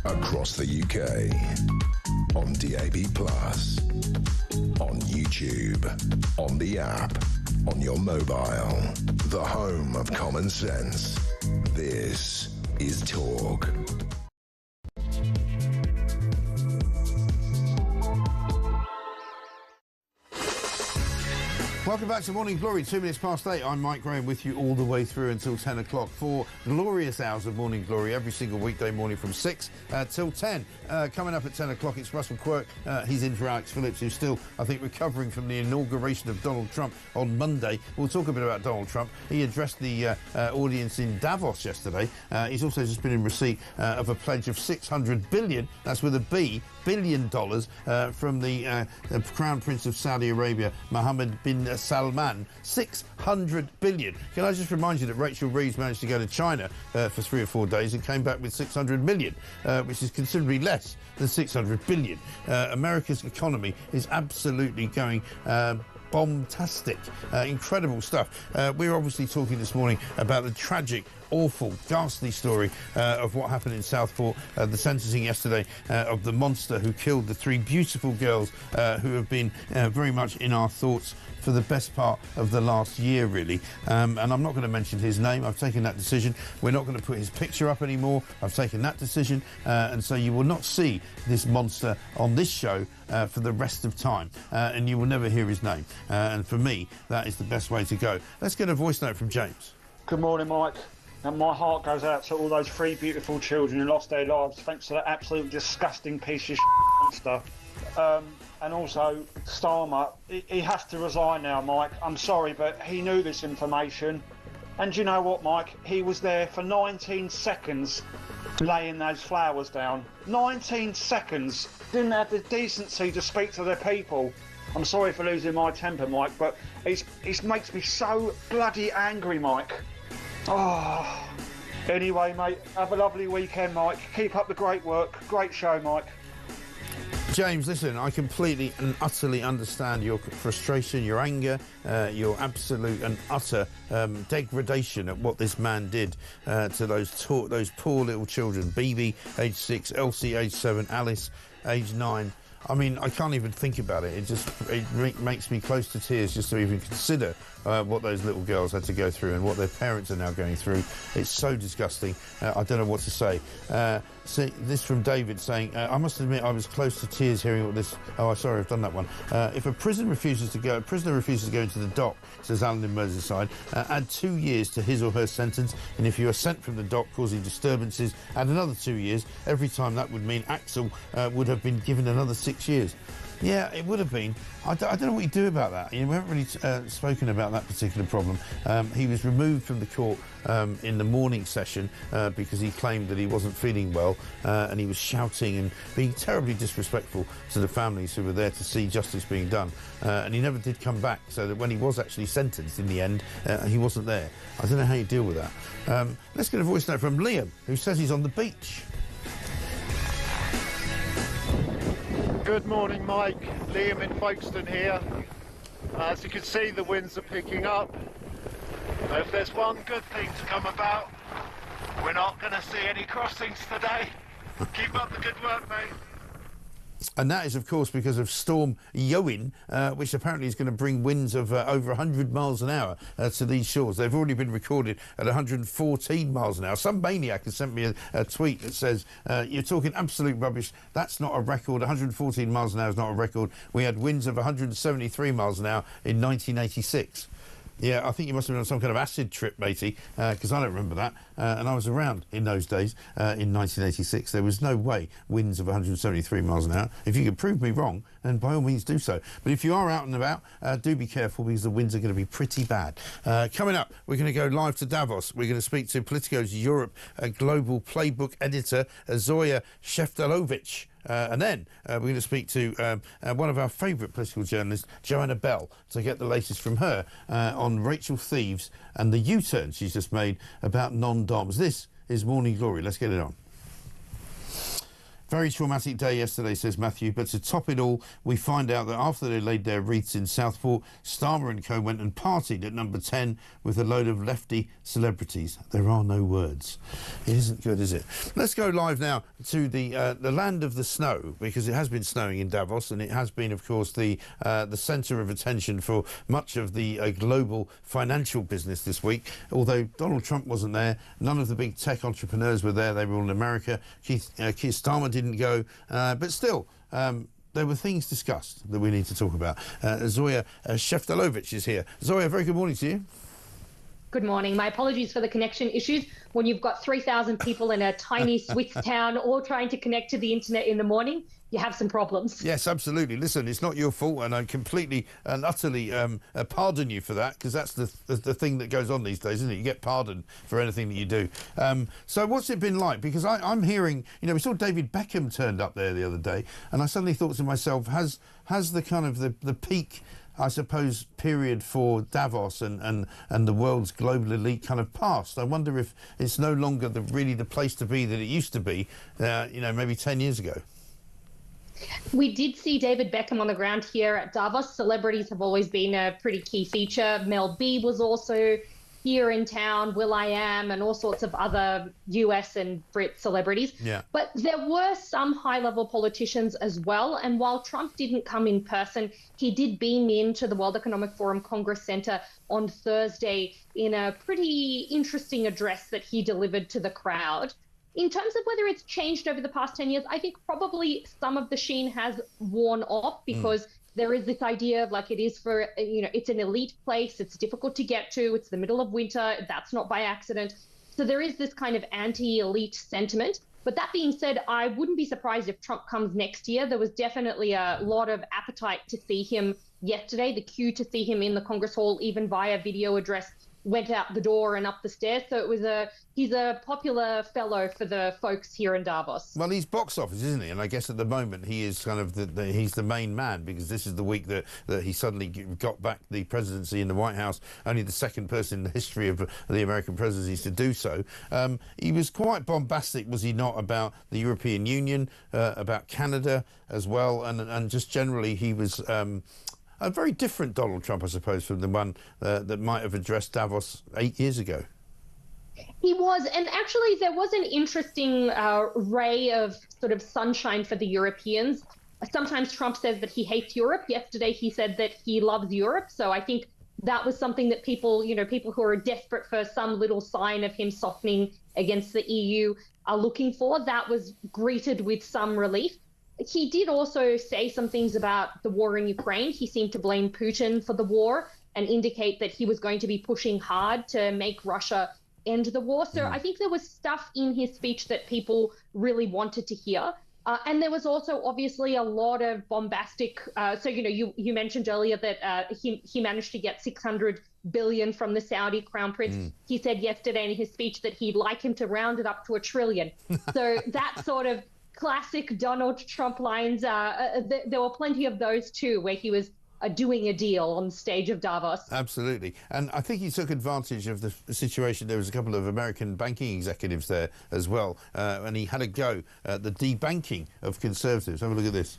Across the UK, on DAB+, on YouTube, on the app, on your mobile, the home of common sense. This is Talk. Welcome back to Morning Glory, 2 minutes past 8. I'm Mike Graham with you all the way through until 10 o'clock for glorious hours of Morning Glory every single weekday morning from 6 till 10. Coming up at 10 o'clock, it's Russell Quirk. He's in for Alex Phillips, who's still, I think, recovering from the inauguration of Donald Trump on Monday. We'll talk a bit about Donald Trump. He addressed the audience in Davos yesterday. He's also just been in receipt of a pledge of $600 billion, that's with a B, $billion from the Crown Prince of Saudi Arabia, Mohammed bin Salman. $600 billion. Can I just remind you that Rachel Reeves managed to go to China for 3 or 4 days and came back with $600 million, which is considerably less than $600 billion. America's economy is absolutely going bombastic. Incredible stuff. We're obviously talking this morning about the tragic awful, ghastly story of what happened in Southport, the sentencing yesterday of the monster who killed the 3 beautiful girls who have been very much in our thoughts for the best part of the last year, really. And I'm not going to mention his name. I've taken that decision. We're not going to put his picture up anymore. I've taken that decision. And so you will not see this monster on this show for the rest of time. And you will never hear his name. And for me, that is the best way to go. Let's get a voice note from James. Good morning, Mike. And my heart goes out to all those 3 beautiful children who lost their lives thanks to that absolute disgusting piece of monster. And also, Starmer, he has to resign now, Mike. I'm sorry, but he knew this information. And you know what, Mike? He was there for 19 seconds laying those flowers down. 19 seconds. Didn't have the decency to speak to their people. I'm sorry for losing my temper, Mike, but it makes me so bloody angry, Mike. Oh. Anyway, mate, have a lovely weekend, Mike. Keep up the great work. Great show, Mike. James, listen, I completely and utterly understand your frustration, your anger, your absolute and utter degradation at what this man did to those poor little children. BB, age 6, Elsie, age 7, Alice, age 9. I mean, I can't even think about it. It makes me close to tears just to even consider what those little girls had to go through and what their parents are now going through. It's so disgusting. I don't know what to say. See, this from David saying, I must admit I was close to tears hearing what this... Oh, sorry, I've done that one. If a prisoner refuses to go into the dock, says Alan in Merseyside, add 2 years to his or her sentence, and if you are sent from the dock causing disturbances, add another 2 years. Every time that would mean Axel would have been given another 6 years. Yeah, it would have been. I don't know what you do about that. We haven't really spoken about that particular problem. He was removed from the court in the morning session because he claimed that he wasn't feeling well and he was shouting and being terribly disrespectful to the families who were there to see justice being done. And he never did come back, so that when he was actually sentenced in the end, he wasn't there. I don't know how you deal with that. Let's get a voice note from Liam, who says he's on the beach. Good morning, Mike. Liam in Folkestone here. As you can see, the winds are picking up. If there's one good thing to come about, we're not going to see any crossings today. Keep up the good work, mate. And that is, of course, because of Storm Eowyn, which apparently is going to bring winds of over 100 miles an hour to these shores. They've already been recorded at 114 miles an hour. Some maniac has sent me a tweet that says, you're talking absolute rubbish. That's not a record. 114 miles an hour is not a record. We had winds of 173 miles an hour in 1986. Yeah, I think you must have been on some kind of acid trip, matey, because I don't remember that. And I was around in those days, in 1986. There was no way winds of 173 miles an hour. If you could prove me wrong, then by all means do so. But if you are out and about, do be careful because the winds are going to be pretty bad. Coming up, we're going to go live to Davos. We're going to speak to Politico's Europe Global Playbook editor, Zoya Sheftalovich. And then we're going to speak to one of our favourite political journalists, Joanna Bell, to get the latest from her on Rachel Thieves and the U-turn she's just made about non-doms. This is Morning Glory. Let's get it on. Very traumatic day yesterday, says Matthew, but to top it all, we find out that after they laid their wreaths in Southport, Starmer and co went and partied at number 10 with a load of lefty celebrities. There are no words. It isn't good, is it? Let's go live now to the land of the snow, because it has been snowing in Davos, and it has been, of course, the centre of attention for much of the global financial business this week. Although Donald Trump wasn't there, none of the big tech entrepreneurs were there. They were all in America. Keir Starmer didn't go, but still, there were things discussed that we need to talk about. Zoya Sheftalovich is here. Zoya, very good morning to you. Good morning. My apologies for the connection issues. When you've got 3,000 people in a tiny Swiss town all trying to connect to the internet in the morning, you have some problems. Yes, absolutely. Listen, it's not your fault, and I completely and utterly pardon you for that, because that's the thing that goes on these days, isn't it? You get pardoned for anything that you do. So what's it been like? Because I'm hearing, we saw David Beckham turned up there the other day, and I suddenly thought to myself, has the kind of the peak, I suppose, period for Davos and the world's global elite kind of passed? I wonder if it's no longer really the place to be that it used to be, maybe 10 years ago. We did see David Beckham on the ground here at Davos. Celebrities have always been a pretty key feature. Mel B was also here in town, will.i.am, and all sorts of other US and Brit celebrities. Yeah. But there were some high-level politicians as well. And while Trump didn't come in person, he did beam into the World Economic Forum Congress Center on Thursday in a pretty interesting address that he delivered to the crowd. In terms of whether it's changed over the past 10 years, I think probably some of the sheen has worn off because there is this idea of like it is for, it's an elite place. It's difficult to get to. It's the middle of winter. That's not by accident. So there is this kind of anti-elite sentiment. But that being said, I wouldn't be surprised if Trump comes next year. There was definitely a lot of appetite to see him yesterday. The queue to see him in the Congress Hall, even via video address, went out the door and up the stairs. So it was he's a popular fellow for the folks here in Davos. Well, he's box office, isn't he? And I guess at the moment he is kind of he's the main man, because this is the week that he suddenly got back the presidency in the White House, only the second person in the history of the American presidencies to do so. He was quite bombastic, was he not, about the European Union, about Canada as well, and just generally he was a very different Donald Trump, I suppose, from the one that might have addressed Davos 8 years ago. He was, and actually there was an interesting ray of sort of sunshine for the Europeans. Sometimes Trump says that he hates Europe. Yesterday he said that he loves Europe. So I think that was something that people who are desperate for some little sign of him softening against the EU are looking for. That was greeted with some relief. He did also say some things about the war in Ukraine. He seemed to blame Putin for the war and indicate that he was going to be pushing hard to make Russia end the war. So I think there was stuff in his speech that people really wanted to hear. And there was also obviously a lot of bombastic. You mentioned earlier that he managed to get $600 billion from the Saudi crown prince. He said yesterday in his speech that he'd like him to round it up to $1 trillion. So that sort of classic Donald Trump lines. There were plenty of those too, where he was doing a deal on the stage of Davos. Absolutely. And I think he took advantage of the situation. There was a couple of American banking executives there as well, and he had a go at the debanking of conservatives. Have a look at this.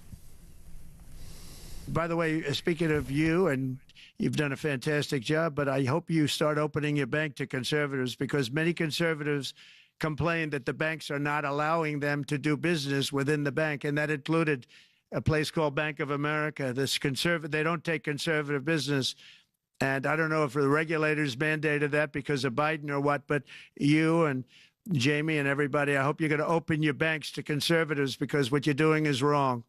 By the way, speaking of you, and you've done a fantastic job, but I hope you start opening your bank to conservatives, because many conservatives complained that the banks are not allowing them to do business within the bank, and that included a place called Bank of America. They don't take conservative business, and I don't know if the regulators mandated that because of Biden or what, but you and Jamie and everybody, I hope you're going to open your banks to conservatives, because what you're doing is wrong.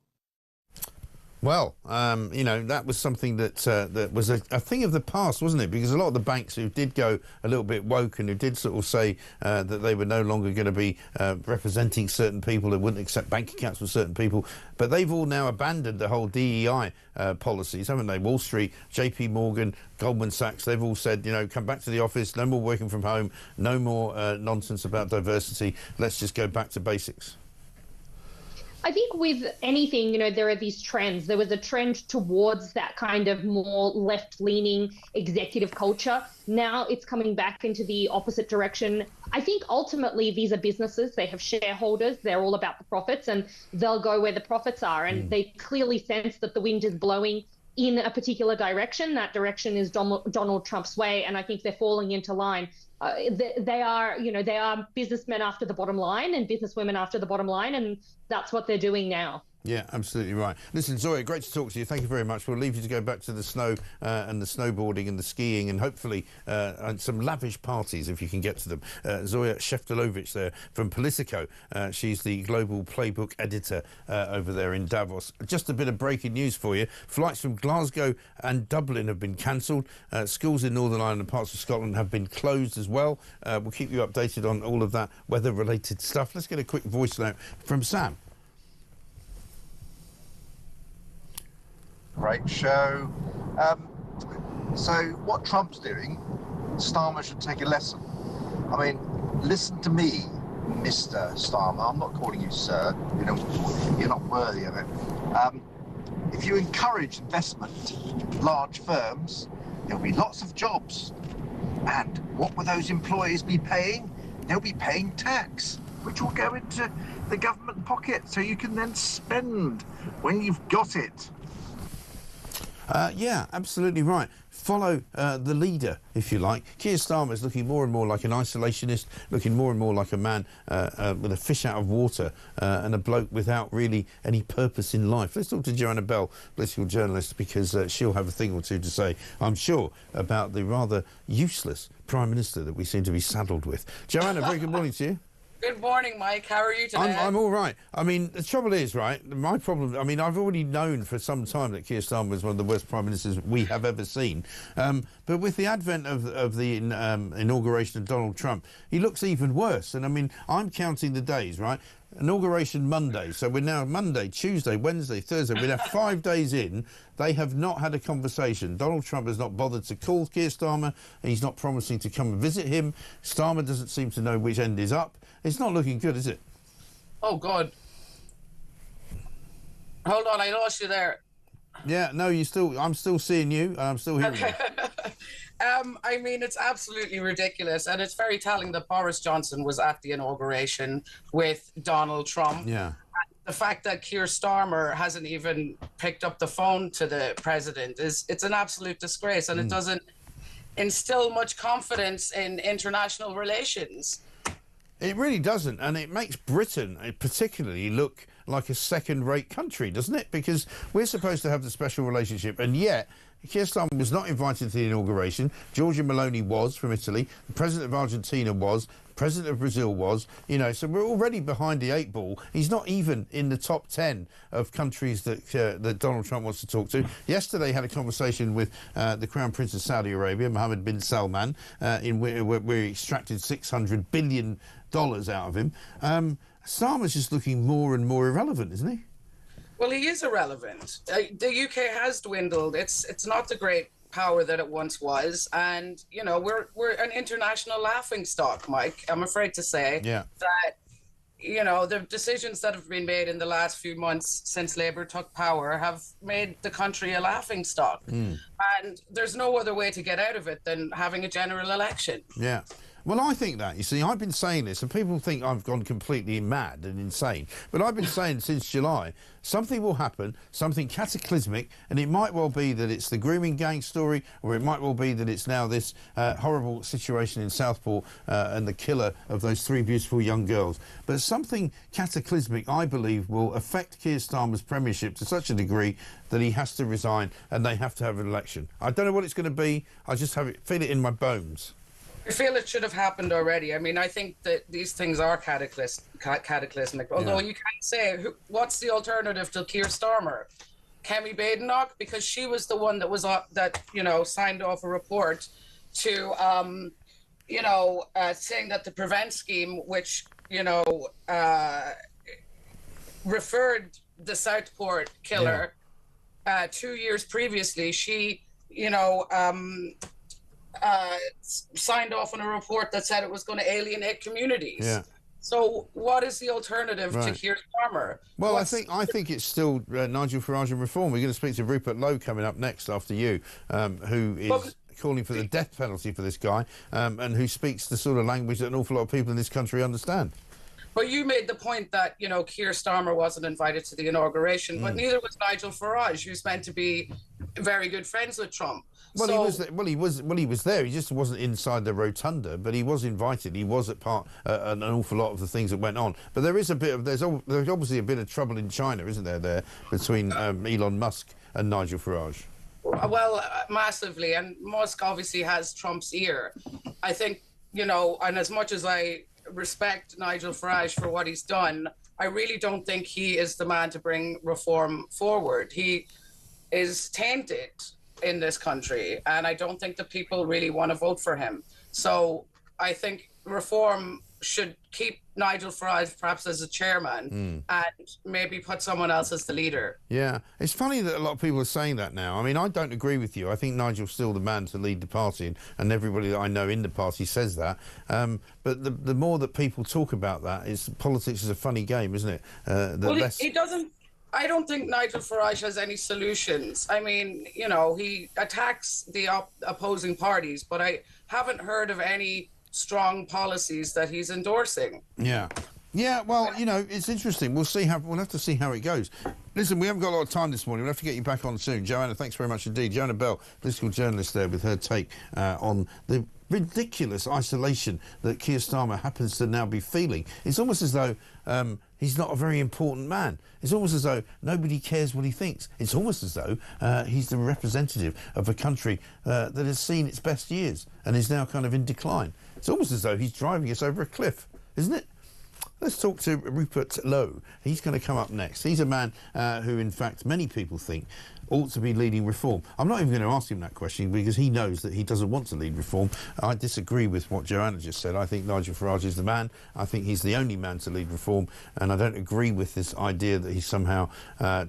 Well, that was something that was a thing of the past, wasn't it? Because a lot of the banks who did go a little bit woke and who did sort of say that they were no longer going to be representing certain people, that wouldn't accept bank accounts for certain people, but they've all now abandoned the whole DEI policies, haven't they? Wall Street, JP Morgan, Goldman Sachs, they've all said, come back to the office, no more working from home, no more nonsense about diversity, let's just go back to basics. I think with anything, there are these trends. There was a trend towards that kind of more left-leaning executive culture. Now it's coming back into the opposite direction. I think ultimately these are businesses. They have shareholders. They're all about the profits, and they'll go where the profits are. And they clearly sense that the wind is blowing in a particular direction. That direction is Donald Trump's way, and I think they're falling into line. They are businessmen after the bottom line and businesswomen after the bottom line, and that's what they're doing now. Yeah, absolutely right. Listen, Zoya, great to talk to you. Thank you very much. We'll leave you to go back to the snow and the snowboarding and the skiing, and hopefully some lavish parties if you can get to them. Zoya Sheftelovich there from Politico. She's the global playbook editor over there in Davos. Just a bit of breaking news for you. Flights from Glasgow and Dublin have been cancelled. Schools in Northern Ireland and parts of Scotland have been closed as well. We'll keep you updated on all of that weather-related stuff. Let's get a quick voice note from Sam. Great show. So what Trump's doing, Starmer should take a lesson. I mean, listen to me, Mr. Starmer. I'm not calling you sir. You're not worthy of it. If you encourage investment, large firms, there'll be lots of jobs. And what will those employees be paying? They'll be paying tax, which will go into the government pocket, so you can then spend when you've got it. Yeah, absolutely right. Follow the leader, if you like. Keir Starmer is looking more and more like an isolationist, looking more and more like a man with a fish out of water and a bloke without really any purpose in life. Let's talk to Joanna Bell, political journalist, because she'll have a thing or two to say, I'm sure, about the rather useless Prime Minister that we seem to be saddled with. Joanna, very good morning to you. Good morning, Mike. How are you today? I'm all right. I mean, the trouble is, right, my problem, I mean, I've already known for some time that Keir Starmer was one of the worst prime ministers we have ever seen. But with the advent of the inauguration of Donald Trump, he looks even worse. And, I mean, I'm counting the days, right? Inauguration Monday. So we're now Monday, Tuesday, Wednesday, Thursday. We're now 5 days in. They have not had a conversation. Donald Trump has not bothered to call Keir Starmer. He's not promising to come and visit him. Starmer doesn't seem to know which end is up. It's not looking good, is it? Oh, God. Hold on, I lost you there. Yeah, no, I'm still seeing you, and I'm still hearing you. I mean, it's absolutely ridiculous, and it's very telling that Boris Johnson was at the inauguration with Donald Trump. Yeah. The fact that Keir Starmer hasn't even picked up the phone to the president it's an absolute disgrace, and it doesn't instill much confidence in international relations. It really doesn't, and it makes Britain particularly look like a second-rate country, doesn't it? Because we're supposed to have the special relationship, and yet Keir Starmer was not invited to the inauguration. Giorgia Meloni was, from Italy. The President of Argentina was. The President of Brazil was. You know, so we're already behind the eight ball. He's not even in the top 10 of countries that Donald Trump wants to talk to. Yesterday, he had a conversation with the Crown Prince of Saudi Arabia, Mohammed bin Salman, in where we extracted $600 billion out of him. Starmer's just looking more and more irrelevant, isn't he? Well, he is irrelevant. The UK has dwindled. It's not the great power that it once was, and you know we're an international laughingstock, Mike. I'm afraid to say that you know the decisions that have been made in the last few months since Labour took power have made the country a laughingstock, and there's no other way to get out of it than having a general election. Yeah. Well, I think that, you see, I've been saying this, and people think I've gone completely mad and insane, but I've been saying since July, something will happen, something cataclysmic, and it might well be that it's the grooming gang story, or it might well be that it's now this horrible situation in Southport and the killer of those three beautiful young girls. But something cataclysmic, I believe, will affect Keir Starmer's premiership to such a degree that he has to resign and they have to have an election. I don't know what it's going to be, I just feel it in my bones. I feel it should have happened already. I mean, I think that these things are cataclysmic. Although you can't say, what's the alternative to Keir Starmer? Kemi Badenoch? Because she was the one that was signed off a report to, saying that the Prevent scheme, which, referred the Southport killer 2 years previously, she, signed off on a report that said it was going to alienate communities. Yeah. So what is the alternative to Keir Starmer? Well, I think it's still Nigel Farage and reform. We're going to speak to Rupert Lowe coming up next after you, who is calling for the death penalty for this guy, and who speaks the sort of language that an awful lot of people in this country understand. But you made the point that, Keir Starmer wasn't invited to the inauguration, but neither was Nigel Farage, who's meant to be very good friends with Trump. Well, he was there. He just wasn't inside the rotunda, but he was invited. He was at part an awful lot of the things that went on. But there's obviously a bit of trouble in China, isn't there between Elon Musk and Nigel Farage? Well, massively, and Musk obviously has Trump's ear. I think, and as much as I respect Nigel Farage for what he's done, I really don't think he is the man to bring reform forward. He is tainted in this country, and I don't think the people really want to vote for him. So I think reform should keep Nigel Farage perhaps as a chairman and maybe put someone else as the leader. Yeah, it's funny that a lot of people are saying that now. I mean, I don't agree with you. I think Nigel's still the man to lead the party, and everybody that I know in the party says that. But the more that people talk about that, politics is a funny game, isn't it? He doesn't. I don't think Nigel Farage has any solutions. I mean, he attacks the opposing parties, but I haven't heard of any strong policies that he's endorsing. Yeah. Yeah, well, you know, it's interesting. We'll have to see how it goes. Listen, we haven't got a lot of time this morning. We'll have to get you back on soon. Joanna, thanks very much indeed. Joanna Bell, political journalist there, with her take on the ridiculous isolation that Keir Starmer happens to now be feeling. It's almost as though he's not a very important man. It's almost as though nobody cares what he thinks. It's almost as though he's the representative of a country that has seen its best years and is now kind of in decline. It's almost as though he's driving us over a cliff, isn't it? Let's talk to Rupert Lowe. He's going to come up next. He's a man who, in fact, many people think ought to be leading reform. I'm not even going to ask him that question because he knows that he doesn't want to lead reform. I disagree with what Joanna just said. I think Nigel Farage is the man. I think he's the only man to lead reform, and I don't agree with this idea that he's somehow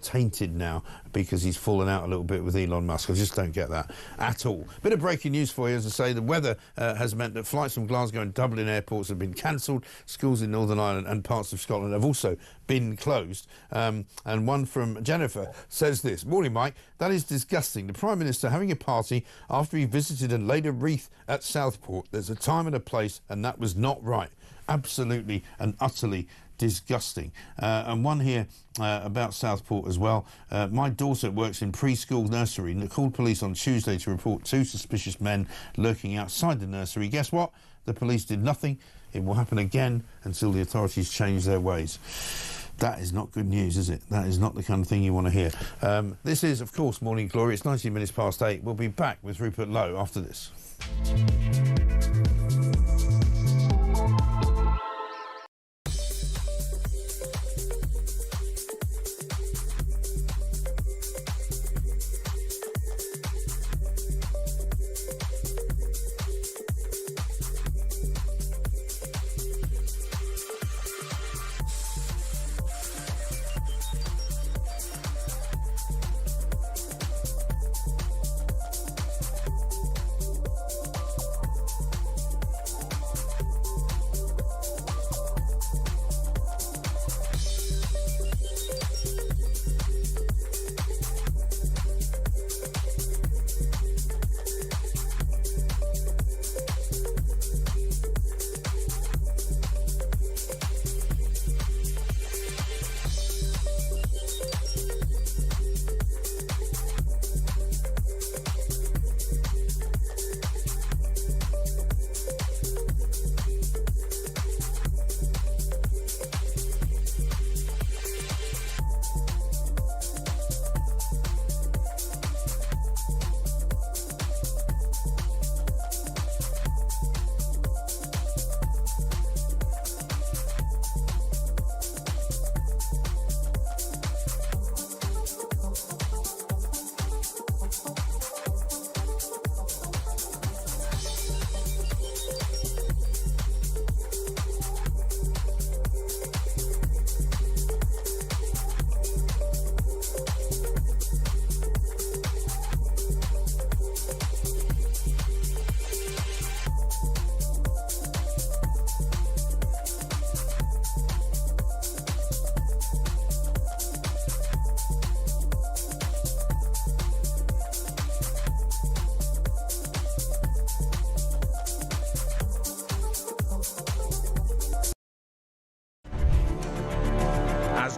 tainted now because he's fallen out a little bit with Elon Musk. I just don't get that at all. Bit of breaking news for you, as I say. The weather has meant that flights from Glasgow and Dublin airports have been cancelled. Schools in Northern Ireland and parts of Scotland have also been closed. And one from Jennifer says this: "Morning, Mike. That is disgusting. The Prime Minister having a party after he visited and laid a wreath at Southport. There's a time and a place, and that was not right. Absolutely and utterly disgusting." And one here about Southport as well. "My daughter works in preschool nursery and called police on Tuesday to report 2 suspicious men lurking outside the nursery. Guess what? The police did nothing. It will happen again until the authorities change their ways." That is not good news, is it? That is not the kind of thing you want to hear. This is, of course, Morning Glory. It's 19 minutes past 8. We'll be back with Rupert Lowe after this.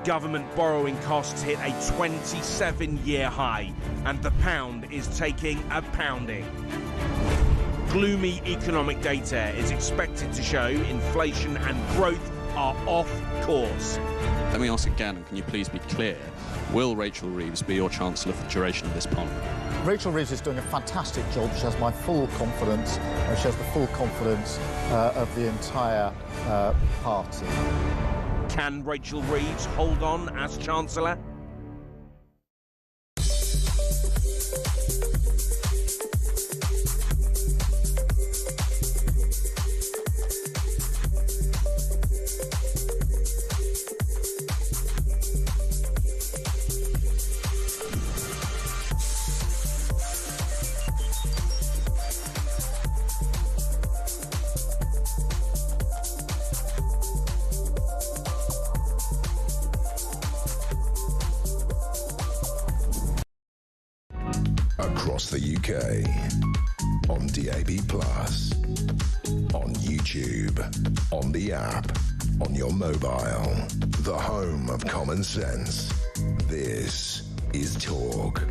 Government borrowing costs hit a 27-year high, and the pound is taking a pounding. Gloomy economic data is expected to show inflation and growth are off course. Let me ask again, and can you please be clear, will Rachel Reeves be your Chancellor for the duration of this parliament? Rachel Reeves is doing a fantastic job. She has my full confidence, and she has the full confidence of the entire party. Can Rachel Reeves hold on as Chancellor? across the UK, on DAB+, on YouTube, on the app, on your mobile, the home of common sense. This is Talk.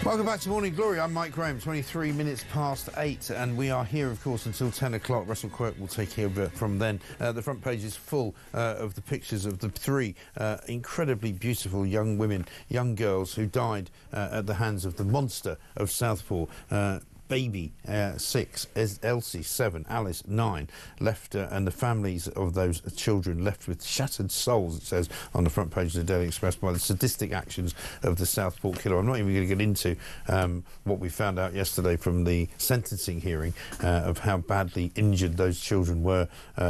Welcome back to Morning Glory. I'm Mike Graham, 23 minutes past 8, and we are here, of course, until 10 o'clock. Russell Quirk will take over from then. The front page is full of the pictures of the three incredibly beautiful young women, young girls who died at the hands of the monster of Southport. Baby 6, Elsie 7, Alice 9, left, and the families of those children left with shattered souls, it says on the front page of the Daily Express, by the sadistic actions of the Southport killer. I'm not even going to get into what we found out yesterday from the sentencing hearing of how badly injured those children were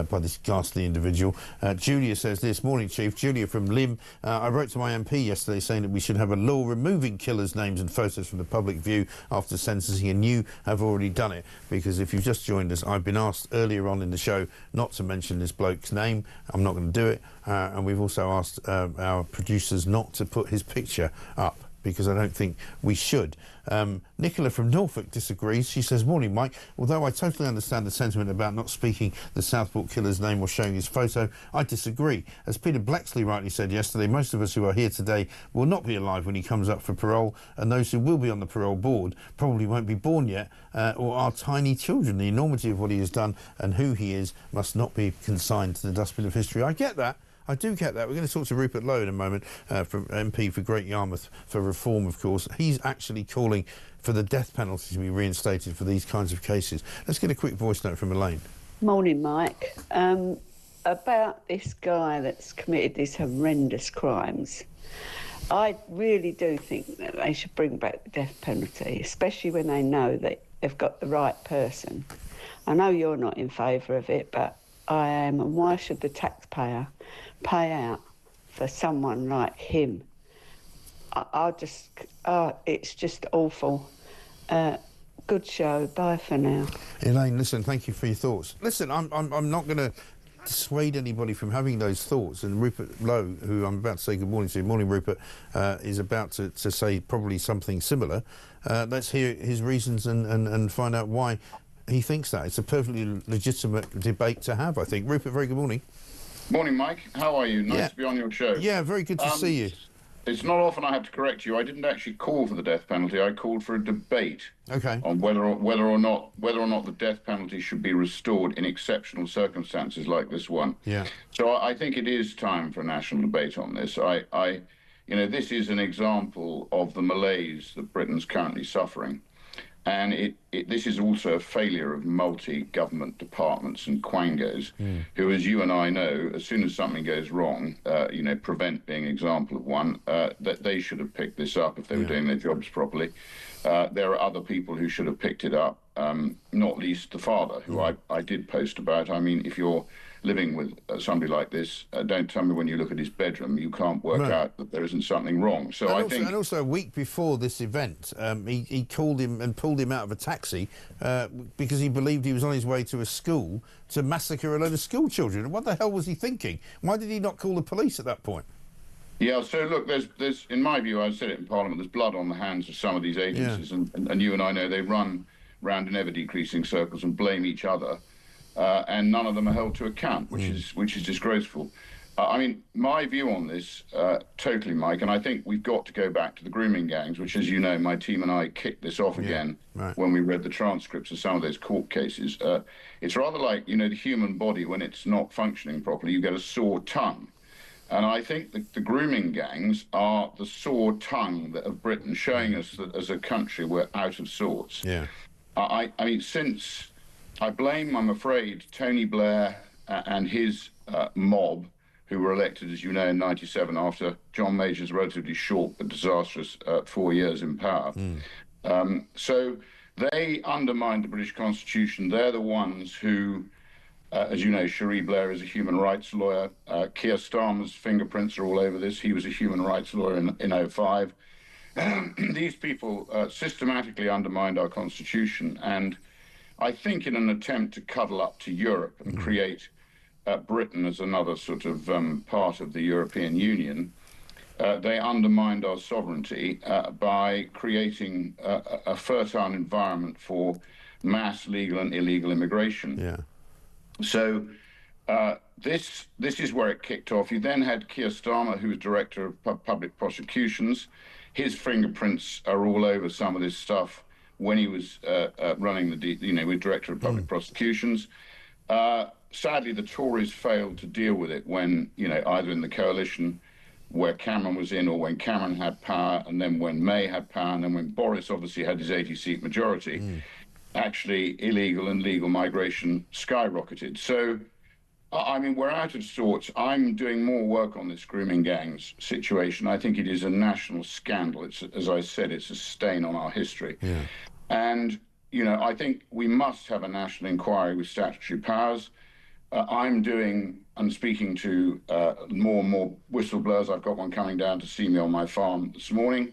by this ghastly individual. Julia says this, morning Chief, Julia from Lim. I wrote to my MP yesterday saying that we should have a law removing killers' names and photos from the public view after sentencing, and you have already done it, because if you've just joined us, I've been asked earlier on in the show not to mention this bloke's name. I'm not going to do it, and we've also asked our producers not to put his picture up, because I don't think we should. Nicola from Norfolk disagrees. She says, morning Mike, although I totally understand the sentiment about not speaking the Southport killer's name or showing his photo, I disagree. As Peter Blexley rightly said yesterday, most of us who are here today will not be alive when he comes up for parole, and those who will be on the parole board probably won't be born yet or are tiny children. The enormity of what he has done and who he is must not be consigned to the dustbin of history. I get that. I do get that. We're going to talk to Rupert Lowe in a moment, from MP for Great Yarmouth, for reform, of course. He's actually calling for the death penalty to be reinstated for these kinds of cases. Let's get a quick voice note from Elaine. Morning, Mike. About this guy that's committed these horrendous crimes, I really do think that they should bring back the death penalty, especially when they know that they've got the right person. I know you're not in favour of it, but I am, and why should the taxpayer pay out for someone like him? It's just awful. Good show. Bye for now. Elaine, listen, thank you for your thoughts. Listen, I'm not going to dissuade anybody from having those thoughts, and Rupert Lowe, who I'm about to say good morning to, morning Rupert, is about to say probably something similar. Let's hear his reasons and find out why he thinks that. It's a perfectly legitimate debate to have, I think. Rupert, very good morning. Morning, Mike. How are you? Nice to be on your show. Yeah, very good to see you. It's not often I have to correct you. I didn't actually call for the death penalty. I called for a debate on whether or not the death penalty should be restored in exceptional circumstances like this one. Yeah. So I think it is time for a national debate on this. This is an example of the malaise that Britain's currently suffering. And this is also a failure of multi-government departments and quangos who, as you and I know, as soon as something goes wrong, Prevent being an example of one, that they should have picked this up if they were doing their jobs properly. There are other people who should have picked it up, not least the father, who I did post about. I mean, if you're living with somebody like this, don't tell me when you look at his bedroom you can't work out that there isn't something wrong. So and also a week before this event, he called him and pulled him out of a taxi because he believed he was on his way to a school to massacre a load of school children. What the hell was he thinking? Why did he not call the police at that point? Yeah, so look, there's in my view, I said it in Parliament, there's blood on the hands of some of these agencies, and you and I know they run round in ever-decreasing circles and blame each other. And none of them are held to account, which is disgraceful. I mean, my view on this, totally, Mike, and I think we've got to go back to the grooming gangs, which, as you know, my team and I kicked this off again when we read the transcripts of some of those court cases. It's rather like, the human body, when it's not functioning properly, you get a sore tongue. And I think the grooming gangs are the sore tongue of Britain, showing us that as a country we're out of sorts. Yeah. I mean, since I blame, I'm afraid, Tony Blair and his mob, who were elected, as you know, in '97 after John Major's relatively short but disastrous 4 years in power. So they undermined the British Constitution. They're the ones who, as you know, Cherie Blair is a human rights lawyer. Keir Starmer's fingerprints are all over this. He was a human rights lawyer in 2005. These people systematically undermined our Constitution, and I think in an attempt to cuddle up to Europe and create Britain as another sort of part of the European Union, they undermined our sovereignty by creating a fertile environment for mass legal and illegal immigration. Yeah. So this is where it kicked off. You then had Keir Starmer, who was Director of Public Prosecutions. His fingerprints are all over some of this stuff when he was running with Director of Public Prosecutions. Sadly, the Tories failed to deal with it when, either in the coalition where Cameron was in, or when Cameron had power, and then when May had power, and then when Boris obviously had his 80-seat majority, actually illegal and legal migration skyrocketed. So, I mean, we're out of sorts. I'm doing more work on this grooming gangs situation. I think it is a national scandal. It's, as I said, it's a stain on our history. Yeah. And, I think we must have a national inquiry with statutory powers. I'm doing and speaking to more and more whistleblowers. I've got one coming down to see me on my farm this morning.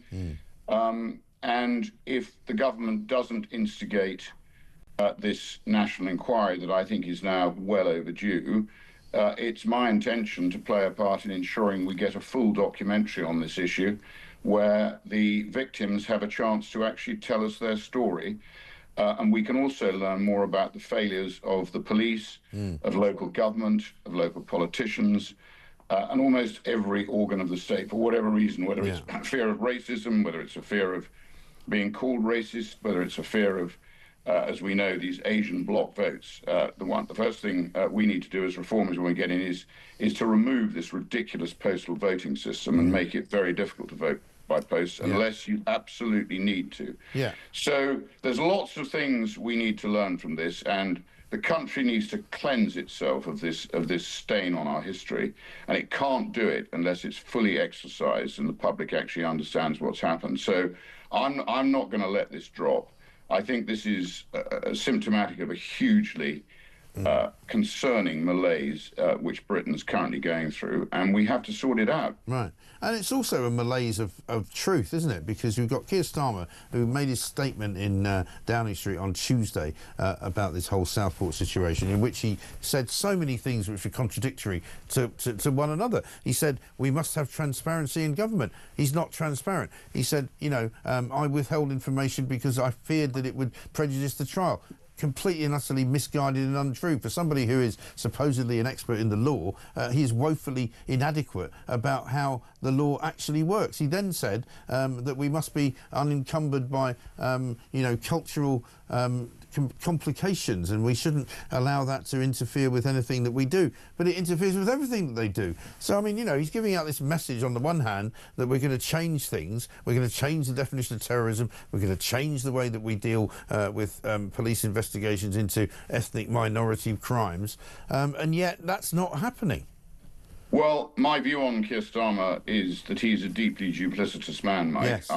And if the government doesn't instigate this national inquiry that I think is now well overdue, it's my intention to play a part in ensuring we get a full documentary on this issue where the victims have a chance to actually tell us their story. And we can also learn more about the failures of the police, of local government, of local politicians, and almost every organ of the state, for whatever reason, whether it's a fear of racism, whether it's a fear of being called racist, whether it's a fear of, as we know, these Asian bloc votes. The first thing we need to do as reformers when we get in is to remove this ridiculous postal voting system and make it very difficult to vote by post unless you absolutely need to. Yeah. So there's lots of things we need to learn from this, and the country needs to cleanse itself of this stain on our history, and it can't do it unless it's fully exercised and the public actually understands what's happened. So I'm not going to let this drop. I think this is symptomatic of a hugely concerning malaise which Britain's currently going through, and we have to sort it out. Right. And it's also a malaise of truth, isn't it? Because you've got Keir Starmer, who made his statement in Downing Street on Tuesday about this whole Southport situation, in which he said so many things which were contradictory to one another. He said, we must have transparency in government. He's not transparent. He said, I withheld information because I feared that it would prejudice the trial. Completely and utterly misguided and untrue. For somebody who is supposedly an expert in the law, he is woefully inadequate about how the law actually works. He then said that we must be unencumbered by, cultural complications, and we shouldn't allow that to interfere with anything that we do. But it interferes with everything that they do. So, I mean, he's giving out this message on the one hand that we're going to change things, we're going to change the definition of terrorism, we're going to change the way that we deal with police investigations into ethnic minority crimes, and yet that's not happening. Well, my view on Keir Starmer is that he's a deeply duplicitous man, Mike. Yes.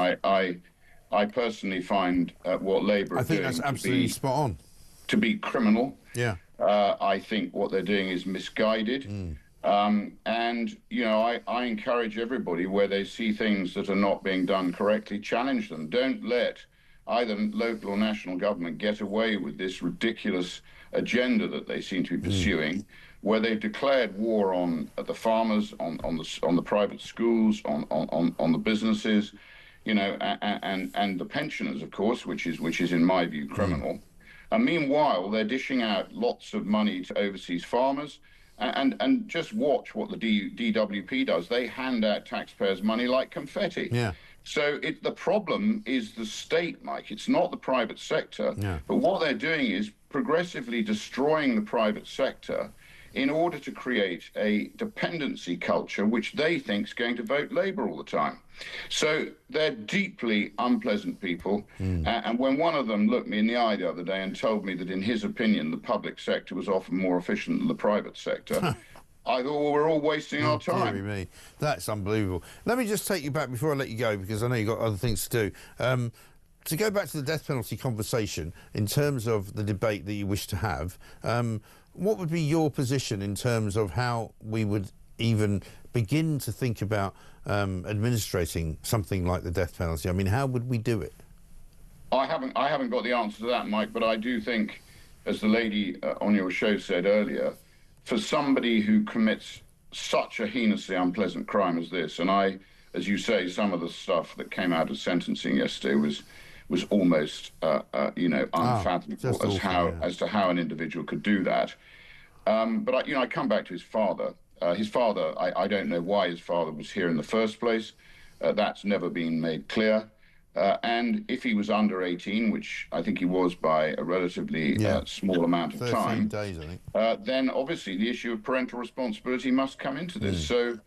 I personally find what Labour are doing that's absolutely spot on. To be criminal. Yeah. I think what they're doing is misguided. And, I encourage everybody, where they see things that are not being done correctly, challenge them. Don't let either local or national government get away with this ridiculous agenda that they seem to be pursuing, where they've declared war on the farmers, on the private schools, on the businesses, and the pensioners, of course, which is in my view criminal. And meanwhile, they're dishing out lots of money to overseas farmers, and just watch what the DWP does. They hand out taxpayers' money like confetti. Yeah. So the problem is the state, Mike. It's not the private sector. Yeah. But what they're doing is progressively destroying the private sector in order to create a dependency culture which they think is going to vote Labour all the time. So they're deeply unpleasant people. And when one of them looked me in the eye the other day and told me that in his opinion the public sector was often more efficient than the private sector, I thought, well, we're all wasting our time. Dear me. That's unbelievable. Let me just take you back before I let you go, because I know you've got other things to do. To go back to the death penalty conversation, in terms of the debate that you wish to have, what would be your position in terms of how we would even begin to think about administrating something like the death penalty? I mean, how would we do it? I haven't got the answer to that, Mike, but I do think, as the lady on your show said earlier, for somebody who commits such a heinously unpleasant crime as this, and I as you say, some of the stuff that came out of sentencing yesterday was almost, unfathomable as to how an individual could do that. But I come back to his father. I don't know why his father was here in the first place. That's never been made clear. And if he was under 18, which I think he was by a relatively small amount of time, days, I think. then obviously the issue of parental responsibility must come into this. So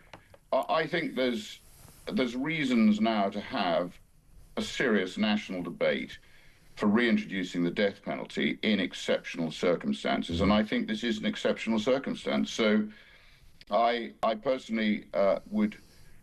I think there's reasons now to have a serious national debate for reintroducing the death penalty in exceptional circumstances. And I think this is an exceptional circumstance. So I personally would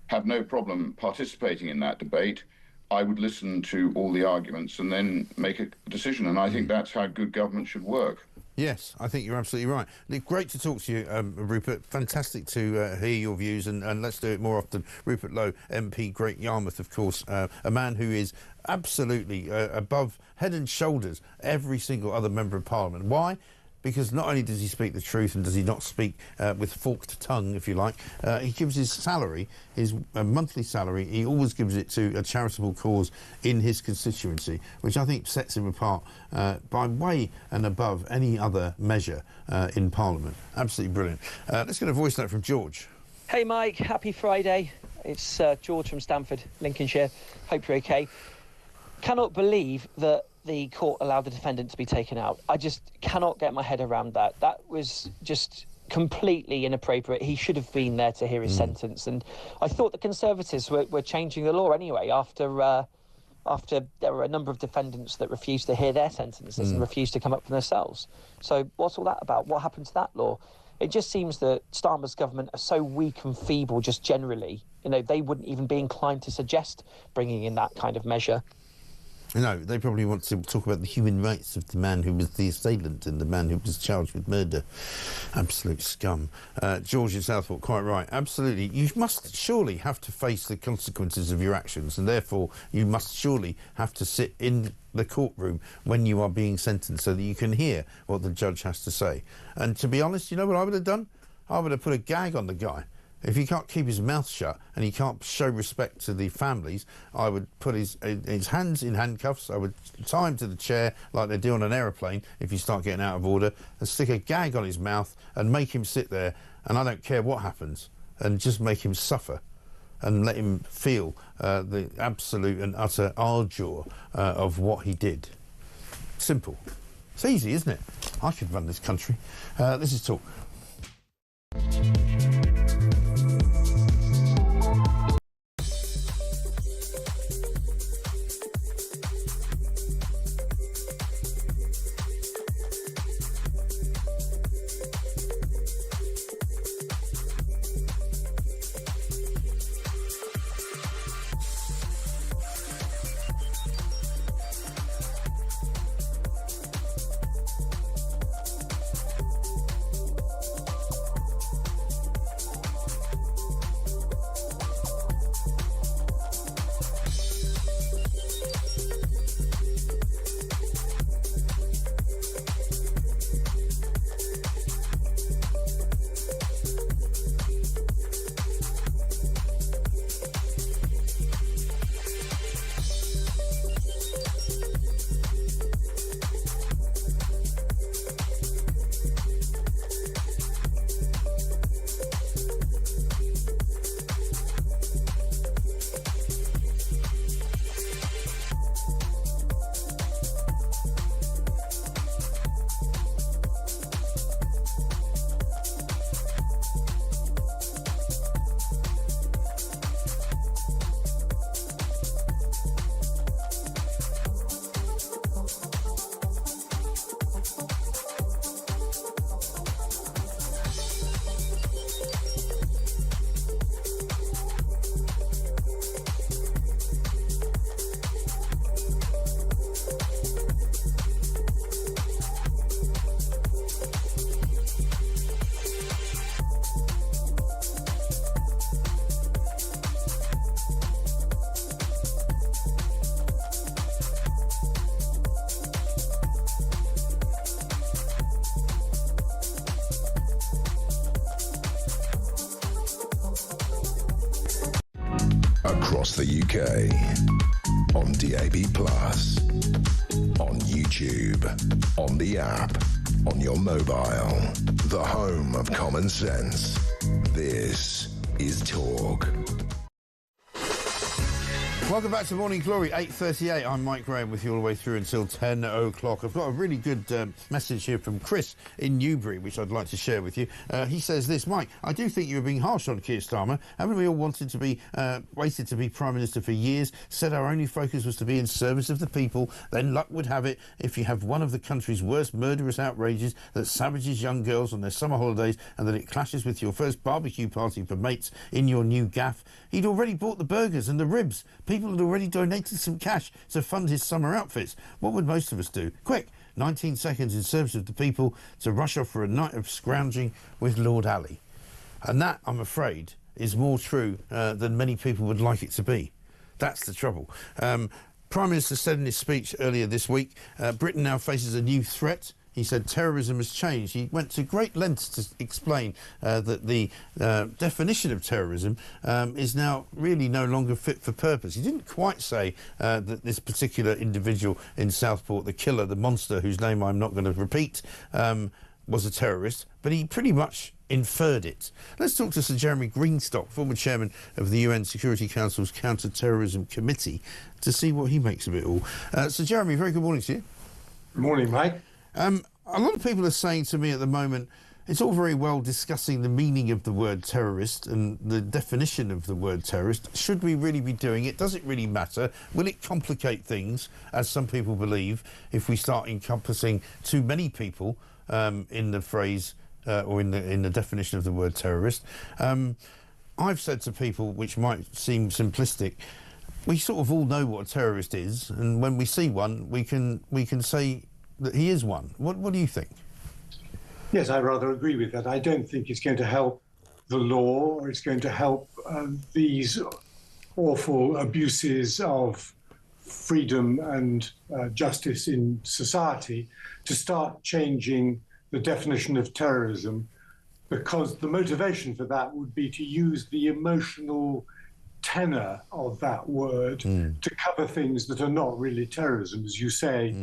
have no problem participating in that debate. I would listen to all the arguments and then make a decision. And I think that's how good government should work. Yes, I think you're absolutely right. Great to talk to you, Rupert. Fantastic to hear your views, and let's do it more often. Rupert Lowe, MP, Great Yarmouth, of course, a man who is absolutely above head and shoulders every single other member of Parliament. Why? Because not only does he speak the truth and does he not speak with forked tongue, if you like, he gives his salary, his monthly salary, he always gives it to a charitable cause in his constituency, which I think sets him apart by way and above any other measure in Parliament. Absolutely brilliant. Let's get a voice note from George. Hey Mike, happy Friday. It's George from Stamford, Lincolnshire. Hope you're okay. Cannot believe that the court allowed the defendant to be taken out. I just cannot get my head around that. That was just completely inappropriate. He should have been there to hear his sentence. And I thought the Conservatives were changing the law anyway after there were a number of defendants that refused to hear their sentences and refused to come up from their cells. So what's all that about? What happened to that law? It just seems that Starmer's government are so weak and feeble just generally. They wouldn't even be inclined to suggest bringing in that kind of measure. No, they probably want to talk about the human rights of the man who was the assailant and the man who was charged with murder. Absolute scum. George in Southport, quite right. Absolutely. You must surely have to face the consequences of your actions, and therefore you must surely have to sit in the courtroom when you are being sentenced so that you can hear what the judge has to say. And to be honest, you know what I would have done? I would have put a gag on the guy. If he can't keep his mouth shut and he can't show respect to the families, I would put his hands in handcuffs, I would tie him to the chair like they do on an aeroplane if you start getting out of order, and stick a gag on his mouth and make him sit there, and I don't care what happens, and just make him suffer and let him feel the absolute and utter ardour of what he did. Simple. It's easy, isn't it? I could run this country. This is Talk. across the UK, on DAB+, on YouTube, on the app, on your mobile, the home of common sense. This is Talk. Welcome back to Morning Glory, 8:38. I'm Mike Graham with you all the way through until 10 o'clock. I've got a really good message here from Chris in Newbury, which I'd like to share with you. He says this: Mike, I do think you were being harsh on Keir Starmer. Haven't we all waited to be Prime Minister for years, said our only focus was to be in service of the people? Then luck would have it, if you have one of the country's worst murderous outrages that savages young girls on their summer holidays and that it clashes with your first barbecue party for mates in your new gaff. He'd already bought the burgers and the ribs. People had already donated some cash to fund his summer outfits. What would most of us do? Quick, 19 seconds in service of the people to rush off for a night of scrounging with Lord Ali. And that, I'm afraid, is more true than many people would like it to be. That's the trouble. Prime Minister said in his speech earlier this week, Britain now faces a new threat. He said terrorism has changed. He went to great lengths to explain that the definition of terrorism is now really no longer fit for purpose. He didn't quite say that this particular individual in Southport, the killer, the monster, whose name I'm not going to repeat, was a terrorist, but he pretty much inferred it. Let's talk to Sir Jeremy Greenstock, former chairman of the UN Security Council's Counter-Terrorism Committee, to see what he makes of it all. Sir Jeremy, very good morning to you. Good morning, Mike. A lot of people are saying to me at the moment, it's all very well discussing the meaning of the word terrorist and the definition of the word terrorist. Should we really be doing it? Does it really matter? Will it complicate things, as some people believe, if we start encompassing too many people in the phrase or in the definition of the word terrorist? I've said to people, which might seem simplistic, we sort of all know what a terrorist is, and when we see one, we can say that he is one. What do you think? Yes, I rather agree with that. I don't think it's going to help the law, or it's going to help these awful abuses of freedom and justice in society to start changing the definition of terrorism, because the motivation for that would be to use the emotional tenor of that word to cover things that are not really terrorism. As you say,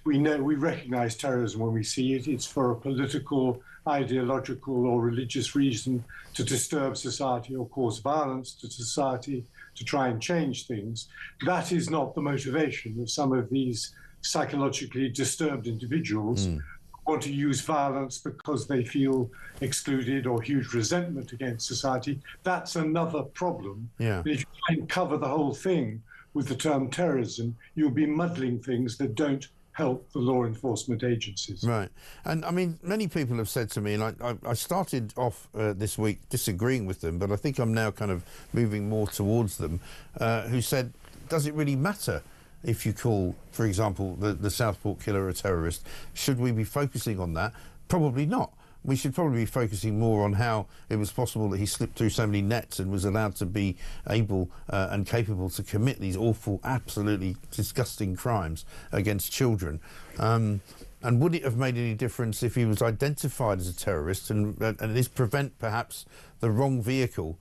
we recognize terrorism when we see it. It's for a political, ideological or religious reason, to disturb society or cause violence to society, to try and change things. That is not the motivation of some of these psychologically disturbed individuals who want to use violence because they feel excluded or huge resentment against society. That's another problem. Yeah. But if you try and cover the whole thing with the term terrorism, you'll be muddling things that don't help the law enforcement agencies. Right. And I mean, many people have said to me, and I started off this week disagreeing with them, but I think I'm now kind of moving more towards them, who said, does it really matter if you call, for example, the Southport killer a terrorist? Should we be focusing on that? Probably not. We should probably be focusing more on how it was possible that he slipped through so many nets and was allowed to be able and capable to commit these awful, absolutely disgusting crimes against children. And would it have made any difference if he was identified as a terrorist, and this prevent perhaps the wrong vehicle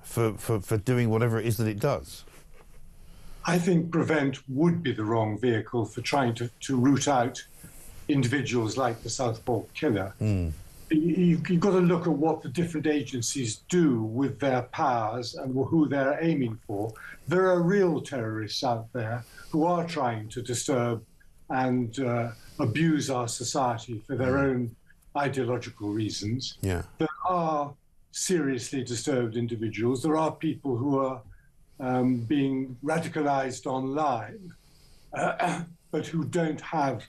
for doing whatever it is that it does? I think prevent would be the wrong vehicle for trying to root out individuals like the Southport killer. You've got to look at what the different agencies do with their powers and who they're aiming for. There are real terrorists out there who are trying to disturb and abuse our society for their own ideological reasons. Yeah. There are seriously disturbed individuals. There are people who are being radicalized online, but who don't have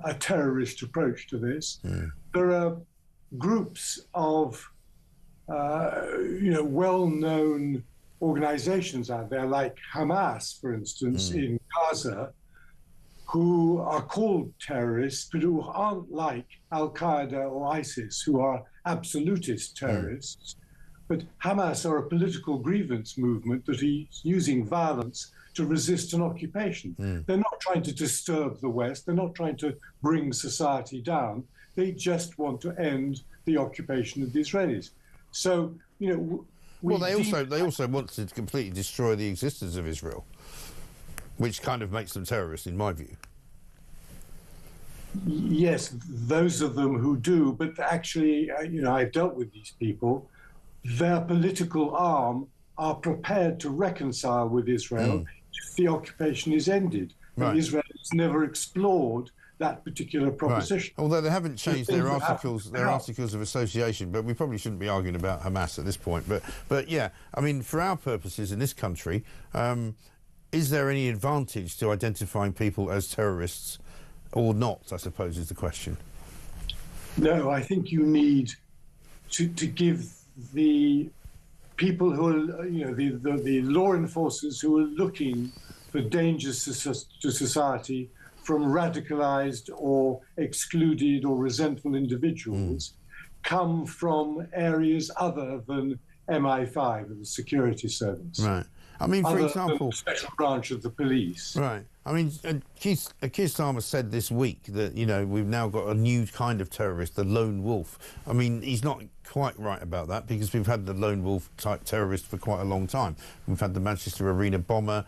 a terrorist approach to this. There are groups of well-known organizations out there, like Hamas, for instance, in Gaza, who are called terrorists, but who aren't like Al-Qaeda or ISIS, who are absolutist terrorists. But Hamas are a political grievance movement that is using violence to resist an occupation. They're not trying to disturb the West. They're not trying to bring society down. They just want to end the occupation of the Israelis. So, Well, they also want to completely destroy the existence of Israel, which kind of makes them terrorists, in my view. Yes, those of them who do, but actually, I've dealt with these people. Their political arm are prepared to reconcile with Israel if the occupation is ended. Right. And Israel has never explored that particular proposition. Right. Although they haven't changed their articles of association, but we probably shouldn't be arguing about Hamas at this point. But yeah, I mean, for our purposes in this country, is there any advantage to identifying people as terrorists or not, I suppose, is the question. No, I think you need to give the people who are, the law enforcers who are looking for dangers to society from radicalized or excluded or resentful individuals come from areas other than MI5, the security service. Right. I mean, for example, the special branch of the police. Right. I mean, Keir Starmer said this week that, we've now got a new kind of terrorist, the lone wolf. I mean, he's not quite right about that because we've had the lone wolf type terrorist for quite a long time. We've had the Manchester Arena bomber.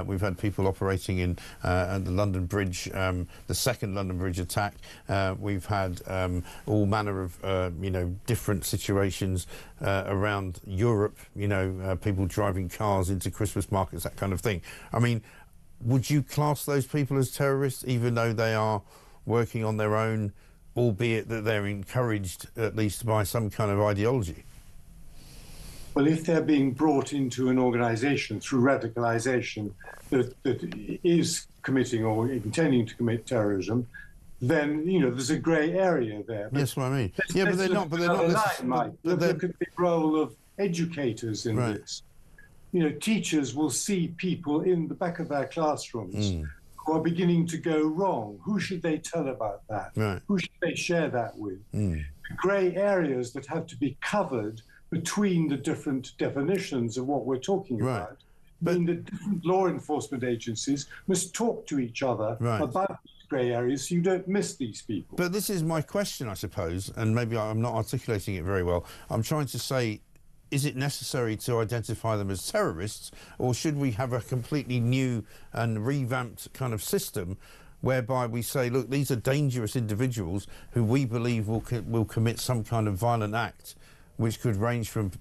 We've had people operating in at the London Bridge, the second London Bridge attack. We've had all manner of, different situations around Europe, people driving cars into Christmas markets, that kind of thing. I mean, would you class those people as terrorists, even though they are working on their own, albeit that they're encouraged at least by some kind of ideology? Well, if they're being brought into an organisation through radicalisation that is committing or intending to commit terrorism, then there's a grey area there. That's what I mean. Yeah, but they're not. Look at the role of educators in this. Teachers will see people in the back of their classrooms who are beginning to go wrong. Who should they tell about that? Right. Who should they share that with? The grey areas that have to be covered between the different definitions of what we're talking about. But the different law enforcement agencies must talk to each other about these grey areas so you don't miss these people. But this is my question, I suppose, and maybe I'm not articulating it very well. I'm trying to say, is it necessary to identify them as terrorists, or should we have a completely new and revamped kind of system whereby we say, look, these are dangerous individuals who we believe will commit some kind of violent act, which could range from,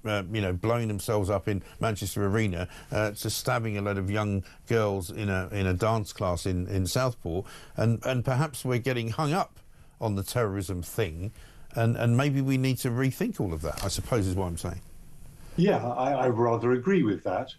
blowing themselves up in Manchester Arena to stabbing a load of young girls in a dance class in Southport, and perhaps we're getting hung up on the terrorism thing, and maybe we need to rethink all of that, I suppose is what I'm saying. Yeah, I rather agree with that,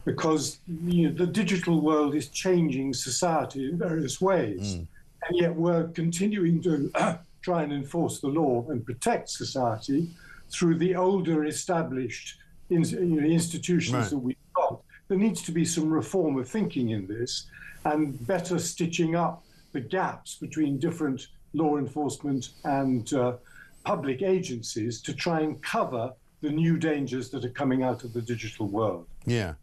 because the digital world is changing society in various ways, and yet we're continuing to try and enforce the law and protect society through the older established institutions that we've got. There needs to be some reform of thinking in this and better stitching up the gaps between different law enforcement and public agencies to try and cover the new dangers that are coming out of the digital world. Yeah.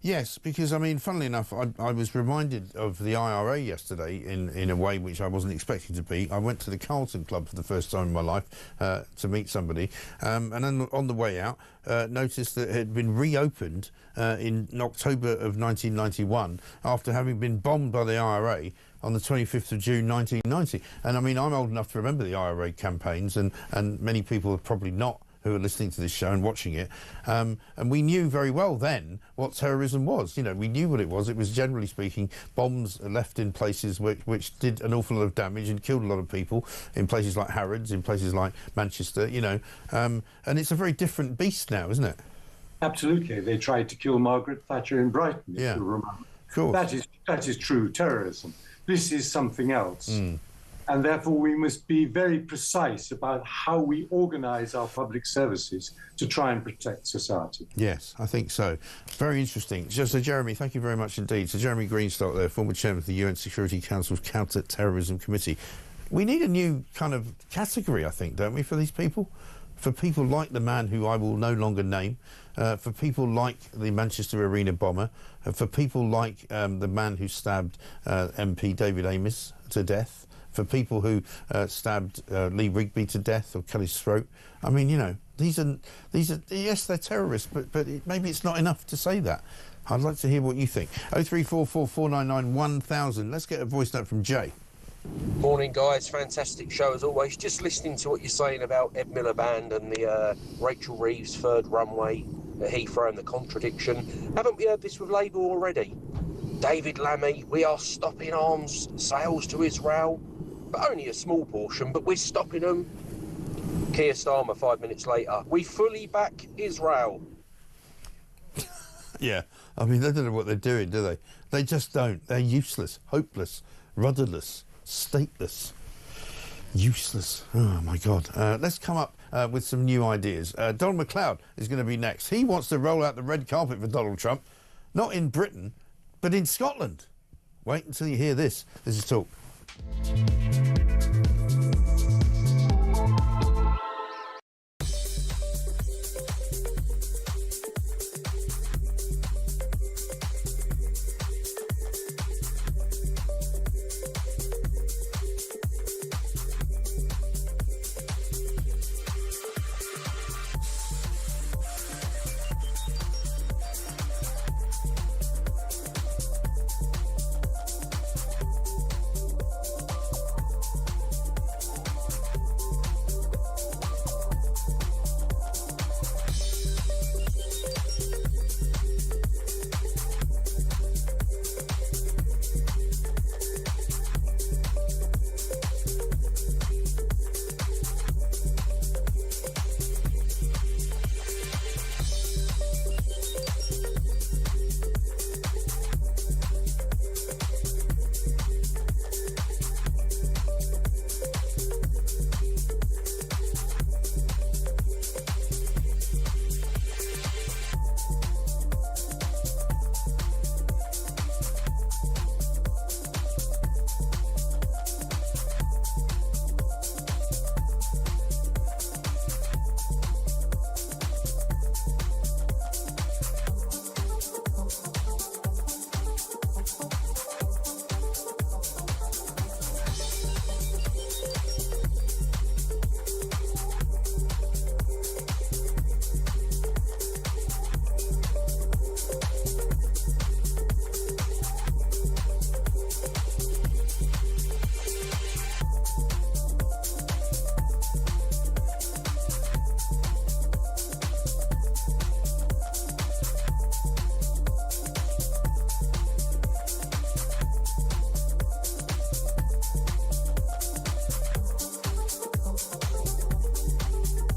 Yes, because, I mean, funnily enough, I was reminded of the IRA yesterday in a way which I wasn't expecting to be. I went to the Carlton Club for the first time in my life to meet somebody, and then on the way out, noticed that it had been reopened in October of 1991 after having been bombed by the IRA on the 25th of June 1990. And, I mean, I'm old enough to remember the IRA campaigns, and many people are probably not, who are listening to this show and watching it, and we knew very well then what terrorism was. We knew what it was. It was, generally speaking, bombs left in places which did an awful lot of damage and killed a lot of people, in places like Harrods, in places like Manchester, and it's a very different beast now, isn't it? Absolutely. They tried to kill Margaret Thatcher in Brighton, if you remember. Of course. That is true terrorism. This is something else. And therefore we must be very precise about how we organise our public services to try and protect society. Yes, I think so. Very interesting. So Jeremy, thank you very much indeed. So Jeremy Greenstock there, former chairman of the UN Security Council's Counter-Terrorism Committee. We need a new kind of category, I think, don't we, for these people? For people like the man who I will no longer name, for people like the Manchester Arena bomber, for people like the man who stabbed MP David Amess to death, for people who stabbed Lee Rigby to death or cut his throat. I mean, yes, they're terrorists, but maybe it's not enough to say that. I'd like to hear what you think. 0344 499 1000. Let's get a voice note from Jay. Morning, guys. Fantastic show as always. Just listening to what you're saying about Ed Miliband and the Rachel Reeves third runway at Heathrow and the contradiction. Haven't we heard this with Labour already? David Lammy, we are stopping arms sales to Israel, but only a small portion, but we're stopping them. Keir Starmer 5 minutes later, we fully back Israel. Yeah, I mean, they don't know what they're doing, do they? They just don't. They're useless, hopeless, rudderless, stateless, useless. Oh, my God. Let's come up with some new ideas. Donald McLoud is going to be next. He wants to roll out the red carpet for Donald Trump, not in Britain, but in Scotland. Wait until you hear this. This is Talk.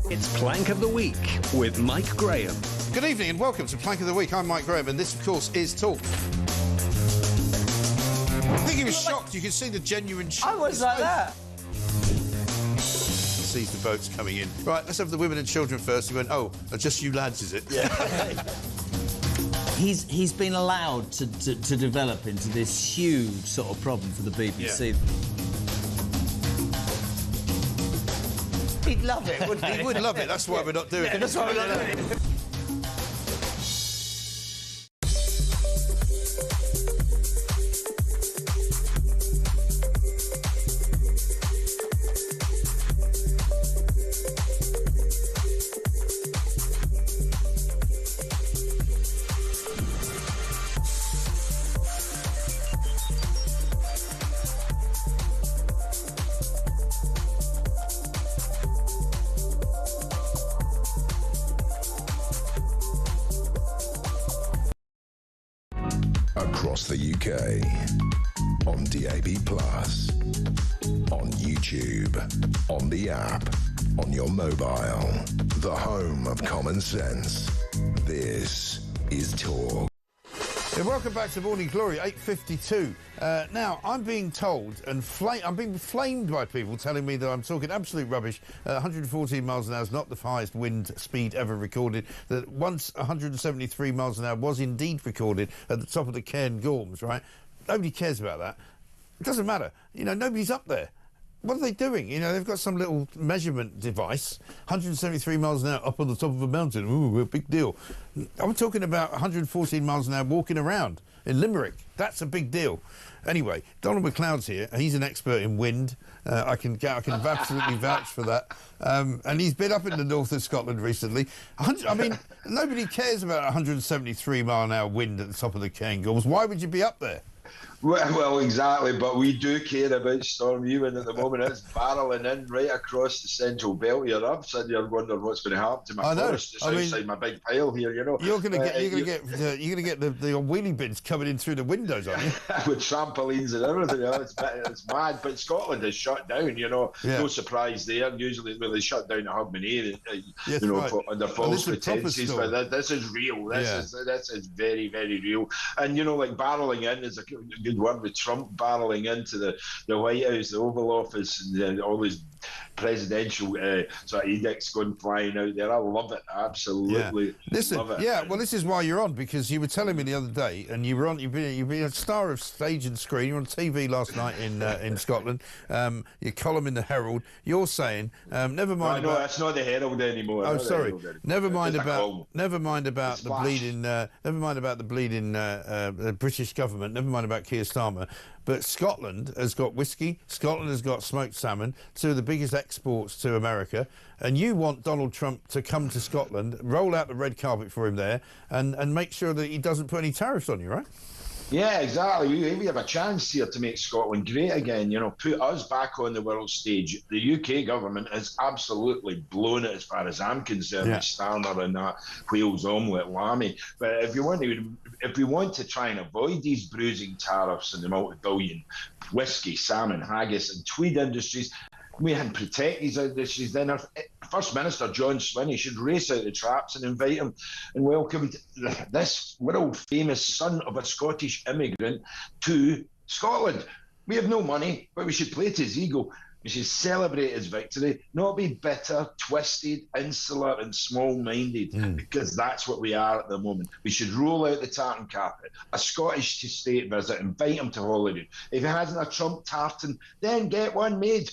It's Plank of the Week with Mike Graham. Good evening and welcome to Plank of the Week. I'm Mike Graham and this, of course, is Talk. I think he was shocked. You could see the genuine shock. I was like that. Sees the boats coming in. Right, let's have the women and children first. He went, oh, just you lads, is it? Yeah. He's been allowed to develop into this huge sort of problem for the BBC. Yeah. He'd love it, wouldn't he? He would love it. That's why we're not doing it. That's why we're not doing it. Across the UK, on DAB+, on YouTube, on the app, on your mobile, the home of common sense. This is Talk. Yeah, welcome back to Morning Glory, 8:52. Now, I'm being told, and I'm being flamed by people telling me that I'm talking absolute rubbish. 114 miles an hour is not the highest wind speed ever recorded. That once 173 miles an hour was indeed recorded at the top of the Cairn Gorms, right? Nobody cares about that. It doesn't matter. You know, nobody's up there. What are they doing? You know, they've got some little measurement device, 173 miles an hour up on the top of a mountain. Ooh, a big deal. I'm talking about 114 miles an hour walking around. in Limerick. That's a big deal. Anyway, Donald McLeod's here. He's an expert in wind. I can absolutely vouch for that. And he's been up in the north of Scotland recently. I mean, nobody cares about 173-mile-an-hour wind at the top of the Cairngorms. Why would you be up there? Well, exactly, but we do care about Storm Eowyn at the moment. It's barreling in right across the central belt here. I'm sitting here wondering what's going to happen to my forest just outside my big pile here. You know, you're going to get the wheelie bins coming in through the windows, aren't you? With trampolines and everything. You know, it's mad. But Scotland is shut down. You know, no surprise there. Usually, when they shut down at Hogmanay, under false pretenses. But this is real. This is very, very real. And you know, like barreling in is a good word with Trump barreling into the White House, the Oval Office, and all these presidential sort of edicts going flying out there. I love it, absolutely. Listen, love it. Yeah, well, this is why you're on, because you were telling me the other day, and you've been a star of stage and screen. You're on TV last night in Scotland. Your column in the Herald. You're saying, never mind. No, that's not the Herald anymore. Oh, sorry. Never mind about the bleeding British government. Never mind about Keir Starmer. But Scotland has got whiskey. Scotland has got smoked salmon, two of the biggest exports to America. And you want Donald Trump to come to Scotland, roll out the red carpet for him there, and make sure that he doesn't put any tariffs on you, right? Yeah, exactly. We have a chance here to make Scotland great again, you know, put us back on the world stage. The UK government has absolutely blown it as far as I'm concerned, with Starmer and that Wales omelette lammy. But if we want to try and avoid these bruising tariffs and the multi-billion whiskey, salmon, haggis and tweed industries, we can protect these industries, then our First Minister John Swinney should race out the traps and invite him and welcome this world-famous son of a Scottish immigrant to Scotland. We have no money, but we should play to his ego. We should celebrate his victory, not be bitter, twisted, insular and small-minded, because that's what we are at the moment. We should roll out the tartan carpet, a Scottish state visit, invite him to Holyrood. If he hasn't a Trump tartan, then get one made.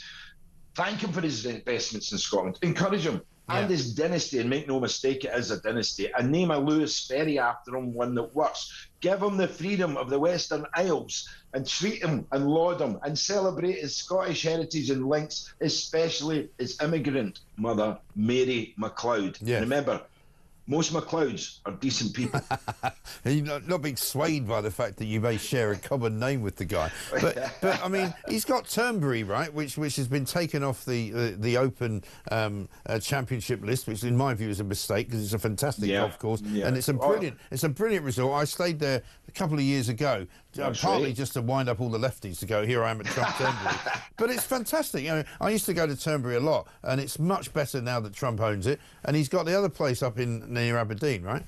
Thank him for his investments in Scotland. Encourage him. And his dynasty, and make no mistake, it is a dynasty. And name a Lewis Ferry after him, one that works. Give him the freedom of the Western Isles and treat him and laud him and celebrate his Scottish heritage and links, especially his immigrant mother, Mary McLoud. Yeah. Remember, most McLeods are decent people. You're not being swayed by the fact that you may share a common name with the guy. But I mean, he's got Turnberry, right, which has been taken off the Open Championship list, which in my view is a mistake because it's a fantastic golf course and it's a brilliant resort. I stayed there a couple of years ago, partly just to wind up all the lefties to go, here I am at Trump Turnberry. But it's fantastic. You know, I used to go to Turnberry a lot, and it's much better now that Trump owns it. And he's got the other place up near Aberdeen, right?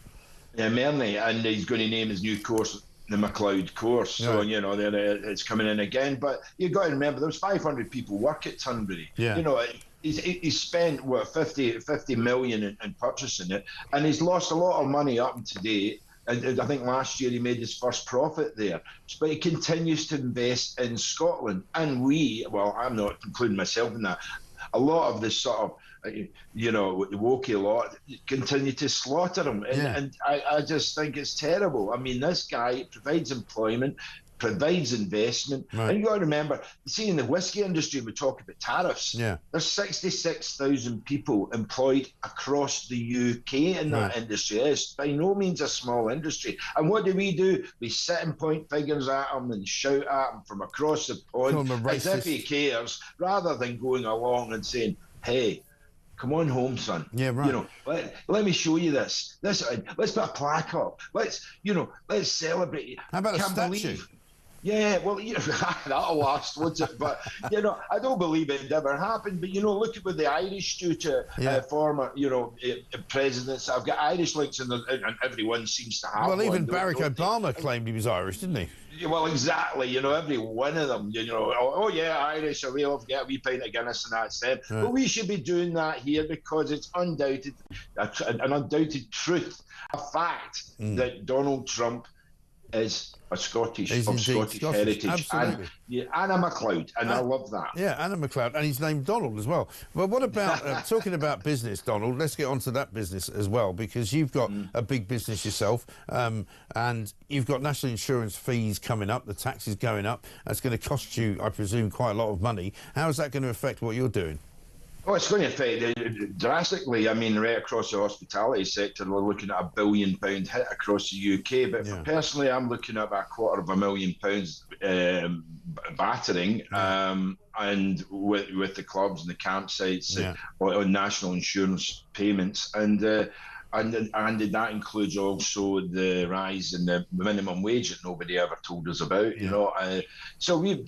Yeah, Merney, and he's going to name his new course the McLoud course. So, you know, it's coming in again. But you've got to remember, there was 500 people work at Turnberry. Yeah. You know, he's spent, what, 50 million in purchasing it, and he's lost a lot of money up to date. And I think last year he made his first profit there. But he continues to invest in Scotland. And I'm not including myself in that, a lot of this sort of, you know, wokey lot continue to slaughter him. And I just think it's terrible. I mean, this guy provides employment, provides investment. Right. And you got to remember, see, in the whiskey industry, we talk about tariffs. Yeah. There's 66,000 people employed across the UK in that industry. It's by no means a small industry. And what do? We sit and point fingers at him and shout at him from across the pond as if he cares, rather than going along and saying, hey, come on home, son. Yeah, right. You know, let me show you this. Let's put a plaque up. Let's celebrate. How about a statue? Yeah, well, you know, that'll last, won't it? But, you know, I don't believe it never happened. But, you know, look at what the Irish do to former, you know, presidents. I've got Irish links, and everyone seems to have Well, one. even Barack Obama claimed he was Irish, didn't he? Well, exactly. You know, every one of them, you know, oh yeah, Irish, we love get a wee pint of Guinness and that's them. Right. But we should be doing that here because it's an undoubted truth, a fact that Donald Trump is a Scottish Scottish heritage. Absolutely. And Anna McLoud, and I love that. Yeah, Anna McLoud, and he's named Donald as well. But what about, talking about business, Donald, let's get onto that business as well, because you've got a big business yourself, and you've got national insurance fees coming up, the taxes going up. That's going to cost you, I presume, quite a lot of money. How is that going to affect what you're doing? Oh, it's going to affect drastically. I mean, right across the hospitality sector, we're looking at £1 billion hit across the UK. But personally, I'm looking at about £250,000 battering, and with the clubs and the campsites on national insurance payments, and that includes also the rise in the minimum wage that nobody ever told us about. You know, so we've,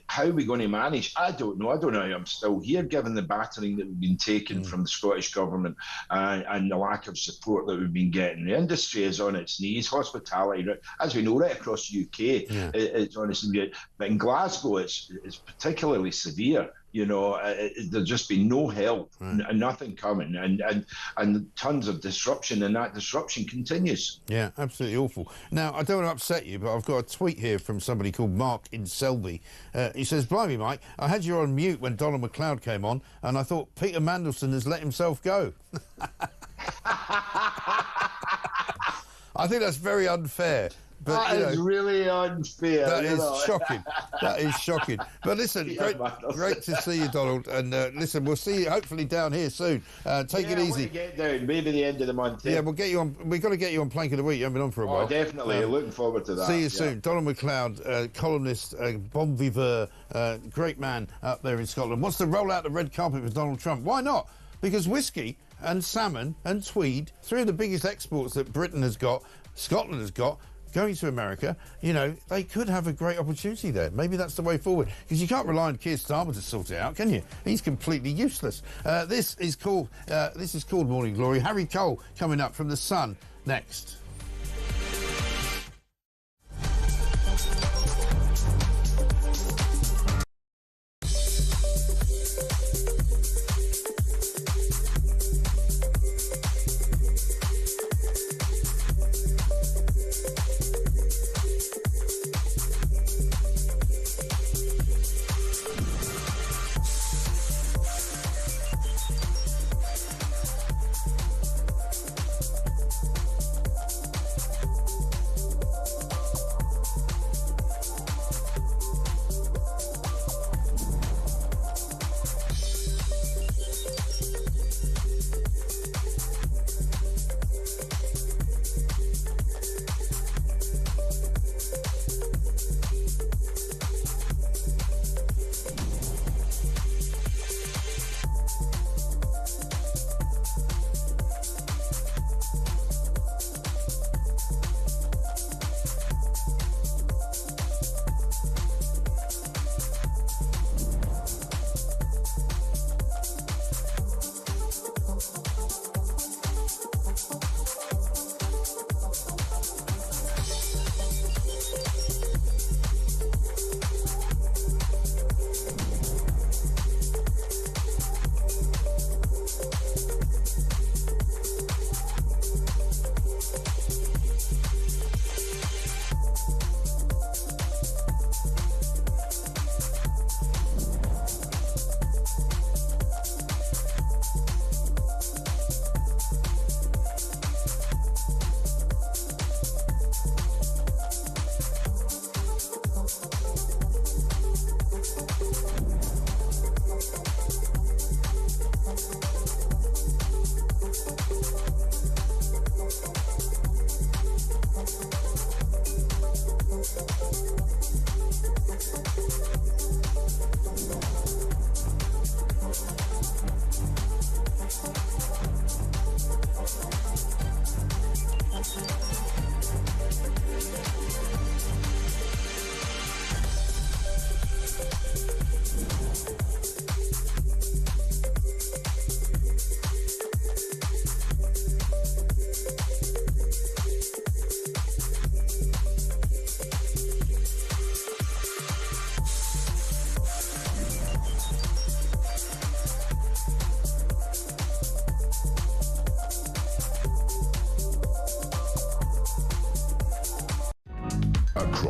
how are we going to manage? I don't know. I don't know how I'm still here, given the battering that we've been taking from the Scottish government and the lack of support that we've been getting. The industry is on its knees. Hospitality, as we know, right across the UK, it's on its knees. But in Glasgow, it's particularly severe. You know, there's just been no help, and nothing coming, and tons of disruption, and that disruption continues. Yeah, absolutely awful. Now, I don't want to upset you, but I've got a tweet here from somebody called Mark in Selby. He says, "Blimey, Mike, I had you on mute when Donald McLoud came on, and I thought Peter Mandelson has let himself go." I think that's very unfair. But, that is really unfair. That is shocking. That is shocking. But listen, great to see you, Donald. And listen, we'll see you hopefully down here soon. Take it easy. Get down, maybe the end of the month. Yeah, we'll get you on. We've got to get you on Plank of the Week. You haven't been on for a while. Definitely. Looking forward to that. See you soon. Donald McLoud, columnist, bon viveur, great man up there in Scotland. Wants to roll out the red carpet with Donald Trump. Why not? Because whiskey and salmon and tweed, three of the biggest exports that Britain has got, Scotland has got, going to America, they could have a great opportunity there. Maybe that's the way forward. Because you can't rely on Keir Starmer to sort it out, can you? He's completely useless. This is called Morning Glory. Harry Cole coming up from The Sun next.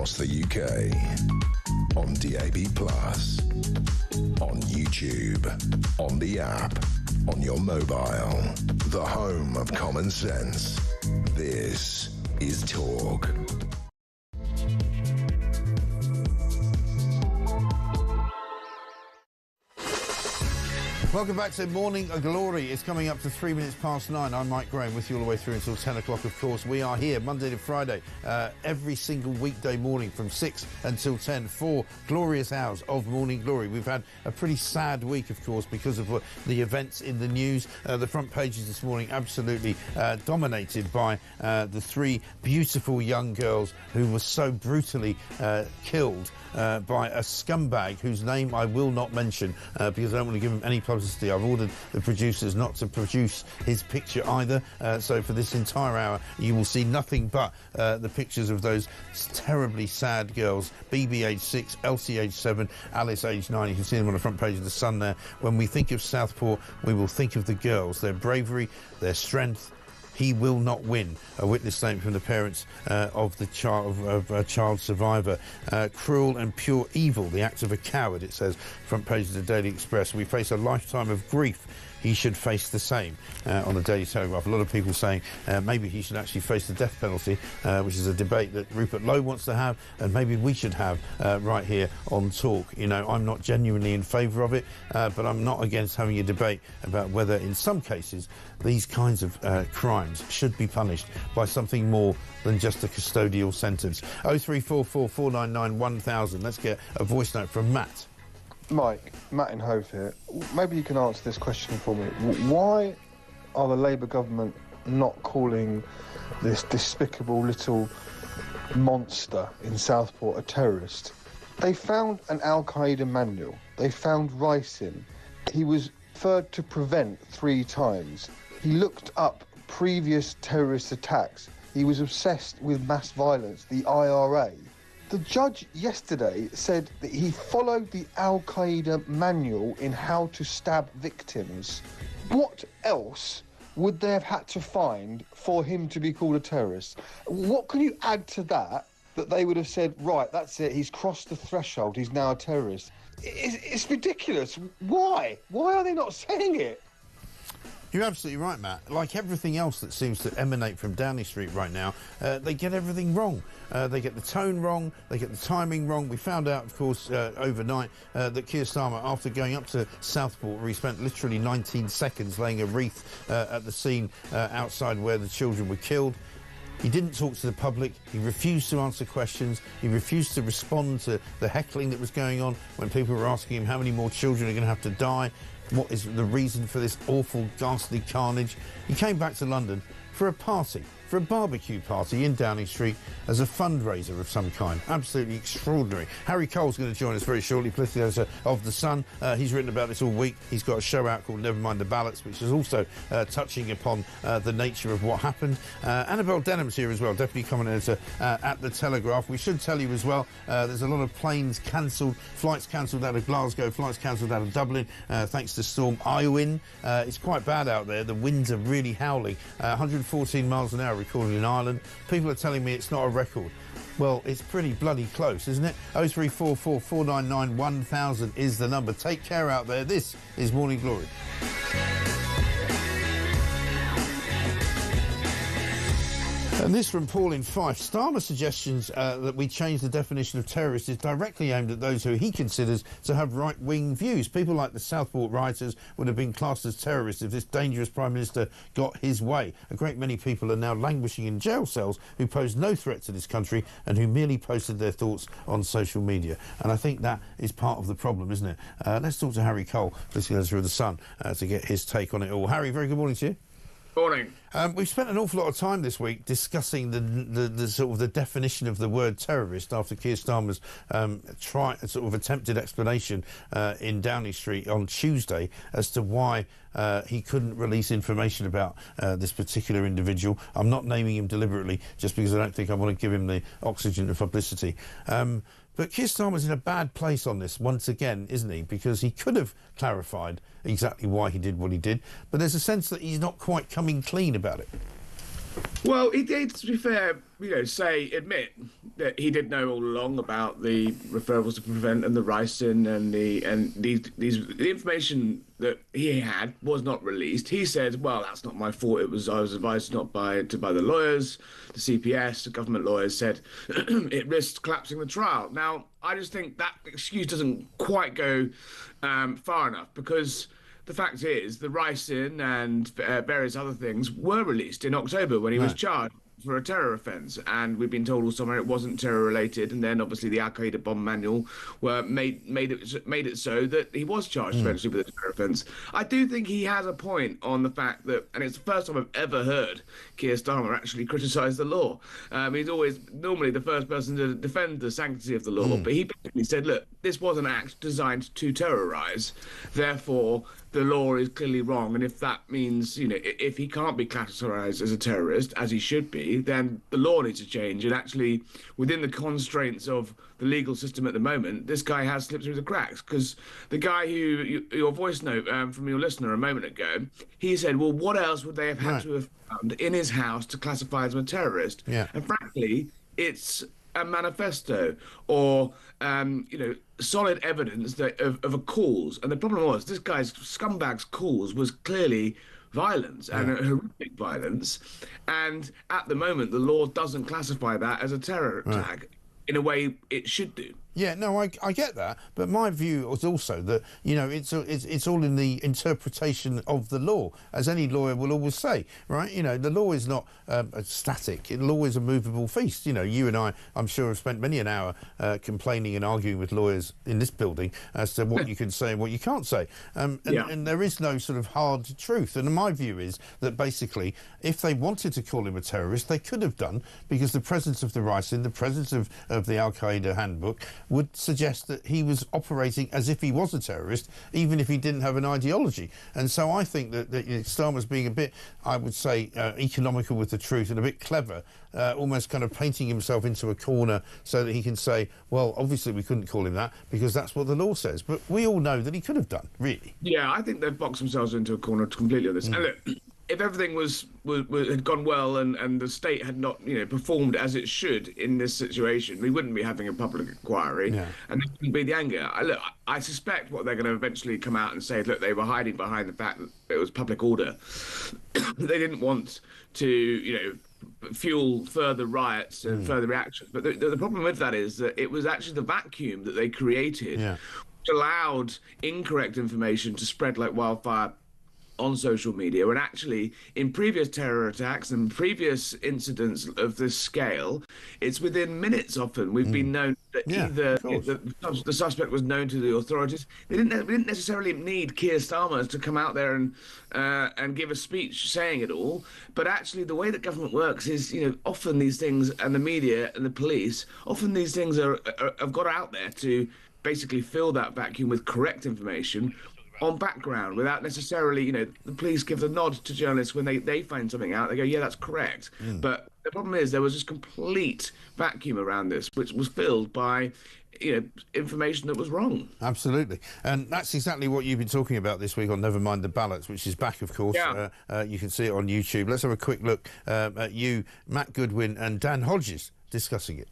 across the UK. On DAB+, on YouTube, on the app, on your mobile. The home of common sense. This is Talk. Welcome back to Morning Glory. It's coming up to 3 minutes past 9. I'm Mike Graham with you all the way through until 10 o'clock, of course. We are here Monday to Friday, every single weekday morning from 6 until 10 for glorious hours of Morning Glory. We've had a pretty sad week, of course, because of the events in the news. The front pages this morning absolutely dominated by the three beautiful young girls who were so brutally killed by a scumbag whose name I will not mention because I don't want to give him any publicity. I've ordered the producers not to produce his picture either, so for this entire hour you will see nothing but the pictures of those terribly sad girls. BB age 6, Elsie age 7, Alice age 9. You can see them on the front page of the Sun there. When we think of Southport, we will think of the girls, their bravery, their strength. He will not win. A witness statement from the parents of the child survivor. Cruel and pure evil, the act of a coward, it says, front page of the Daily Express. We face a lifetime of grief. He should face the same on the Daily Telegraph. A lot of people saying maybe he should actually face the death penalty, which is a debate that Rupert Lowe wants to have, and maybe we should have right here on Talk. You know, I'm not genuinely in favour of it, but I'm not against having a debate about whether, in some cases, these kinds of crimes should be punished by something more than just a custodial sentence. 0344 499 1000. Let's get a voice note from Matt. Mike, Matt in Hove here. Maybe you can answer this question for me. Why are the Labour government not calling this despicable little monster in Southport a terrorist? They found an Al-Qaeda manual. They found ricin. He was referred to prevent 3 times. He looked up previous terrorist attacks. He was obsessed with mass violence, the IRA. The judge yesterday said that he followed the Al-Qaeda manual in how to stab victims. What else would they have had to find for him to be called a terrorist? What can you add to that they would have said, right, that's it, he's crossed the threshold, he's now a terrorist? It's ridiculous. Why? Why are they not saying it? You're absolutely right, Matt. Like everything else that seems to emanate from Downing Street right now, they get everything wrong. They get the tone wrong, they get the timing wrong. We found out, of course, overnight that Keir Starmer, after going up to Southport, where he spent literally 19 seconds laying a wreath at the scene outside where the children were killed, he didn't talk to the public, he refused to answer questions, he refused to respond to the heckling that was going on when people were asking him how many more children are going to have to die. What is the reason for this awful, ghastly carnage? He came back to London for a party, for a barbecue party in Downing Street as a fundraiser of some kind. Absolutely extraordinary. Harry Cole's going to join us very shortly, political editor of The Sun. He's written about this all week. He's got a show out called Never Mind the Ballots, which is also touching upon the nature of what happened. Annabelle Denham's here as well, deputy comment editor at The Telegraph. We should tell you as well, there's a lot of planes cancelled, flights cancelled out of Glasgow, flights cancelled out of Dublin, thanks to Storm Eowyn. It's quite bad out there. The winds are really howling. 114 miles an hour recorded in Ireland. People are telling me it's not a record. Well, it's pretty bloody close, isn't it? 0344 499 1000 is the number. Take care out there. This is Morning Glory. And this from Paul in Fife. Starmer's suggestions that we change the definition of terrorist is directly aimed at those who he considers to have right-wing views. People like the Southport rioters would have been classed as terrorists if this dangerous Prime Minister got his way. A great many people are now languishing in jail cells who pose no threat to this country and who merely posted their thoughts on social media. And I think that is part of the problem, isn't it? Let's talk to Harry Cole, political editor of The Sun, to get his take on it all. Harry, very good morning to you. Morning. We've spent an awful lot of time this week discussing the sort of the definition of the word terrorist after Keir Starmer's attempted explanation in Downing Street on Tuesday as to why he couldn't release information about this particular individual. I'm not naming him deliberately just because I don't think I want to give him the oxygen of publicity. But Keir Starmer's in a bad place on this once again, isn't he? Because he could have clarified exactly why he did what he did, but there's a sense that he's not quite coming clean about it. Well, he did, to be fair, admit that he did know all along about the referrals to prevent and the ricin and the information that he had was not released. He said, "Well, that's not my fault. I was advised not by the lawyers, the CPS, the government lawyers said it risked collapsing the trial." Now, I just think that excuse doesn't quite go far enough, because the fact is, the ricin and various other things were released in October when he was charged for a terror offence, and we've been told all summer it wasn't terror related, and then obviously the Al Qaeda bomb manual made it so that he was charged eventually with a terror offence. I do think he has a point on the fact that, and it's the first time I've ever heard Keir Starmer actually criticise the law. He's always normally the first person to defend the sanctity of the law, but he basically said, look, this was an act designed to terrorise, therefore the law is clearly wrong, and if that means, if he can't be classified as a terrorist, as he should be, then the law needs to change. And actually, within the constraints of the legal system at the moment, this guy has slipped through the cracks, because the guy who, your voice note from your listener a moment ago, he said, well, what else would they have had to have found in his house to classify as a terrorist? Yeah. And frankly, it's a manifesto or solid evidence of a cause. And the problem was, this guy's scumbag's cause was clearly violence and a horrific violence, and at the moment the law doesn't classify that as a terror attack in a way it should do. Yeah, no, I get that, but my view was also that it's all in the interpretation of the law, as any lawyer will always say, right? The law is not static; the law is a movable feast. You and I'm sure, have spent many an hour complaining and arguing with lawyers in this building as to what you can say and what you can't say, and there is no sort of hard truth. And my view is that basically, if they wanted to call him a terrorist, they could have done, because the presence of the ricin, the presence of the Al Qaeda handbook, would suggest that he was operating as if he was a terrorist, even if he didn't have an ideology. And so I think that Starmer's being a bit, I would say, economical with the truth and a bit clever, almost kind of painting himself into a corner so that he can say, well, obviously we couldn't call him that because that's what the law says. But we all know that he could have done, really. Yeah, I think they've boxed themselves into a corner completely on this. And look, if everything had gone well and the state had not performed as it should in this situation, we wouldn't be having a public inquiry, and there wouldn't be the anger. I suspect what they're going to eventually come out and say, look, they were hiding behind the fact that it was public order. They didn't want to fuel further riots and further reactions. But the problem with that is that it was actually the vacuum that they created which allowed incorrect information to spread like wildfire on social media, when actually in previous terror attacks and previous incidents of this scale, it's within minutes often we've been known that either the suspect was known to the authorities. We didn't necessarily need Keir Starmer to come out there and give a speech saying it all, but actually the way that government works is, often these things, and the media and the police, often these things have got out there to basically fill that vacuum with correct information on background, without necessarily, the police give the nod to journalists when they find something out. They go, yeah, that's correct. But the problem is there was this complete vacuum around this, which was filled by, information that was wrong. Absolutely. And that's exactly what you've been talking about this week on Never Mind the Ballots, which is back, of course. Yeah. You can see it on YouTube. Let's have a quick look at you, Matt Goodwin and Dan Hodges discussing it.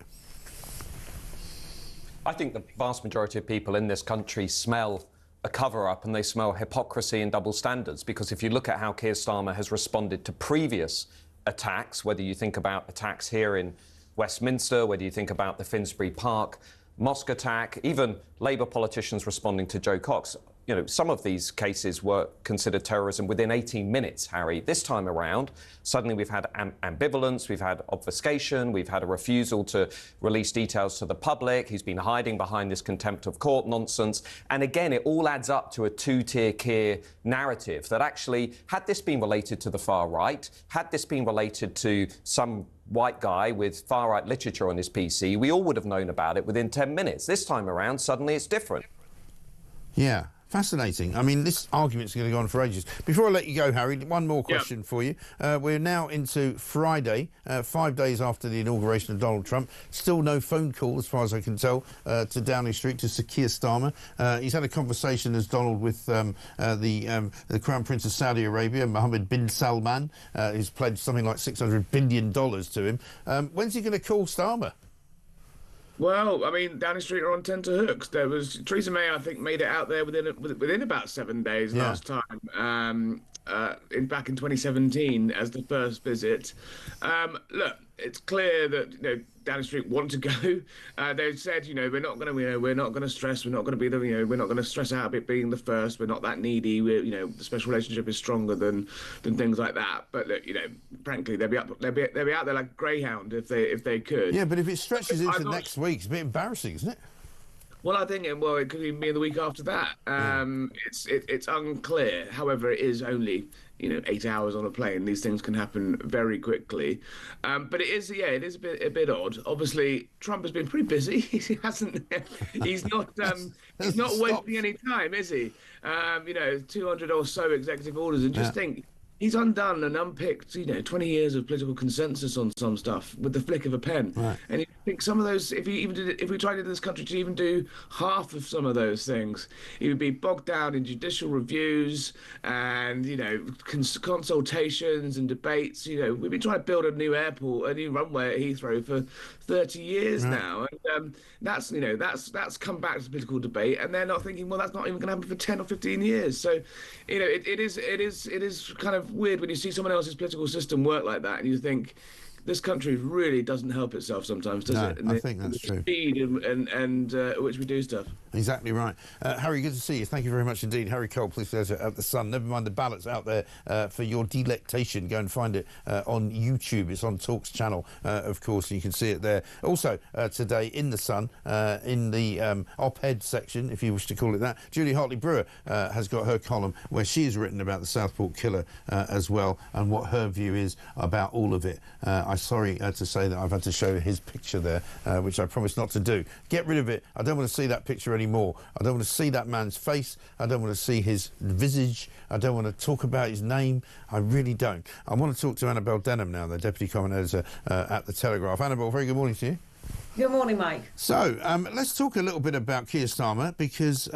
I think the vast majority of people in this country smell a cover-up, and they smell hypocrisy and double standards, because if you look at how Keir Starmer has responded to previous attacks, whether you think about attacks here in Westminster, whether you think about the Finsbury Park mosque attack, even Labour politicians responding to Joe Cox, some of these cases were considered terrorism within 18 minutes, Harry. This time around, suddenly we've had ambivalence, we've had obfuscation, we've had a refusal to release details to the public. He's been hiding behind this contempt of court nonsense. And again, it all adds up to a two-tier Keir narrative that actually, had this been related to the far right, had this been related to some white guy with far-right literature on his PC, we all would have known about it within 10 minutes. This time around, suddenly it's different. Yeah. Fascinating. I mean, this argument's going to go on for ages. Before I let you go, Harry, one more question for you. We're now into Friday, 5 days after the inauguration of Donald Trump. Still no phone call, as far as I can tell, to Downing Street, to Sir Keir Starmer. He's had a conversation, as Donald, with the Crown Prince of Saudi Arabia, Mohammed bin Salman, who's pledged something like $600 billion to him. When's he going to call Starmer? Well, I mean, Downing Street are on tenterhooks. There was Theresa May, I think, made it out there within about 7 days last time, back in 2017 as the first visit. Look, it's clear that Downing Street want to go. They've said, we're not going to stress. We're not going to be we're not going to stress out it being the first. We're not that needy. The special relationship is stronger than things like that. But look, frankly, they'd be out there like a greyhound if they could. Yeah, but if it stretches into next week, it's a bit embarrassing, isn't it? Well, I think it could even be the week after that. It's unclear. However, it is only 8 hours on a plane. These things can happen very quickly. But it is a bit odd. Obviously, Trump has been pretty busy. He's not wasting any time, is he? 200 or so executive orders, and just think. He's undone and unpicked, 20 years of political consensus on some stuff with the flick of a pen. Right. And you think some of those, if we tried in this country to even do half of some of those things, it would be bogged down in judicial reviews and, consultations and debates. We've been trying to build a new airport, a new runway at Heathrow for 30 years now. And that's come back to political debate, and they're not thinking, well, that's not even going to happen for 10 or 15 years. So, it is kind of weird when you see someone else's political system work like that, and you think this country really doesn't help itself sometimes, does it? And I think that's true. Speed and at which we do stuff. Exactly right. Harry, good to see you. Thank you very much indeed. Harry Cole, police editor at The Sun. Never mind the ballots out there for your delectation. Go and find it on YouTube. It's on Talk's channel, of course, and you can see it there. Also, today in The Sun, in the op-ed section, if you wish to call it that, Julie Hartley-Brewer has got her column where she has written about the Southport killer as well, and what her view is about all of it. I'm sorry to say that I've had to show his picture there, which I promised not to do. Get rid of it. I don't want to see that picture anymore. I don't want to see that man's face. I don't want to see his visage. I don't want to talk about his name. I really don't. I want to talk to Annabel Denham now, the Deputy Comment Editor at The Telegraph. Annabel, very good morning to you. Good morning, Mike. So, let's talk a little bit about Keir Starmer, because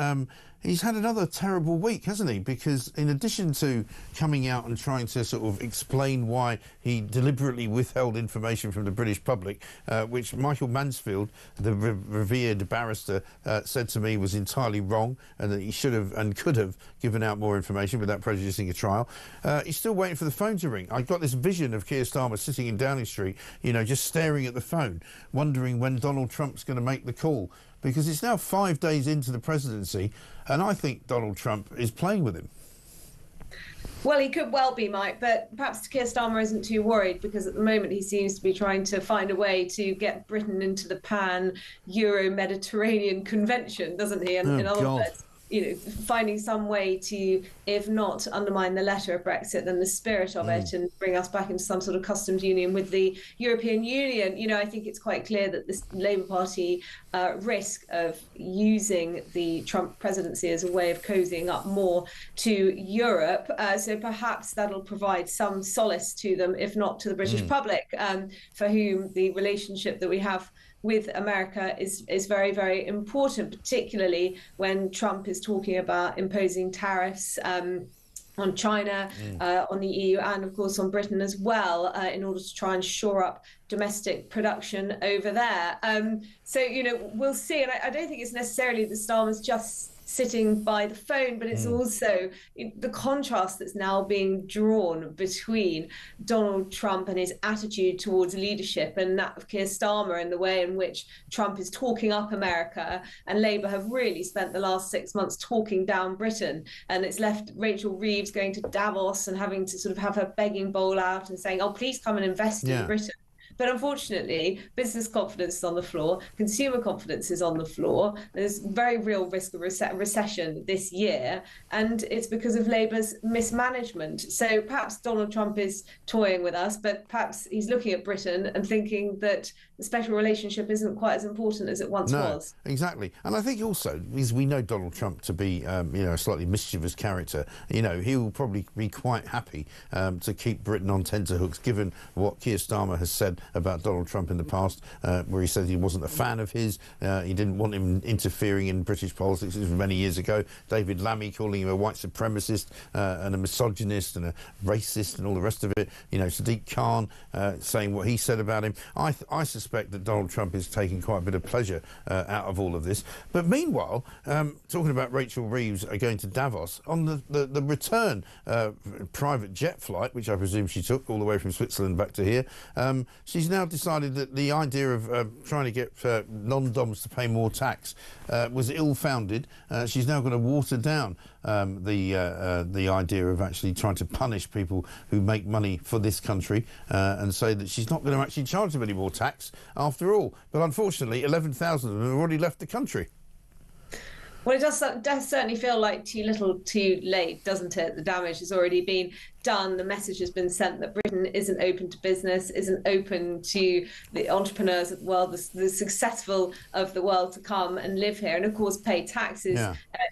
he's had another terrible week, hasn't he? Because in addition to coming out and trying to sort of explain why he deliberately withheld information from the British public, which Michael Mansfield, the revered barrister, said to me was entirely wrong, and that he should have and could have given out more information without prejudicing a trial. He's still waiting for the phone to ring. I got this vision of Keir Starmer sitting in Downing Street, just staring at the phone, wondering when Donald Trump's going to make the call. Because it's now 5 days into the presidency, and I think Donald Trump is playing with him. Well, he could well be, Mike, but perhaps Keir Starmer isn't too worried, because at the moment he seems to be trying to find a way to get Britain into the pan-Euro-Mediterranean convention, doesn't he? And in other words, finding some way to, if not undermine the letter of Brexit, then the spirit of it, and bring us back into some sort of customs union with the European Union. I think it's quite clear that this Labour Party risk of using the Trump presidency as a way of cozying up more to Europe. So perhaps that'll provide some solace to them, if not to the British public, for whom the relationship that we have with America is very, very important, particularly when Trump is talking about imposing tariffs on China, on the EU, and of course on Britain as well, in order to try and shore up domestic production over there. So, we'll see. And I don't think it's necessarily that Starmer's just sitting by the phone, but it's also the contrast that's now being drawn between Donald Trump and his attitude towards leadership and that of Keir Starmer, and the way in which Trump is talking up America, and Labour have really spent the last 6 months talking down Britain. And it's left Rachel Reeves going to Davos and having to sort of have her begging bowl out and saying, oh, please come and invest in Britain. But unfortunately, business confidence is on the floor, consumer confidence is on the floor. There's very real risk of recession this year, and it's because of Labour's mismanagement. So perhaps Donald Trump is toying with us, but perhaps he's looking at Britain and thinking that the special relationship isn't quite as important as it once was. Exactly. And I think also, because we know Donald Trump to be, a slightly mischievous character, he will probably be quite happy to keep Britain on tenterhooks, given what Keir Starmer has said about Donald Trump in the past, where he said he wasn't a fan of his, he didn't want him interfering in British politics. This was many years ago. David Lammy calling him a white supremacist and a misogynist and a racist and all the rest of it. Sadiq Khan saying what he said about him. I suspect that Donald Trump is taking quite a bit of pleasure out of all of this. But meanwhile, talking about Rachel Reeves going to Davos, on the return private jet flight, which I presume she took all the way from Switzerland back to here, she's now decided that the idea of trying to get non-doms to pay more tax was ill-founded. She's now going to water down the idea of actually trying to punish people who make money for this country and say that she's not going to actually charge them any more tax after all. But unfortunately, 11,000 of them have already left the country. Well, it does certainly feel like too little too late, doesn't it? The damage has already been done. The message has been sent that Britain isn't open to business, isn't open to the entrepreneurs of the world, the successful of the world to come and live here and, of course, pay taxes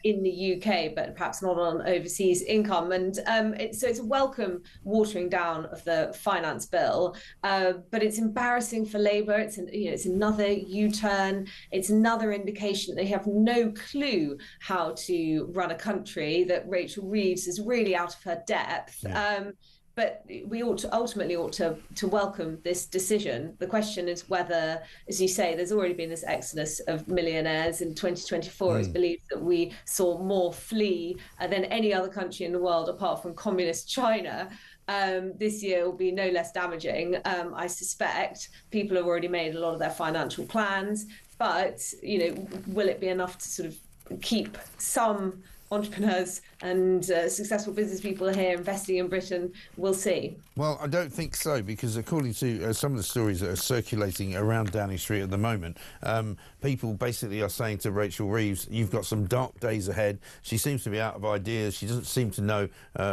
in the UK, but perhaps not on overseas income. And so it's a welcome watering down of the finance bill, but it's embarrassing for Labour. It's another U-turn. It's another indication that they have no clue how to run a country, that Rachel Reeves is really out of her depth. But we ultimately ought to welcome this decision. The question is whether, as you say, there's already been this exodus of millionaires. In 2024, it's believed that we saw more flee than any other country in the world apart from communist China. This year will be no less damaging. I suspect people have already made a lot of their financial plans, but will it be enough to sort of keep some entrepreneurs and successful business people here investing in Britain? We'll see. Well, I don't think so, because according to some of the stories that are circulating around Downing Street at the moment, people basically are saying to Rachel Reeves, you've got some dark days ahead. She seems to be out of ideas. She doesn't seem to know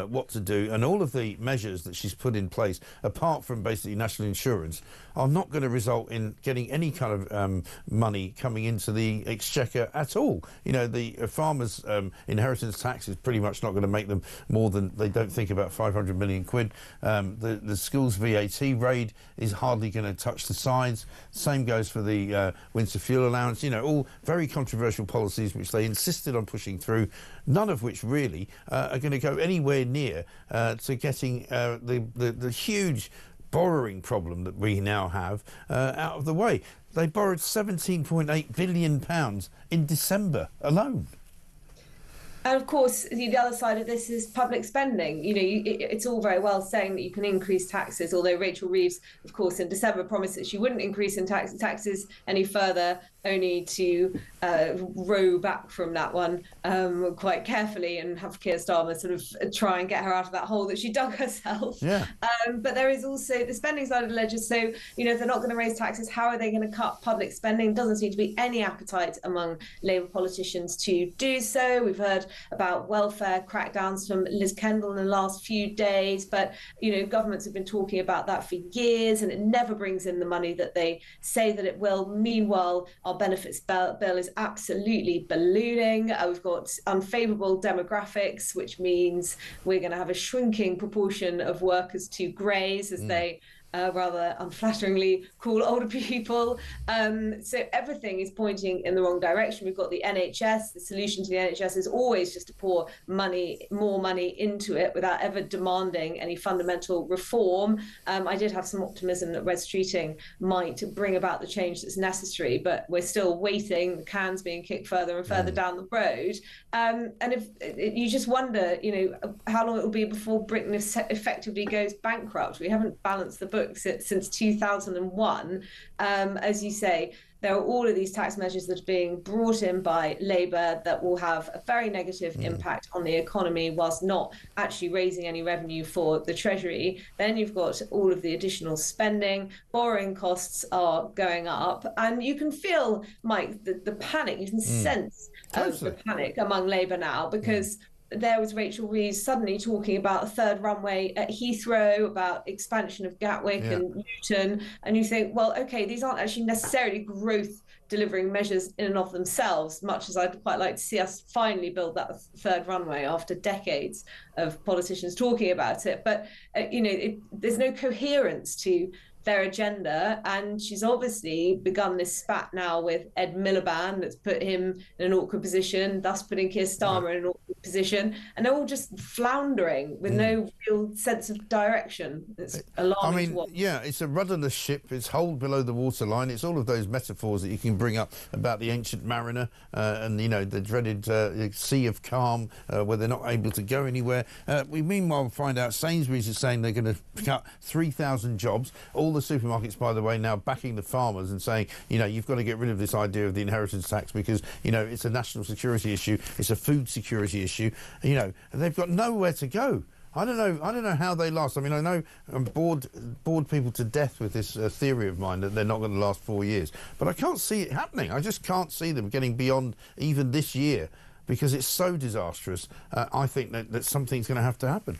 what to do. And all of the measures that she's put in place, apart from basically national insurance, are not going to result in getting any kind of money coming into the exchequer at all. The farmers' inheritance tax is pretty much not going to make them more than, they don't think, about 500 million quid. The schools VAT raid is hardly going to touch the sides. Same goes for the winter fuel allowance. All very controversial policies which they insisted on pushing through, none of which really are going to go anywhere near to getting the huge borrowing problem that we now have out of the way. They borrowed £17.8 billion in December alone. And of course, the other side of this is public spending. It's all very well saying that you can increase taxes, although Rachel Reeves, of course, in December promised that she wouldn't increase in taxes any further, only to row back from that one quite carefully and have Keir Starmer sort of try and get her out of that hole that she dug herself. But there is also the spending side of the ledger. So, if they're not going to raise taxes, how are they going to cut public spending? Doesn't seem to be any appetite among Labour politicians to do so. We've heard about welfare crackdowns from Liz Kendall in the last few days, but governments have been talking about that for years, and it never brings in the money that they say that it will. Meanwhile, our benefits bill is absolutely ballooning. We've got unfavourable demographics, which means we're going to have a shrinking proportion of workers to greys, as they rather unflatteringly call older people. So everything is pointing in the wrong direction. We've got the NHS. The solution to the NHS is always just to pour more money into it without ever demanding any fundamental reform. I did have some optimism that red streeting might bring about the change that's necessary, but we're still waiting. The can's being kicked further and further down the road. And if you just wonder, how long it will be before Britain effectively goes bankrupt. We haven't balanced the books since 2001. As you say, there are all of these tax measures that are being brought in by Labour that will have a very negative impact on the economy whilst not actually raising any revenue for the Treasury. Then you've got all of the additional spending, borrowing costs are going up, and you can feel, Mike, the panic, you can sense the panic among Labour now, because there was Rachel Reeves suddenly talking about a third runway at Heathrow, about expansion of Gatwick and Luton, and you think, well, okay, these aren't actually necessarily growth delivering measures in and of themselves, much as I'd quite like to see us finally build that third runway after decades of politicians talking about it. But, there's no coherence to their agenda, and she's obviously begun this spat now with Ed Miliband that's put him in an awkward position, thus putting Keir Starmer in an awkward position, and they're all just floundering with no real sense of direction. It's alarming to watch. Yeah, it's a rudderless ship, it's holed below the waterline, it's all of those metaphors that you can bring up about the ancient mariner and, the dreaded sea of calm where they're not able to go anywhere. We meanwhile find out Sainsbury's is saying they're going to cut 3,000 jobs. All the supermarkets, by the way, now backing the farmers and saying, you've got to get rid of this idea of the inheritance tax because, it's a national security issue, it's a food security issue, and they've got nowhere to go. I don't know how they last. I know I'm bored people to death with this theory of mine that they're not going to last 4 years, but I can't see it happening. I just can't see them getting beyond even this year because it's so disastrous. I think that something's going to have to happen.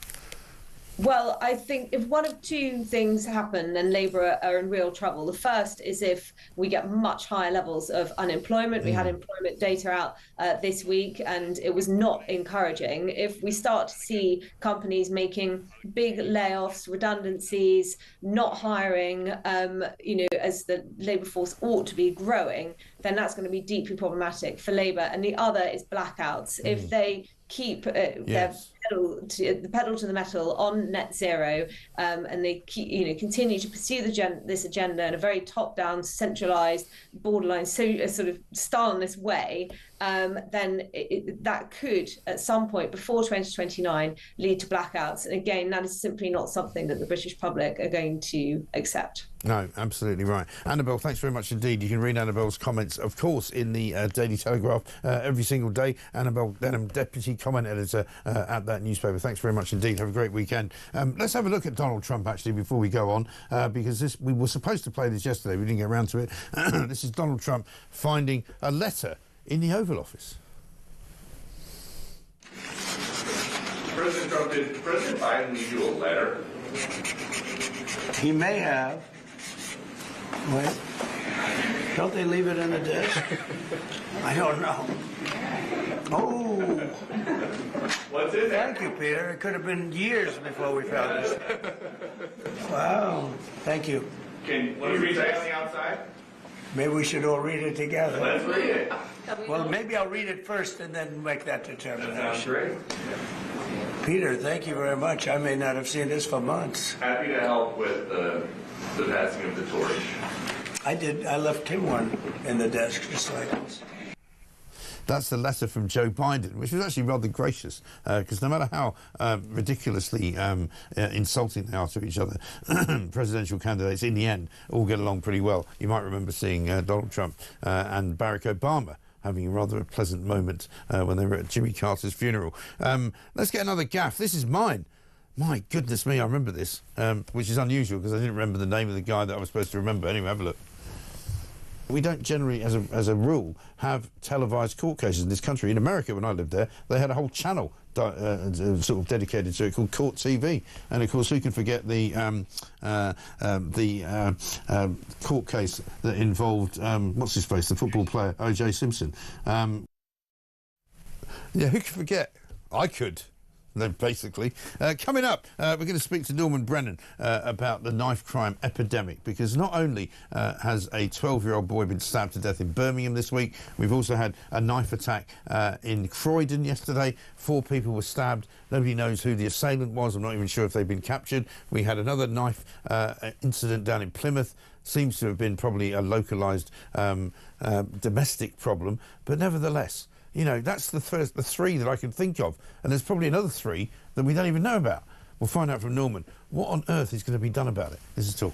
Well, I think if one of two things happen, then Labour are in real trouble. The first is if we get much higher levels of unemployment. We had employment data out this week, and it was not encouraging. If we start to see companies making big layoffs, redundancies, not hiring, as the labour force ought to be growing, then that's going to be deeply problematic for Labour. And the other is blackouts. If they keep their pedal to the metal on net zero, and they continue to pursue this agenda in a very top-down, centralised, borderline sort of Stalinist way, then that could, at some point before 2029, lead to blackouts. And again, that is simply not something that the British public are going to accept. No, absolutely right. Annabelle, thanks very much indeed. You can read Annabelle's comments, of course, in the Daily Telegraph every single day. Annabelle Denham, Deputy Comment Editor at that newspaper. Thanks very much indeed. Have a great weekend. Let's have a look at Donald Trump, actually, before we go on, because we were supposed to play this yesterday. We didn't get around to it. This is Donald Trump finding a letter in the Oval Office. President Trump, did President Biden leave you a letter? He may have. Wait. Don't they leave it in the desk? I don't know. Oh. What's in there? Thank you, Peter. It could have been years before we found this. Wow. Thank you. Can you read that on the outside? Maybe we should all read it together. Let's read it. Well, maybe I'll read it first and then make that determination. That sounds great. Peter, thank you very much. I may not have seen this for months. Happy to help with the passing of the torch. I did. I left him one in the desk just like this. That's the letter from Joe Biden, which was actually rather gracious, because no matter how ridiculously insulting they are to each other, presidential candidates, in the end, all get along pretty well. You might remember seeing Donald Trump and Barack Obama having rather a pleasant moment when they were at Jimmy Carter's funeral. Let's get another gaffe. This is mine. My goodness me, I remember this, which is unusual because I didn't remember the name of the guy that I was supposed to remember. Anyway, have a look. We don't generally, as a rule, have televised court cases in this country. In America, when I lived there, they had a whole channel sort of dedicated to it called Court TV. And of course, who can forget the court case that involved what's his face, the football player O.J. Simpson. Yeah, who could forget? I could. Basically. Coming up, we're going to speak to Norman Brennan about the knife crime epidemic, because not only has a 12-year-old boy been stabbed to death in Birmingham this week, we've also had a knife attack in Croydon yesterday. 4 people were stabbed. Nobody knows who the assailant was. I'm not even sure if they've been captured. We had another knife incident down in Plymouth. Seems to have been probably a localised domestic problem, but nevertheless, you know, that's the 3 that I can think of. And there's probably another 3 that we don't even know about. We'll find out from Norman what on earth is going to be done about it. This is Talk.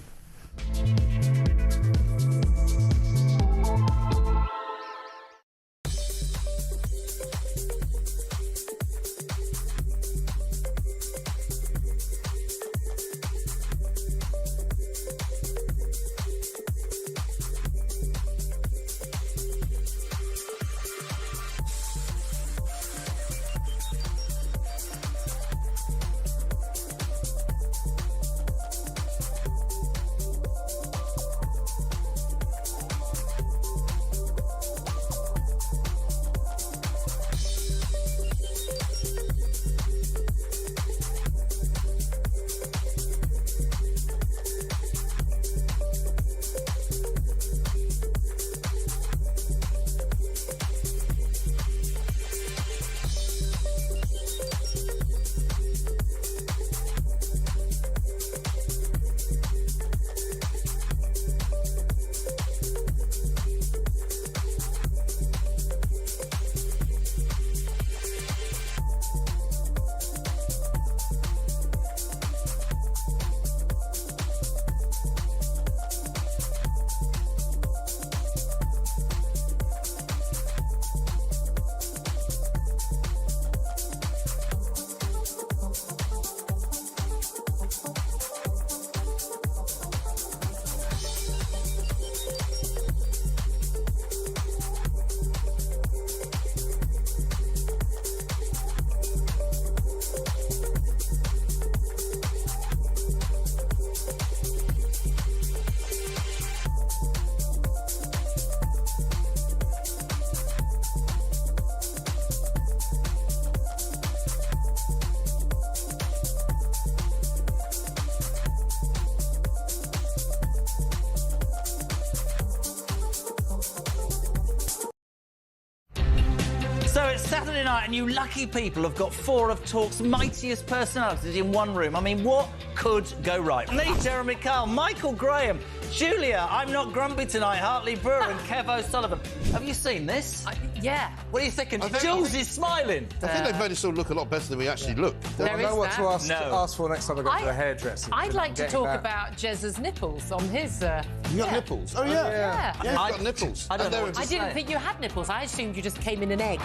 Saturday night, and you lucky people have got 4 of Talk's mightiest personalities in one room. I mean, what could go right? Me, Jeremy Kyle, Michael Graham, Julia, I'm Not Grumpy Tonight, Hartley Brewer and Kev O'Sullivan. Have you seen this? Yeah. What are you thinking? Jules is smiling. I think they've made us all look a lot better than we actually look. There I is know what that. to ask for next time I go to the hairdresser. I'd like to Getting talk that. about Jez's nipples on his... You got nipples? Oh, yeah. Yeah. Yeah, he's got nipples. I don't know what to I didn't say. think you had nipples. I assumed you just came in an egg.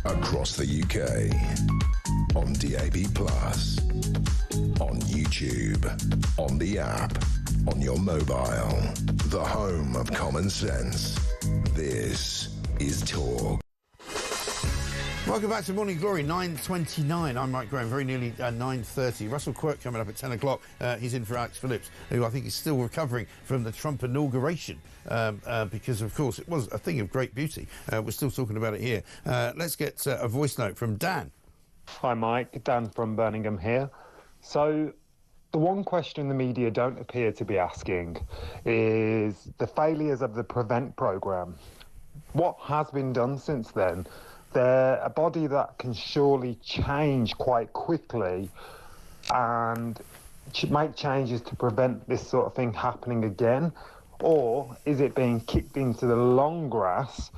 Across the UK, on DAB+, on YouTube, on the app, on your mobile, the home of common sense. This is Talk. Welcome back to Morning Glory, 9:29. I'm Mike Graham, very nearly 9:30. Russell Quirk coming up at 10 o'clock. He's in for Alex Phillips, who I think is still recovering from the Trump inauguration because, of course, it was a thing of great beauty. We're still talking about it here. Let's get a voice note from Dan. Hi, Mike. Dan from Birmingham here. So, the one question the media don't appear to be asking is the failures of the PREVENT programme. What has been done since then? They're a body that can surely change quite quickly and make changes to prevent this sort of thing happening again? Or is it being kicked into the long grass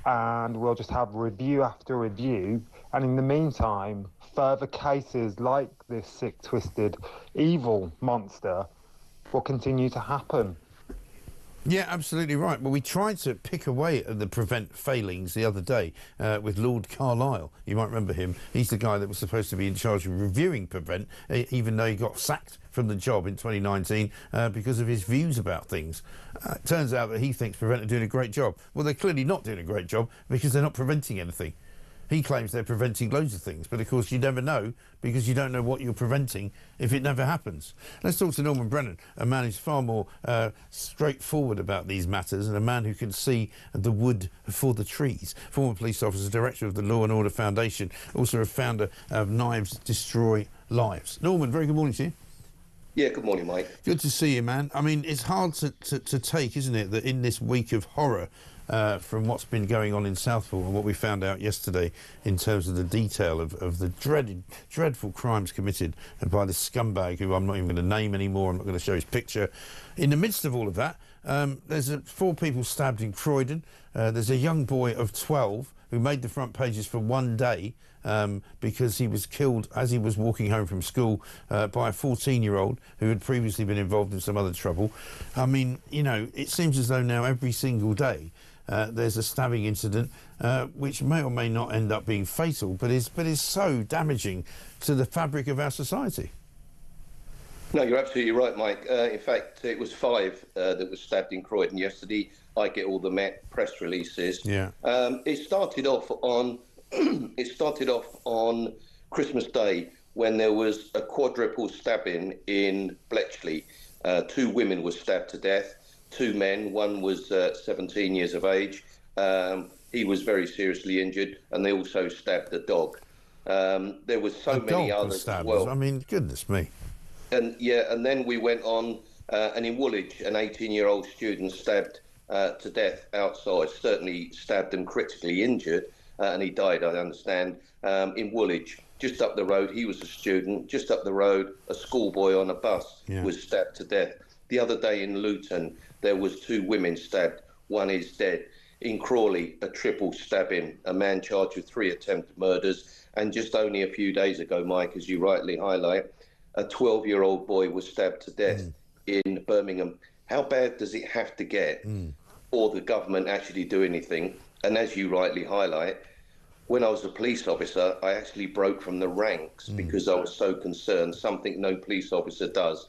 and we'll just have review after review, and in the meantime, further cases like this sick, twisted, evil monster will continue to happen? Yeah, absolutely right. Well, we tried to pick away at the PREVENT failings the other day with Lord Carlisle. You might remember him. He's the guy that was supposed to be in charge of reviewing PREVENT, even though he got sacked from the job in 2019 because of his views about things. It turns out that he thinks PREVENT are doing a great job. Well, they're clearly not doing a great job because they're not preventing anything. He claims they're preventing loads of things, but of course you never know because you don't know what you're preventing if it never happens. Let's talk to Norman Brennan, a man who's far more straightforward about these matters and a man who can see the wood for the trees. Former police officer, director of the Law and Order Foundation, also a founder of Knives Destroy Lives. Norman, very good morning to you. Yeah, good morning, Mike. Good to see you, man. I mean, it's hard to take, isn't it, that in this week of horror from what's been going on in Southport and what we found out yesterday in terms of the detail of the dreadful crimes committed by this scumbag who I'm not even going to name anymore. I'm not going to show his picture. In the midst of all of that, there's 4 people stabbed in Croydon. There's a young boy of 12 who made the front pages for one day because he was killed as he was walking home from school by a 14-year-old who had previously been involved in some other trouble. I mean, you know, it seems as though now every single day there's a stabbing incident which may or may not end up being fatal, but is so damaging to the fabric of our society. No, you're absolutely right, Mike. In fact, it was 5 that was stabbed in Croydon yesterday. I get all the Met press releases. Yeah. It started off on Christmas Day when there was a quadruple stabbing in Bletchley. 2 women were stabbed to death. 2 men, one was 17 years of age. He was very seriously injured, and they also stabbed a dog. There was so many others as well. I mean, goodness me. And yeah, and then we went on, and in Woolwich, an 18-year-old student stabbed to death outside, certainly stabbed and critically injured, and he died, I understand, in Woolwich. Just up the road, he was a student. Just up the road, a schoolboy on a bus was stabbed to death. The other day in Luton, there was 2 women stabbed. One is dead. In Crawley, a triple stabbing, a man charged with 3 attempted murders. And just only a few days ago, Mike, as you rightly highlight, a 12-year-old boy was stabbed to death in Birmingham. How bad does it have to get for the government actually do anything? And as you rightly highlight, when I was a police officer, I actually broke from the ranks because I was so concerned, something no police officer does.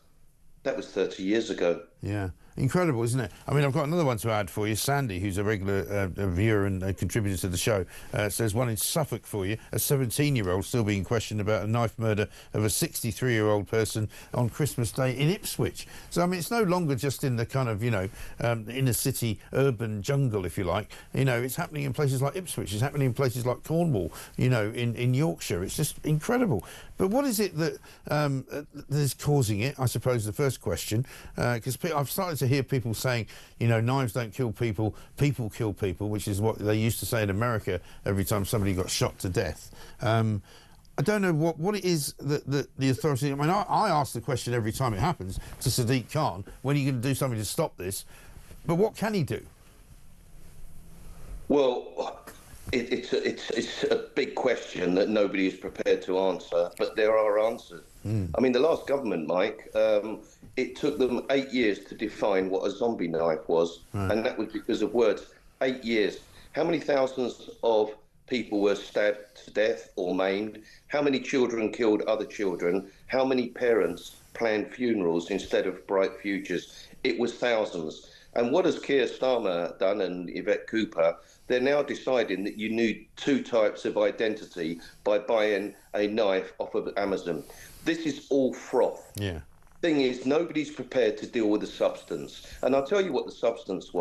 That was 30 years ago. Yeah. Incredible, isn't it? I mean, I've got another one to add for you. Sandy, who's a regular viewer and contributor to the show, says one in Suffolk for you. A 17-year-old still being questioned about a knife murder of a 63-year-old person on Christmas Day in Ipswich. So, I mean, it's no longer just in the kind of, inner city, urban jungle, if you like. It's happening in places like Ipswich. It's happening in places like Cornwall, in Yorkshire. It's just incredible. But what is it that is causing it, I suppose, the first question, because I've started to hear people saying, knives don't kill people, people kill people, which is what they used to say in America every time somebody got shot to death. I don't know what it is that the authorities... I mean, I ask the question every time it happens to Sadiq Khan, when are you going to do something to stop this? But what can he do? Well, it's a big question that nobody is prepared to answer, but there are answers. I mean, the last government, Mike, it took them 8 years to define what a zombie knife was, and that was because of words. 8 years. How many thousands of people were stabbed to death or maimed? How many children killed other children? How many parents planned funerals instead of bright futures? It was thousands. And what has Keir Starmer done and Yvette Cooper? They're now deciding that you need two types of identity by buying a knife off of Amazon. This is all froth. Yeah. Thing is, nobody's prepared to deal with the substance. And I'll tell you what the substance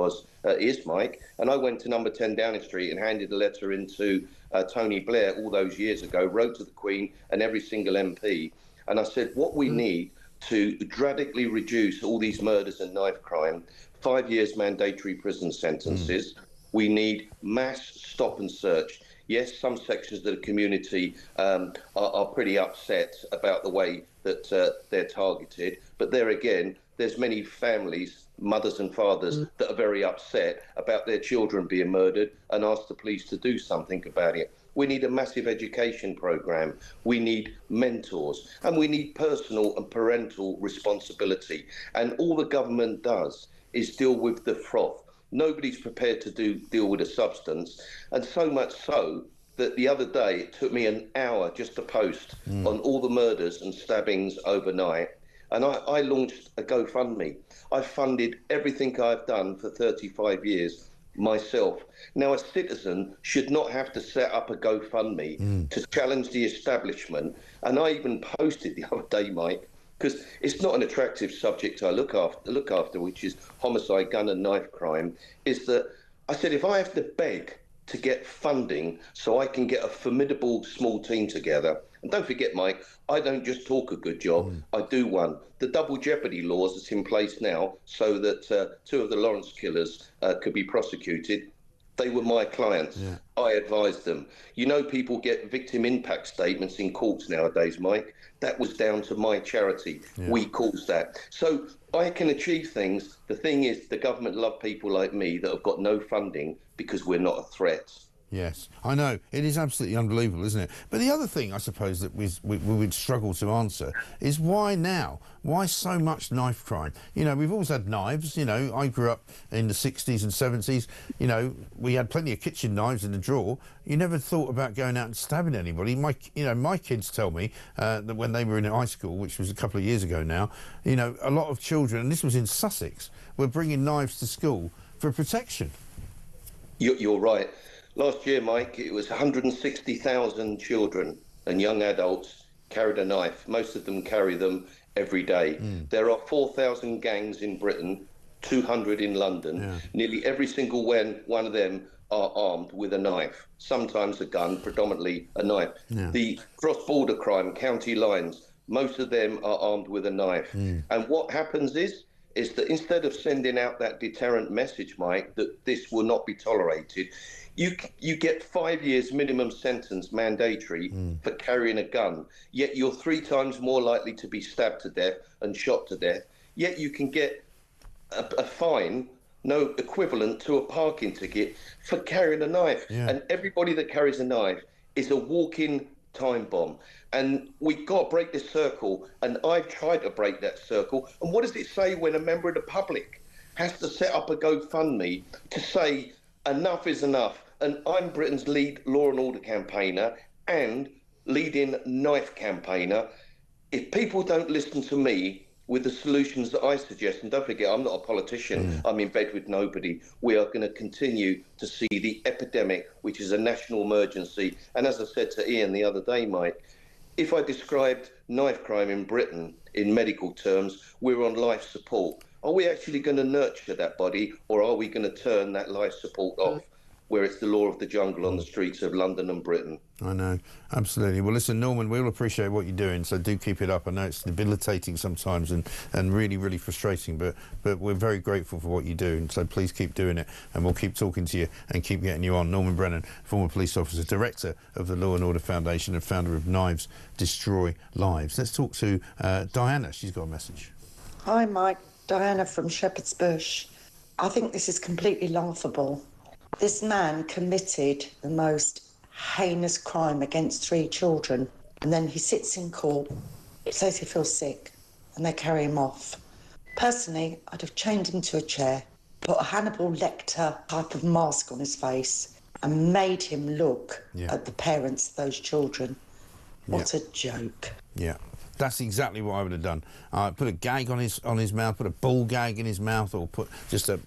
is, Mike. And I went to number 10 Downing Street and handed a letter into Tony Blair all those years ago, wrote to the Queen and every single MP. And I said, what we need to drastically reduce all these murders and knife crime, 5 years mandatory prison sentences. We need mass stop and search. Yes, some sections of the community are pretty upset about the way that they're targeted. But there again, there's many families, mothers and fathers, that are very upset about their children being murdered and ask the police to do something about it. We need a massive education programme. We need mentors. And we need personal and parental responsibility. And all the government does is deal with the froth. Nobody's prepared to deal with the substance. And so much so that the other day it took me an hour just to post on all the murders and stabbings overnight. And I launched a GoFundMe. I funded everything I've done for 35 years myself. Now, a citizen should not have to set up a GoFundMe to challenge the establishment. And I even posted the other day, Mike, because it's not an attractive subject I look after, which is homicide, gun and knife crime, is that I said, if I have to beg to get funding so I can get a formidable small team together, and don't forget, Mike, I don't just talk a good job, I do one. The double jeopardy laws that's in place now so that two of the Lawrence killers could be prosecuted. They were my clients. Yeah. I advised them. People get victim impact statements in courts nowadays, Mike. That was down to my charity. Yeah. We caused that. So I can achieve things. The thing is, the government love people like me that have got no funding because we're not a threat. Yes, I know. It is absolutely unbelievable, isn't it? But the other thing, I suppose, that we would struggle to answer is why now? Why so much knife crime? We've always had knives. I grew up in the 60s and 70s. We had plenty of kitchen knives in the drawer. You never thought about going out and stabbing anybody. My kids tell me that when they were in high school, which was a couple of years ago now, a lot of children, and this was in Sussex, were bringing knives to school for protection. You're right. Last year, Mike, it was 160,000 children and young adults carried a knife. Most of them carry them every day. There are 4,000 gangs in Britain, 200 in London. Yeah. Nearly every single one of them are armed with a knife, sometimes a gun, predominantly a knife. Yeah. The cross-border crime, county lines, most of them are armed with a knife. And what happens is that instead of sending out that deterrent message, Mike, that this will not be tolerated, you get 5 years minimum sentence mandatory for carrying a gun, yet you're 3 times more likely to be stabbed to death and shot to death, yet you can get a fine no equivalent to a parking ticket for carrying a knife. Yeah. And everybody that carries a knife is a walking time bomb. And we've got to break this circle, and I've tried to break that circle. And what does it say when a member of the public has to set up a GoFundMe to say enough is enough? And I'm Britain's lead law and order campaigner and leading knife campaigner. If people don't listen to me, with the solutions that I suggest, and don't forget, I'm not a politician, I'm in bed with nobody, we are going to continue to see the epidemic, which is a national emergency. And as I said to Ian the other day, Mike, if I described knife crime in Britain in medical terms, we're on life support. Are we actually going to nurture that body, or are we going to turn that life support off, where it's the law of the jungle on the streets of London and Britain? I know, absolutely. Well, listen, Norman, we all appreciate what you're doing, so do keep it up. I know it's debilitating sometimes and really, really frustrating, but we're very grateful for what you do, and so please keep doing it, and we'll keep talking to you and keep getting you on. Norman Brennan, former police officer, director of the Law and Order Foundation and founder of Knives Destroy Lives. Let's talk to Diana. She's got a message. Hi, Mike. Diana from Shepherd's Bush. I think this is completely laughable. This man committed the most heinous crime against 3 children, and then he sits in court, says he feels sick, and they carry him off. Personally, I'd have chained him to a chair, put a Hannibal Lecter type of mask on his face, and made him look at the parents of those children. What a joke. Yeah. That's exactly what I would have done. Put a gag on his mouth, put a ball gag in his mouth, or put just a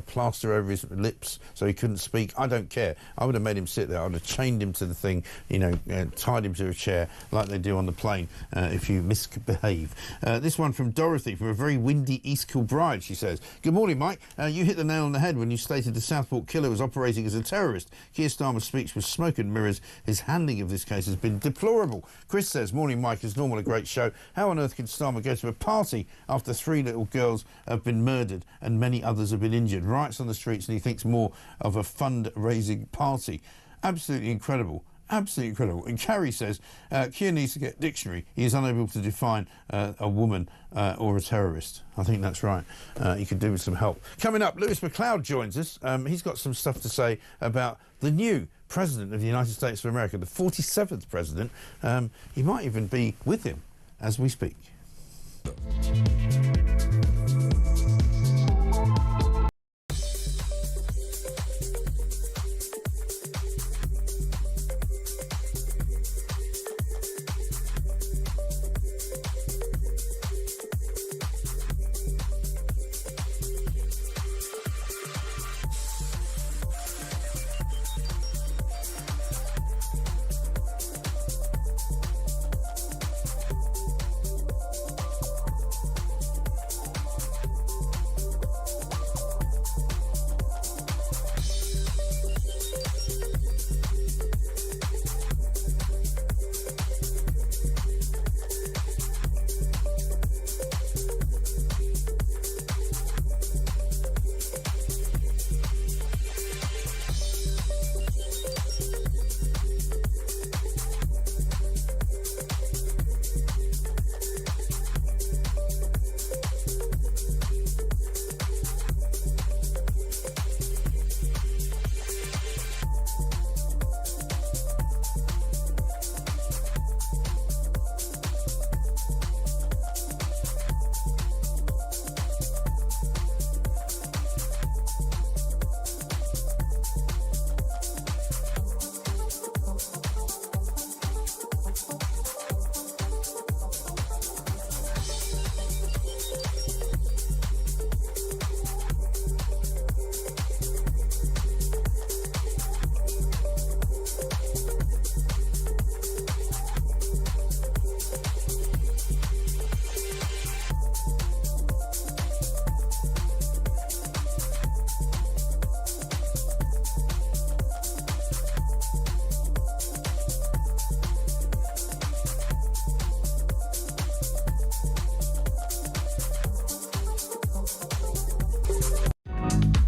plaster over his lips so he couldn't speak. I don't care. I would have made him sit there. I would have chained him to the thing, tied him to a chair like they do on the plane if you misbehave. This one from Dorothy from a very windy East Kilbride. She says, "Good morning, Mike. You hit the nail on the head when you stated the Southport killer was operating as a terrorist. Keir Starmer's speech was smoke and mirrors. His handling of this case has been deplorable." Chris says, "Morning, Mike. As normal, a great show. How on earth can Starmer go to a party after 3 little girls have been murdered and many others have been injured? Riots on the streets, and he thinks more of a fundraising party. Absolutely incredible. Absolutely incredible." And Carrie says, "Keir needs to get a dictionary. He is unable to define a woman or a terrorist." I think that's right. He could do with some help. Coming up, Lewis McLoud joins us. He's got some stuff to say about the new President of the United States of America, the 47th President. He might even be with him as we speak.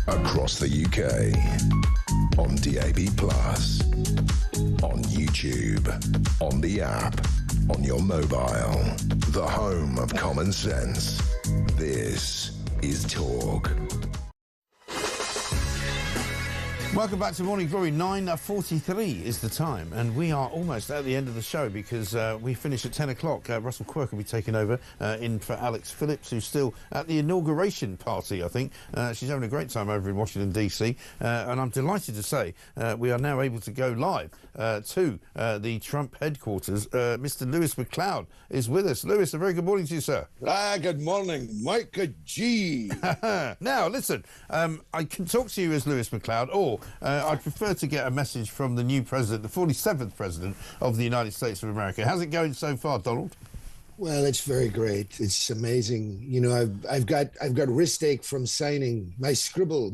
Across the UK, on DAB+, on YouTube, on the app, on your mobile, the home of common sense. This is Talk. Welcome back to Morning Glory. 9:43 is the time, and we are almost at the end of the show because we finish at 10 o'clock. Russell Quirk will be taking over in for Alex Phillips, who's still at the inauguration party, I think. She's having a great time over in Washington, D.C., and I'm delighted to say we are now able to go live to the Trump headquarters. Mr. Lewis McLoud is with us. Lewis, a very good morning to you, sir. Good morning, Micah G. Now, listen, I can talk to you as Lewis McLoud, or I'd prefer to get a message from the new president, the 47th president of the United States of America. How's it going so far, Donald? Well, it's very great. It's amazing. You know, I've got wrist ache from signing my scribble,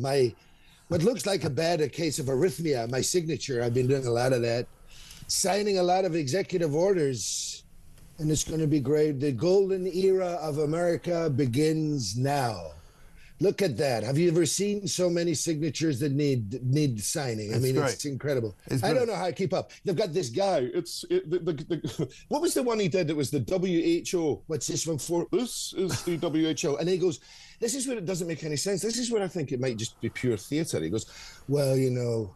what looks like a case of arrhythmia, my signature. I've been doing a lot of that, signing a lot of executive orders, and it's going to be great. The golden era of America begins now. Look at that. Have you ever seen so many signatures that need signing? I mean, it's incredible. I don't know how to keep up. They've got this guy. What was the one he did? It was the WHO. What's this one for? This is the WHO. And he goes, this is where it doesn't make any sense. This is where I think it might just be pure theater. He goes, well, you know,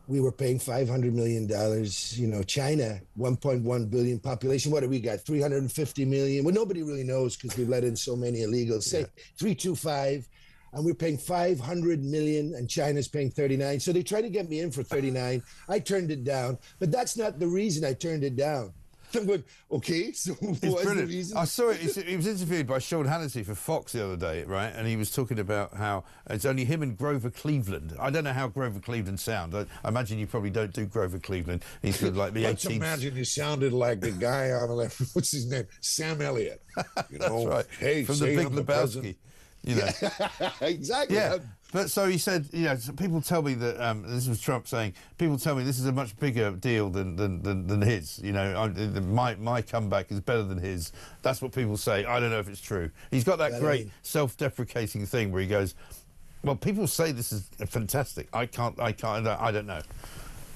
we were paying $500 million. You know, China, 1.1 billion population. What do we got? 350 million. Well, nobody really knows because we've let in so many illegals. Say 325. And we're paying 500 million and China's paying 39. So they tried to get me in for 39. I turned it down, but that's not the reason I turned it down. I'm going, okay, so what is the reason? I saw it. He was interviewed by Sean Hannity for Fox the other day, right? And he was talking about how it's only him and Grover Cleveland. I don't know how Grover Cleveland sounds. I imagine you probably don't do Grover Cleveland. He's sort of like the 18th. Let's imagine you sounded like the guy on the left. What's his name? Sam Elliott. You know, that's right. Hey, from the Big Lebowski. You know. Exactly. Yeah. But so he said, you know, people tell me that this was Trump saying, people tell me this is a much bigger deal than his. You know, my comeback is better than his. That's what people say. I don't know if it's true. He's got that great self-deprecating thing where he goes, well, people say this is fantastic. I don't know.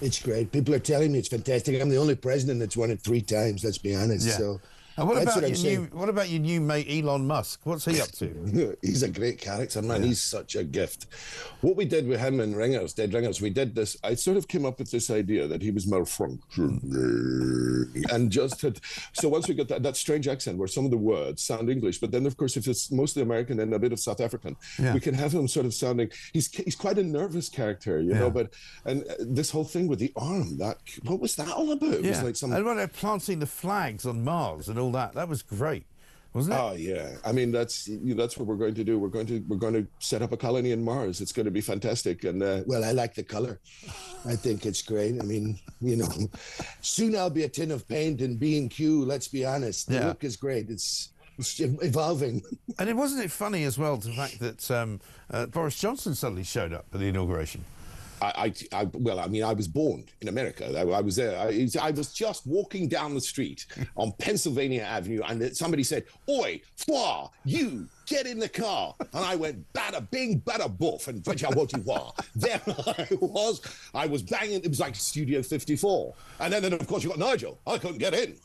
It's great. People are telling me it's fantastic. I'm the only president that's won it 3 times. Let's be honest. Yeah. So. And what about your new mate Elon Musk? What's he up to? He's a great character, man. Yeah. He's such a gift. What we did with him in Dead Ringers, we did this. I sort of came up with this idea that he was malfunctioning, and just had. So once we got that strange accent where some of the words sound English, but then of course if it's mostly American and a bit of South African, we can have him sort of sounding. He's quite a nervous character, you know. And this whole thing with the arm, what was that all about? It was like some. And when they're planting the flags on Mars and all that was great, wasn't it? Oh yeah, I mean that's what we're going to do. We're going to set up a colony in Mars. It's going to be fantastic. And well, I like the color. I think it's great. I mean, you know, soon I'll be a tin of paint and B&Q. Let's be honest. The look is great. It's evolving. And wasn't it funny as well the fact that Boris Johnson suddenly showed up at the inauguration? Well, I mean, I was born in America. I was there. I was just walking down the street on Pennsylvania Avenue, and somebody said, "Oi, fwa, you get in the car." And I went, "Bada bing, bada boof," and there I was banging. It was like Studio 54. And then of course, you got Nigel. I couldn't get in.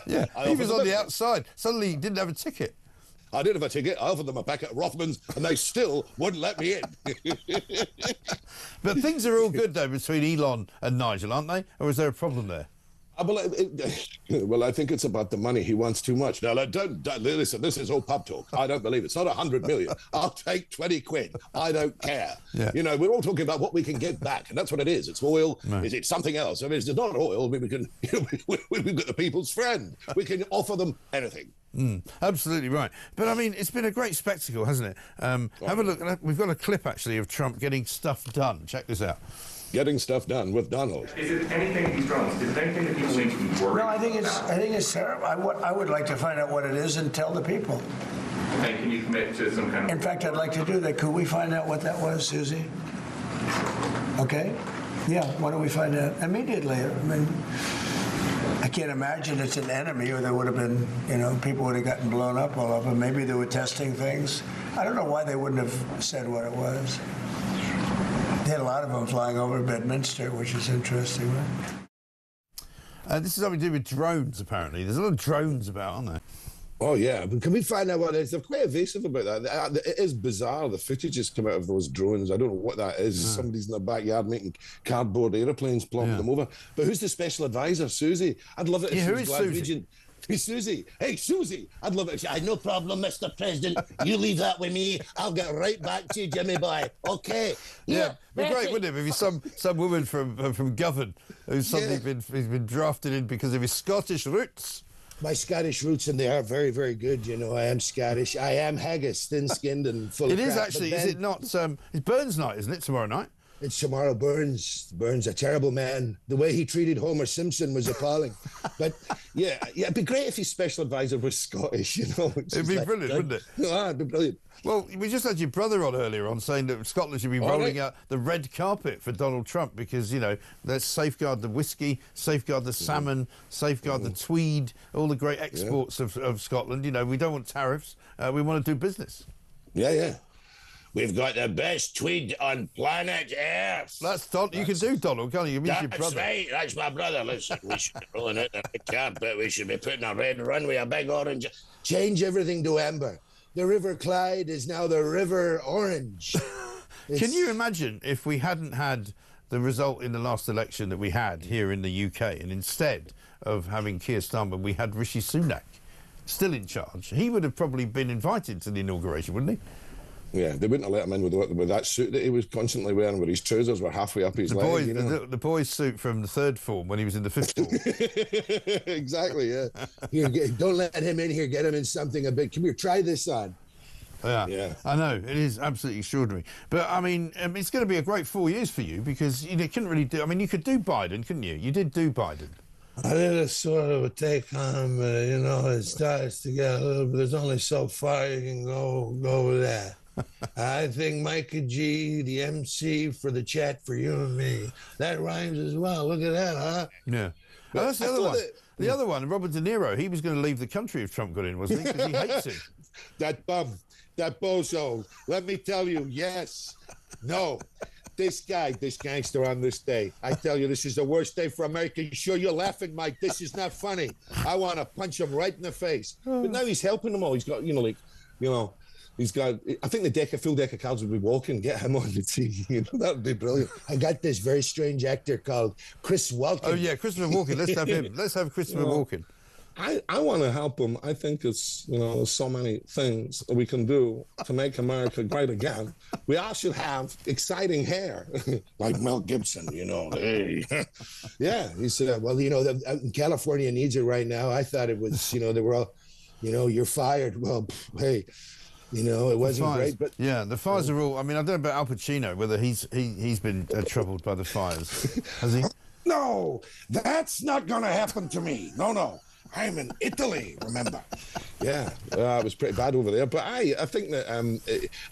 Yeah, he was on the outside. Suddenly, he didn't have a ticket. I did have a ticket. I offered them a packet of Rothmans, and they still wouldn't let me in. But things are all good, though, between Elon and Nigel, aren't they? Or is there a problem there? Well, I think it's about the money. He wants too much. Now, don't listen, this is all pub talk. I don't believe it. It's not 100 million. I'll take 20 quid. I don't care. Yeah. You know, we're all talking about what we can get back, and that's what it is. It's oil. No. Is it something else? I mean, it's not oil. We can, we've got the people's friend. We can offer them anything. Absolutely right. But I mean, it's been a great spectacle, hasn't it? Have a look. We've got a clip actually of Trump getting stuff done. Check this out. Getting stuff done with Donald. Is it anything he's done? Is it anything that people need to be worried about? No, I think it's terrible. I would like to find out what it is and tell the people. And can you commit to some kind of... In fact, I'd like to do that. Could we find out what that was, Susie? Okay. Yeah, why don't we find out immediately? I mean, I can't imagine it's an enemy, or there would have been, you know, people would have gotten blown up all over. Maybe they were testing things. I don't know why they wouldn't have said what it was. They had a lot of them flying over Bedminster, which is interesting, right? This is something to do with drones, apparently. There's a lot of drones about, aren't there? Oh, yeah. But can we find out what it is? They're quite evasive about that. It is bizarre. The footage has come out of those drones. I don't know what that is. Somebody's in their backyard making cardboard aeroplanes, plopping them over. But who's the special advisor? Susie? I'd love it if she was Glaswegian. Hey, Susie. Hey, Susie. I'd love it. No problem, Mr. President. You leave that with me. I'll get right back to you, Jimmy boy. Okay. Yeah, it'd be great, wouldn't it? If he's some woman from Govan who's suddenly been drafted in because of his Scottish roots. My Scottish roots, and they are very, very good. You know, I am Scottish. I am haggis, thin-skinned and full of crap. It is actually, is it not? It's Burns night, isn't it, tomorrow night? It's tomorrow. Burns, a terrible man. The way he treated Homer Simpson was appalling. But, yeah, it'd be great if his special advisor was Scottish, you know. It'd be brilliant, wouldn't it? It'd be brilliant. Well, we just had your brother on earlier on saying that Scotland should be rolling out the red carpet for Donald Trump because, you know, let's safeguard the whiskey, safeguard the salmon, safeguard the tweed, all the great exports of Scotland. You know, we don't want tariffs. We want to do business. Yeah. We've got the best tweed on planet Earth. That's you can do, Donald, can't you? That's your brother. Right. That's my brother. Listen, we should be rolling out the red carpet. We should be putting a red runway, a big orange. Change everything to amber. The River Clyde is now the River Orange. Can you imagine if we hadn't had the result in the last election that we had here in the UK, and instead of having Keir Starmer, we had Rishi Sunak still in charge? He would have probably been invited to the inauguration, wouldn't he? Yeah, they wouldn't have let him in with that suit that he was constantly wearing, where his trousers were halfway up his leg. You know? The boy's suit from the third form when he was in the fifth form. Exactly, yeah. Here, don't let him in here. Get him in something a bit. Come here, try this on. Yeah, I know. It is absolutely extraordinary. But, I mean, it's going to be a great 4 years for you because you couldn't really do... I mean, you could do Biden, couldn't you? You did do Biden. I did a sort of a take on him, you know, it starts to get a little bit... There's only so far you can go with that. I think Micah G, the MC for the chat for you and me, that rhymes as well. Look at that, huh? Yeah. Oh, that's the other one. The other one, Robert De Niro, he was going to leave the country if Trump got in, wasn't he? Because he hates him. That bum, that bozo. Let me tell you, yes, no. This gangster on this day, I tell you, this is the worst day for America. Sure, you're laughing, Mike. This is not funny. I want to punch him right in the face. But now he's helping them all. He's got, he's got, I think the full deck of cards would be walking, get him on the TV. You know, that would be brilliant. I got this very strange actor called Chris Walken. Oh, yeah, Christopher Walken. Let's have him. Let's have Christopher Walken. I want to help him. I think it's, there's so many things we can do to make America great again. We all should have exciting hair, like Mel Gibson, Hey. Yeah, he said, well, California needs it right now. I thought it was, they were all, you're fired. Well, hey. It wasn't great, but yeah, the fires are all. I mean, I don't know about Al Pacino, whether he's been troubled by the fires, has he? No, that's not going to happen to me. No. I'm in Italy, remember? Yeah, it was pretty bad over there. But I think that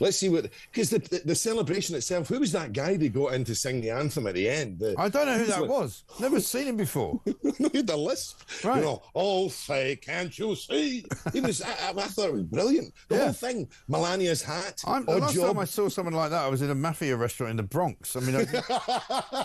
let's see what, because the celebration itself. Who was that guy that got in to sing the anthem at the end? I don't know who that was. Never seen him before. The lisp, right? Oh, say, can't you see? He was. I thought it was brilliant. The whole thing. Melania's hat. The last time I saw someone like that, I was in a mafia restaurant in the Bronx. I mean,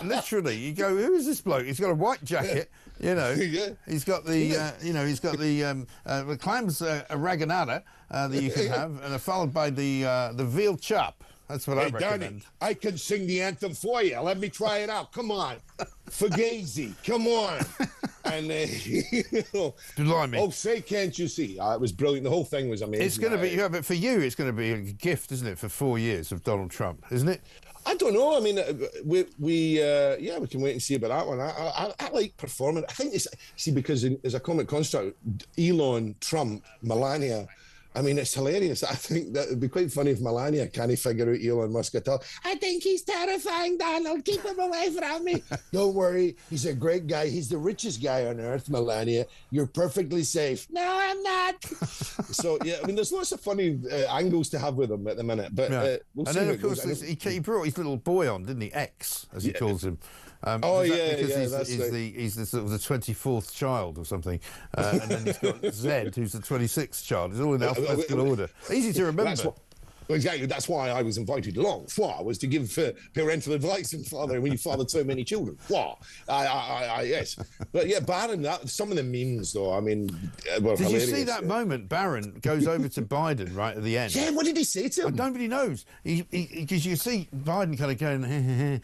literally, you go, who is this bloke? He's got a white jacket. He's got the. He's got the clams raganata that you can have, and followed by the veal chop. That's what I recommend. Danny, I can sing the anthem for you. Let me try it out. Come on. Fugazi. Come on. And, oh, say, can't you see? It was brilliant. The whole thing was amazing. It's going to be, but for you, it's going to be a gift, isn't it, for 4 years of Donald Trump, isn't it? I don't know. I mean, we can wait and see about that one. I like performing. I think because as a comic construct, Elon, Trump, Melania. I mean, it's hilarious. I think that it'd be quite funny if Melania can't figure out Elon Musk at all. I think he's terrifying, Donald. Keep him away from me. Don't worry. He's a great guy. He's the richest guy on earth, Melania. You're perfectly safe. No, I'm not. So, yeah, I mean, there's lots of funny angles to have with him at the minute. But we'll see. And then, of course, he brought his little boy on, didn't he? X, as he calls him. Because he's the sort of the 24th child or something, and then he's got Zed, who's the 26th child. It's all in alphabetical order. Easy to remember. Well, exactly. That's why I was invited along. Why was to give parental advice and father when you fathered so many children. Why? Yes, but yeah, Barron. Some of the memes, though. I mean, were Did hilarious. you see that moment? Barron goes over to Biden right at the end. Yeah, what did he say to him? Nobody knows. Because you see Biden kind of going,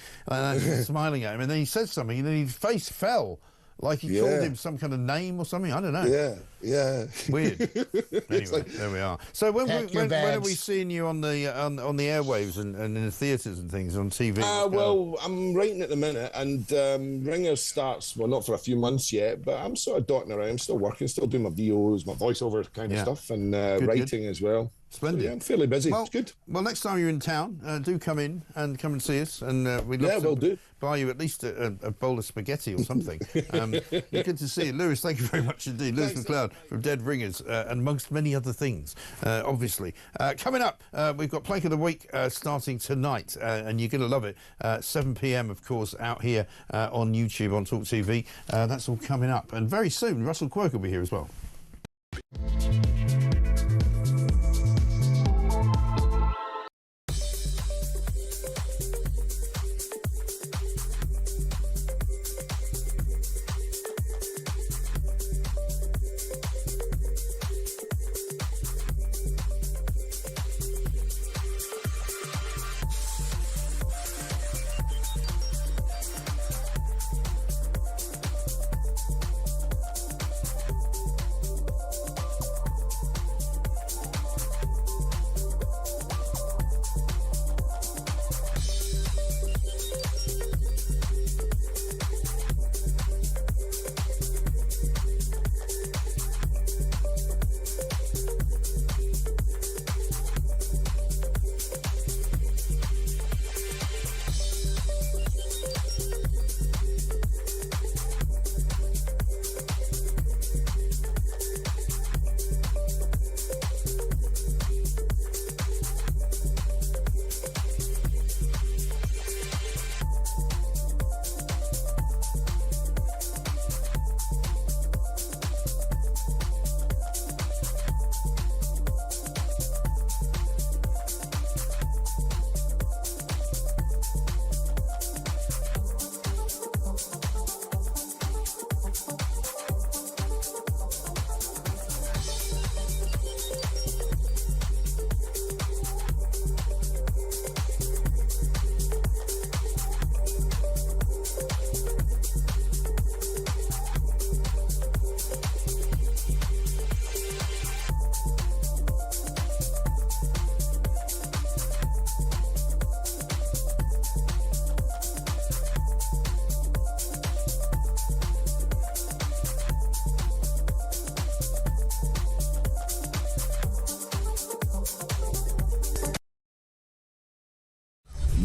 smiling at him, and then he says something, and then his face fell. Like he called him some kind of name or something. I don't know. Yeah. Weird. Anyway, there we are. So when are we seeing you on the airwaves and in the theatres and things on TV? Well, I'm writing at the minute, and Ringer starts, well, not for a few months yet, but I'm sort of dotting around, still working, still doing my VOs, my voiceover kind of stuff, and writing as well. Splendid. So, yeah, I'm fairly busy. Well, it's good. Well, next time you're in town, do come in and come and see us, and we'd love to buy you at least a bowl of spaghetti or something. Good to see you. Lewis, thank you very much indeed. Lewis McLoud from Dead Ringers, and amongst many other things, obviously. Coming up, we've got Plank of the Week starting tonight, and you're going to love it. 7 p.m, of course, out here on YouTube, on talkTV. That's all coming up. And very soon, Russell Quirk will be here as well.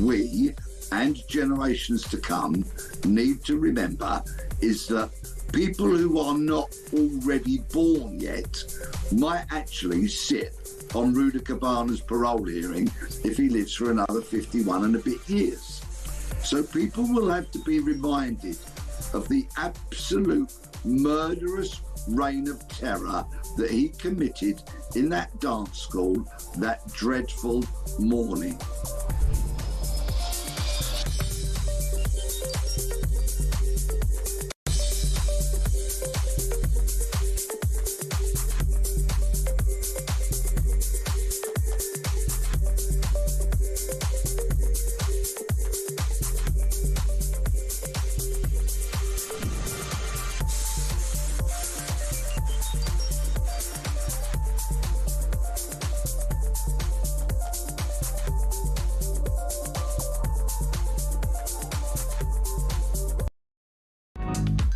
We and generations to come need to remember is that people who are not already born yet might actually sit on Rudy Cabana's parole hearing if he lives for another 51 and a bit years. So people will have to be reminded of the absolute murderous reign of terror that he committed in that dance school that dreadful morning.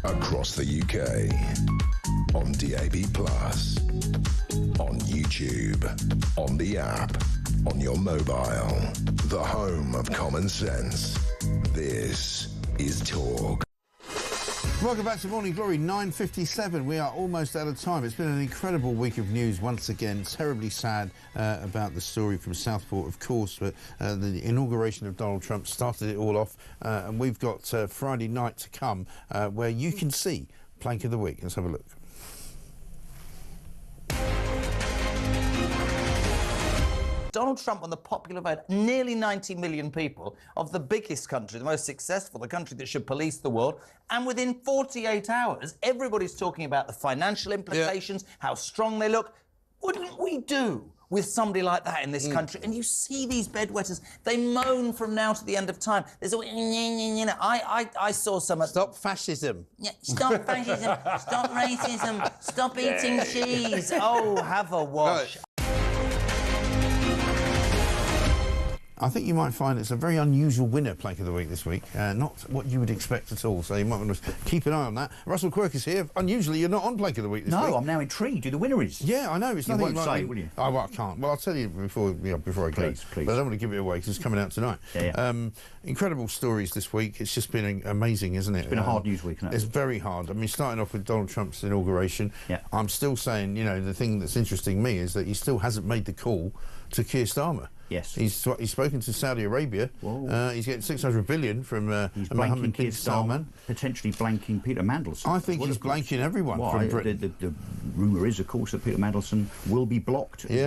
Across the UK, on DAB+, on YouTube, on the app, on your mobile, the home of common sense. This is Talk. Welcome back to Morning Glory, 9:57. We are almost out of time. It's been an incredible week of news once again. Terribly sad about the story from Southport, of course, but the inauguration of Donald Trump started it all off. And we've got Friday night to come where you can see Plank of the Week. Let's have a look. Donald Trump won the popular vote, nearly 90 million people, of the biggest country, the most successful, the country that should police the world. And within 48 hours, everybody's talking about the financial implications, how strong they look. Wouldn't we do with somebody like that in this country? And you see these bedwetters, they moan from now to the end of time. There's a, I saw some... Stop fascism. Yeah, stop fascism, stop racism, stop eating cheese. Oh, have a wash. Right. I think you might find it's a very unusual winner plank of the week this week. Not what you would expect at all, so you might want to keep an eye on that. Russell Quirk is here. Unusually, you're not on plank of the week this week. No, I'm now intrigued who the winner is. Yeah, I know. It's you nothing won't like... say, will you? Oh, well, I can't. Well, I'll tell you before I go. Please. But I don't want to give it away because it's coming out tonight. Yeah. Incredible stories this week. It's just been amazing, isn't it? It's been a hard news week, isn't it? It's very hard. I mean, starting off with Donald Trump's inauguration, I'm still saying, the thing that's interesting me is that he still hasn't made the call to Keir Starmer. Yes. He's spoken to Saudi Arabia. He's getting 600 billion from Mohammed bin Salman, potentially blanking Peter Mandelson. I think he's blanking everyone from Britain. The rumour is, of course, that Peter Mandelson will be blocked. Yeah.